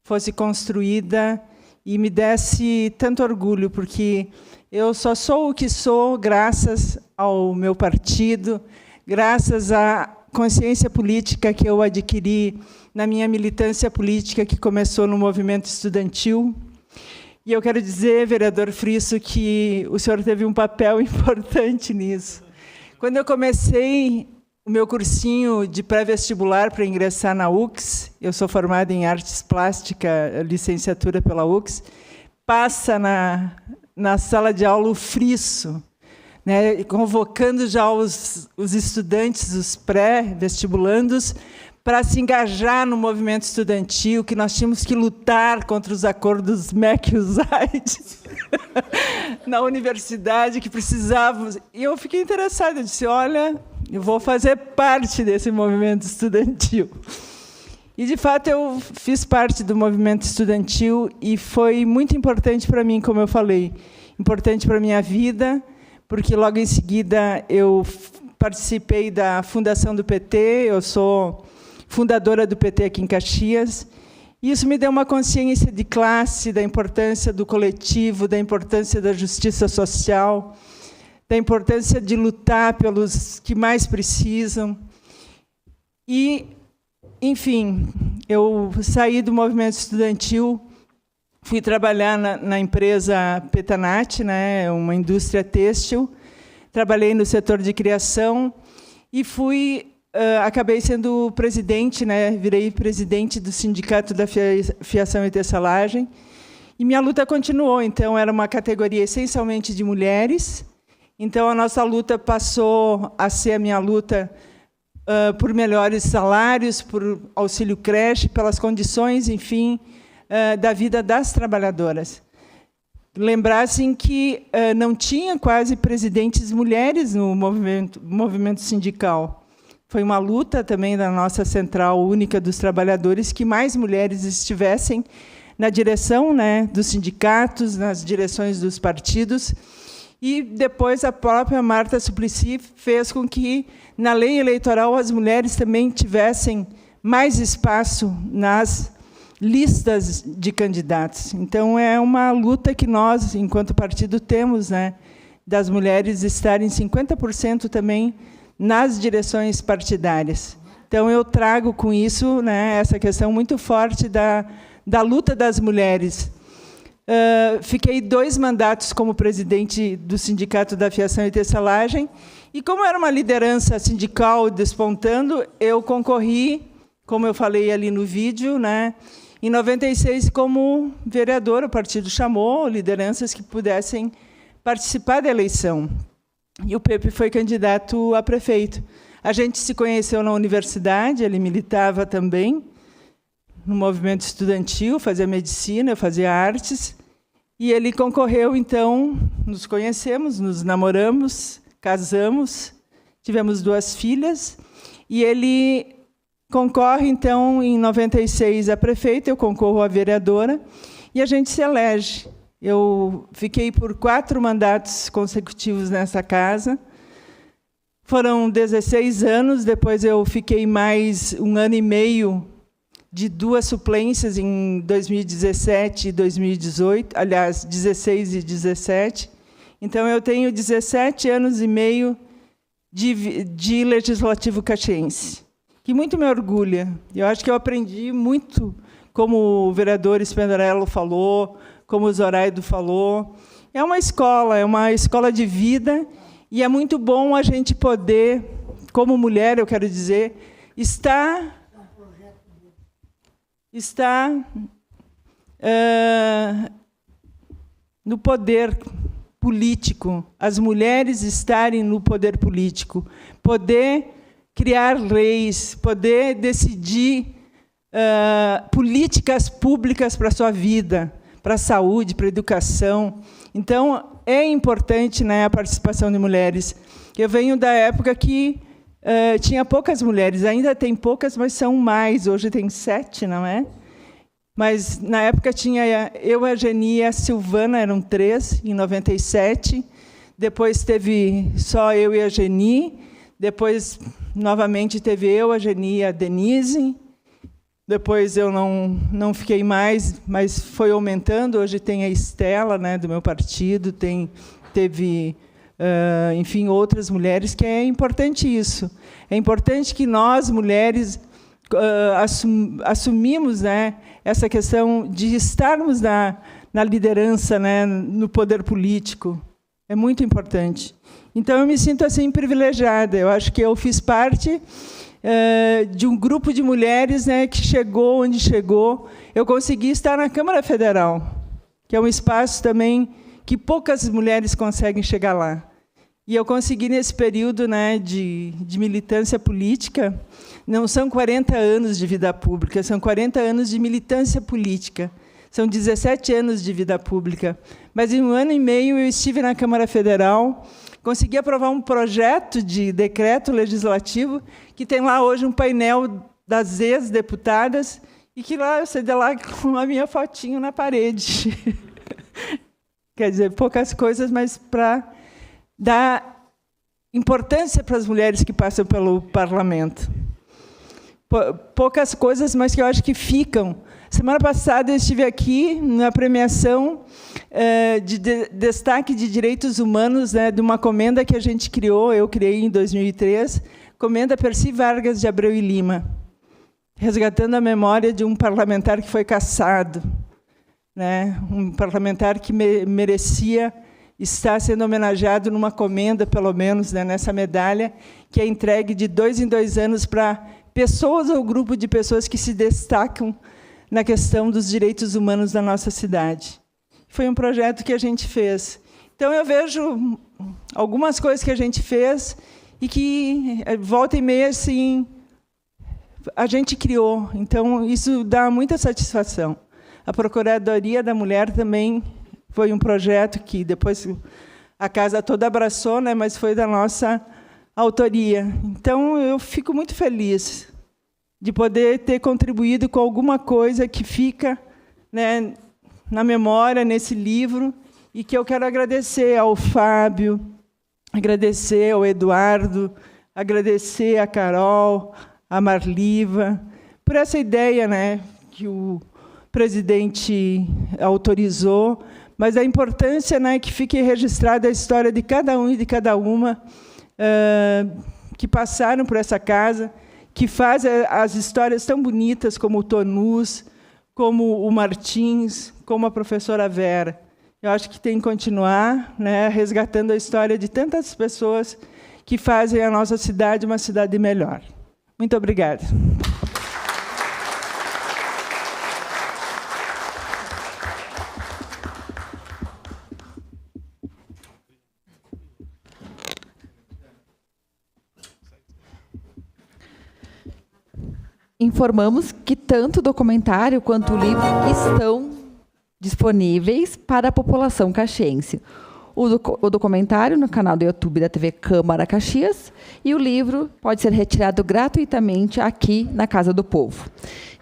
fosse construída e me desse tanto orgulho, porque eu só sou o que sou graças ao meu partido, graças à consciência política que eu adquiri na minha militância política, que começou no movimento estudantil. E eu quero dizer, vereador Frisso, que o senhor teve um papel importante nisso. Quando eu comecei o meu cursinho de pré-vestibular para ingressar na UX, eu sou formada em Artes Plásticas, licenciatura pela UX, passa na sala de aula o Frisso, né, convocando já os estudantes, os pré-vestibulandos, para se engajar no movimento estudantil, que nós tínhamos que lutar contra os acordos MEC-USAID na universidade, que precisávamos. E eu fiquei interessada, eu disse, olha, eu vou fazer parte desse movimento estudantil. E, de fato, eu fiz parte do movimento estudantil e foi muito importante para mim, como eu falei, importante para a minha vida, porque logo em seguida eu participei da fundação do PT, eu sou fundadora do PT aqui em Caxias, e isso me deu uma consciência de classe, da importância do coletivo, da importância da justiça social, da importância de lutar pelos que mais precisam. E, enfim, eu saí do movimento estudantil, fui trabalhar na empresa Petanat, né, uma indústria têxtil, trabalhei no setor de criação e acabei sendo presidente, né, virei presidente do Sindicato da Fiação e Tessalagem, e minha luta continuou. Então, era uma categoria essencialmente de mulheres, então a nossa luta passou a ser a minha luta por melhores salários, por auxílio creche, pelas condições, enfim, da vida das trabalhadoras. Lembrassem que não tinha quase presidentes mulheres no movimento sindical. Foi uma luta também da nossa Central Única dos Trabalhadores que mais mulheres estivessem na direção, né, dos sindicatos, nas direções dos partidos. E depois a própria Marta Suplicy fez com que, na lei eleitoral, as mulheres também tivessem mais espaço nas listas de candidatos. Então, é uma luta que nós, enquanto partido, temos, né, das mulheres estarem 50% também nas direções partidárias. Então, eu trago com isso, né, essa questão muito forte da luta das mulheres. Fiquei 2 mandatos como presidente do Sindicato da Fiação e Tecelagem, e como era uma liderança sindical despontando, eu concorri, como eu falei ali no vídeo, né, em 96 como vereadora. O partido chamou lideranças que pudessem participar da eleição. E o Pepe foi candidato a prefeito. A gente se conheceu na universidade, ele militava também no movimento estudantil, fazia medicina, eu fazia artes, e ele concorreu, então, nos conhecemos, nos namoramos, casamos, tivemos 2 filhas, e ele concorre, então, em 96 a prefeito, eu concorro a vereadora, e a gente se elege. Eu fiquei por 4 mandatos consecutivos nessa casa. Foram 16 anos, depois eu fiquei mais 1 ano e meio de 2 suplências em 2017 e 2018, aliás, 16 e 17. Então, eu tenho 17 anos e meio de legislativo caxiense, que muito me orgulha. Eu acho que eu aprendi muito, como o vereador Spendarello falou, como o Zoraido falou. É uma escola de vida, e é muito bom a gente poder, como mulher, eu quero dizer, estar no poder político, as mulheres estarem no poder político, poder criar leis, poder decidir políticas públicas para a sua vida, para a saúde, para a educação. Então, é importante, né, a participação de mulheres. Eu venho da época que tinha poucas mulheres, ainda tem poucas, mas são mais. Hoje tem 7, não é? Mas, na época, tinha eu, a Geni e a Silvana, eram 3, em 97. Depois teve só eu e a Geni. Depois, novamente, teve eu, a Geni e a Denise. Depois eu não fiquei mais, mas foi aumentando. Hoje tem a Estela, né, do meu partido, teve, enfim, outras mulheres, que é importante isso. É importante que nós, mulheres, assumimos, né, essa questão de estarmos na liderança, né, no poder político. É muito importante. Então, eu me sinto assim privilegiada. Eu acho que eu fiz parte de um grupo de mulheres, né, que chegou onde chegou. Eu consegui estar na Câmara Federal, que é um espaço também que poucas mulheres conseguem chegar lá. E eu consegui, nesse período, né, de militância política, não são 40 anos de vida pública, são 40 anos de militância política. São 17 anos de vida pública. Mas, em 1 ano e meio, eu estive na Câmara Federal, consegui aprovar um projeto de decreto legislativo que tem lá hoje um painel das ex-deputadas e que lá eu saí de lá com a minha fotinho na parede. Quer dizer, poucas coisas, mas para dar importância para as mulheres que passam pelo parlamento. Poucas coisas, mas que eu acho que ficam. Semana passada eu estive aqui na premiação de destaque de direitos humanos, né, de uma comenda que a gente criou, eu criei em 2003, comenda Percy Vargas de Abreu e Lima, resgatando a memória de um parlamentar que foi cassado, né, um parlamentar que merecia estar sendo homenageado numa comenda, pelo menos, né, nessa medalha, que é entregue de 2 em 2 anos para pessoas ou grupo de pessoas que se destacam na questão dos direitos humanos da nossa cidade. Foi um projeto que a gente fez. Então, eu vejo algumas coisas que a gente fez e que, volta e meia, assim, a gente criou. Então, isso dá muita satisfação. A Procuradoria da Mulher também foi um projeto que depois a casa toda abraçou, né, mas foi da nossa autoria. Então, eu fico muito feliz de poder ter contribuído com alguma coisa que fica, né, na memória, nesse livro, e que eu quero agradecer ao Fábio, agradecer ao Eduardo, agradecer a Carol, a Marliva, por essa ideia, né, que o presidente autorizou, mas a importância, né, que fique registrada a história de cada um e de cada uma que passaram por essa casa, que fazem as histórias tão bonitas, como o Tonus, como o Martins, como a professora Vera. Eu acho que tem que continuar, né, resgatando a história de tantas pessoas que fazem a nossa cidade uma cidade melhor. Muito obrigada. Informamos que tanto o documentário quanto o livro estão disponíveis para a população caxiense. O documentário no canal do YouTube da TV Câmara Caxias e o livro pode ser retirado gratuitamente aqui na Casa do Povo.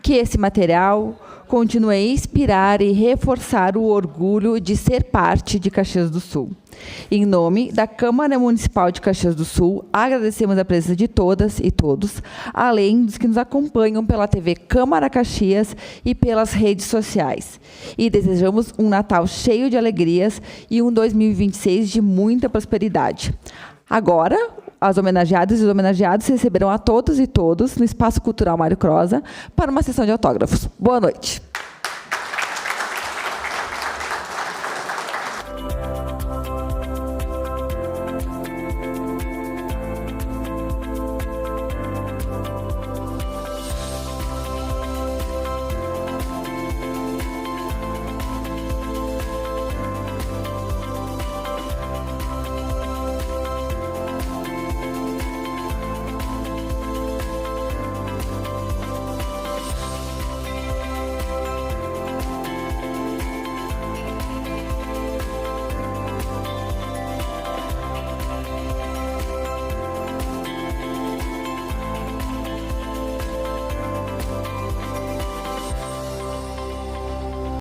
Que esse material continue a inspirar e reforçar o orgulho de ser parte de Caxias do Sul. Em nome da Câmara Municipal de Caxias do Sul, agradecemos a presença de todas e todos, além dos que nos acompanham pela TV Câmara Caxias e pelas redes sociais. E desejamos um Natal cheio de alegrias e um 2026 de muita prosperidade. Agora, as homenageadas e os homenageados receberão a todos e todos no Espaço Cultural Mário Croza para uma sessão de autógrafos. Boa noite.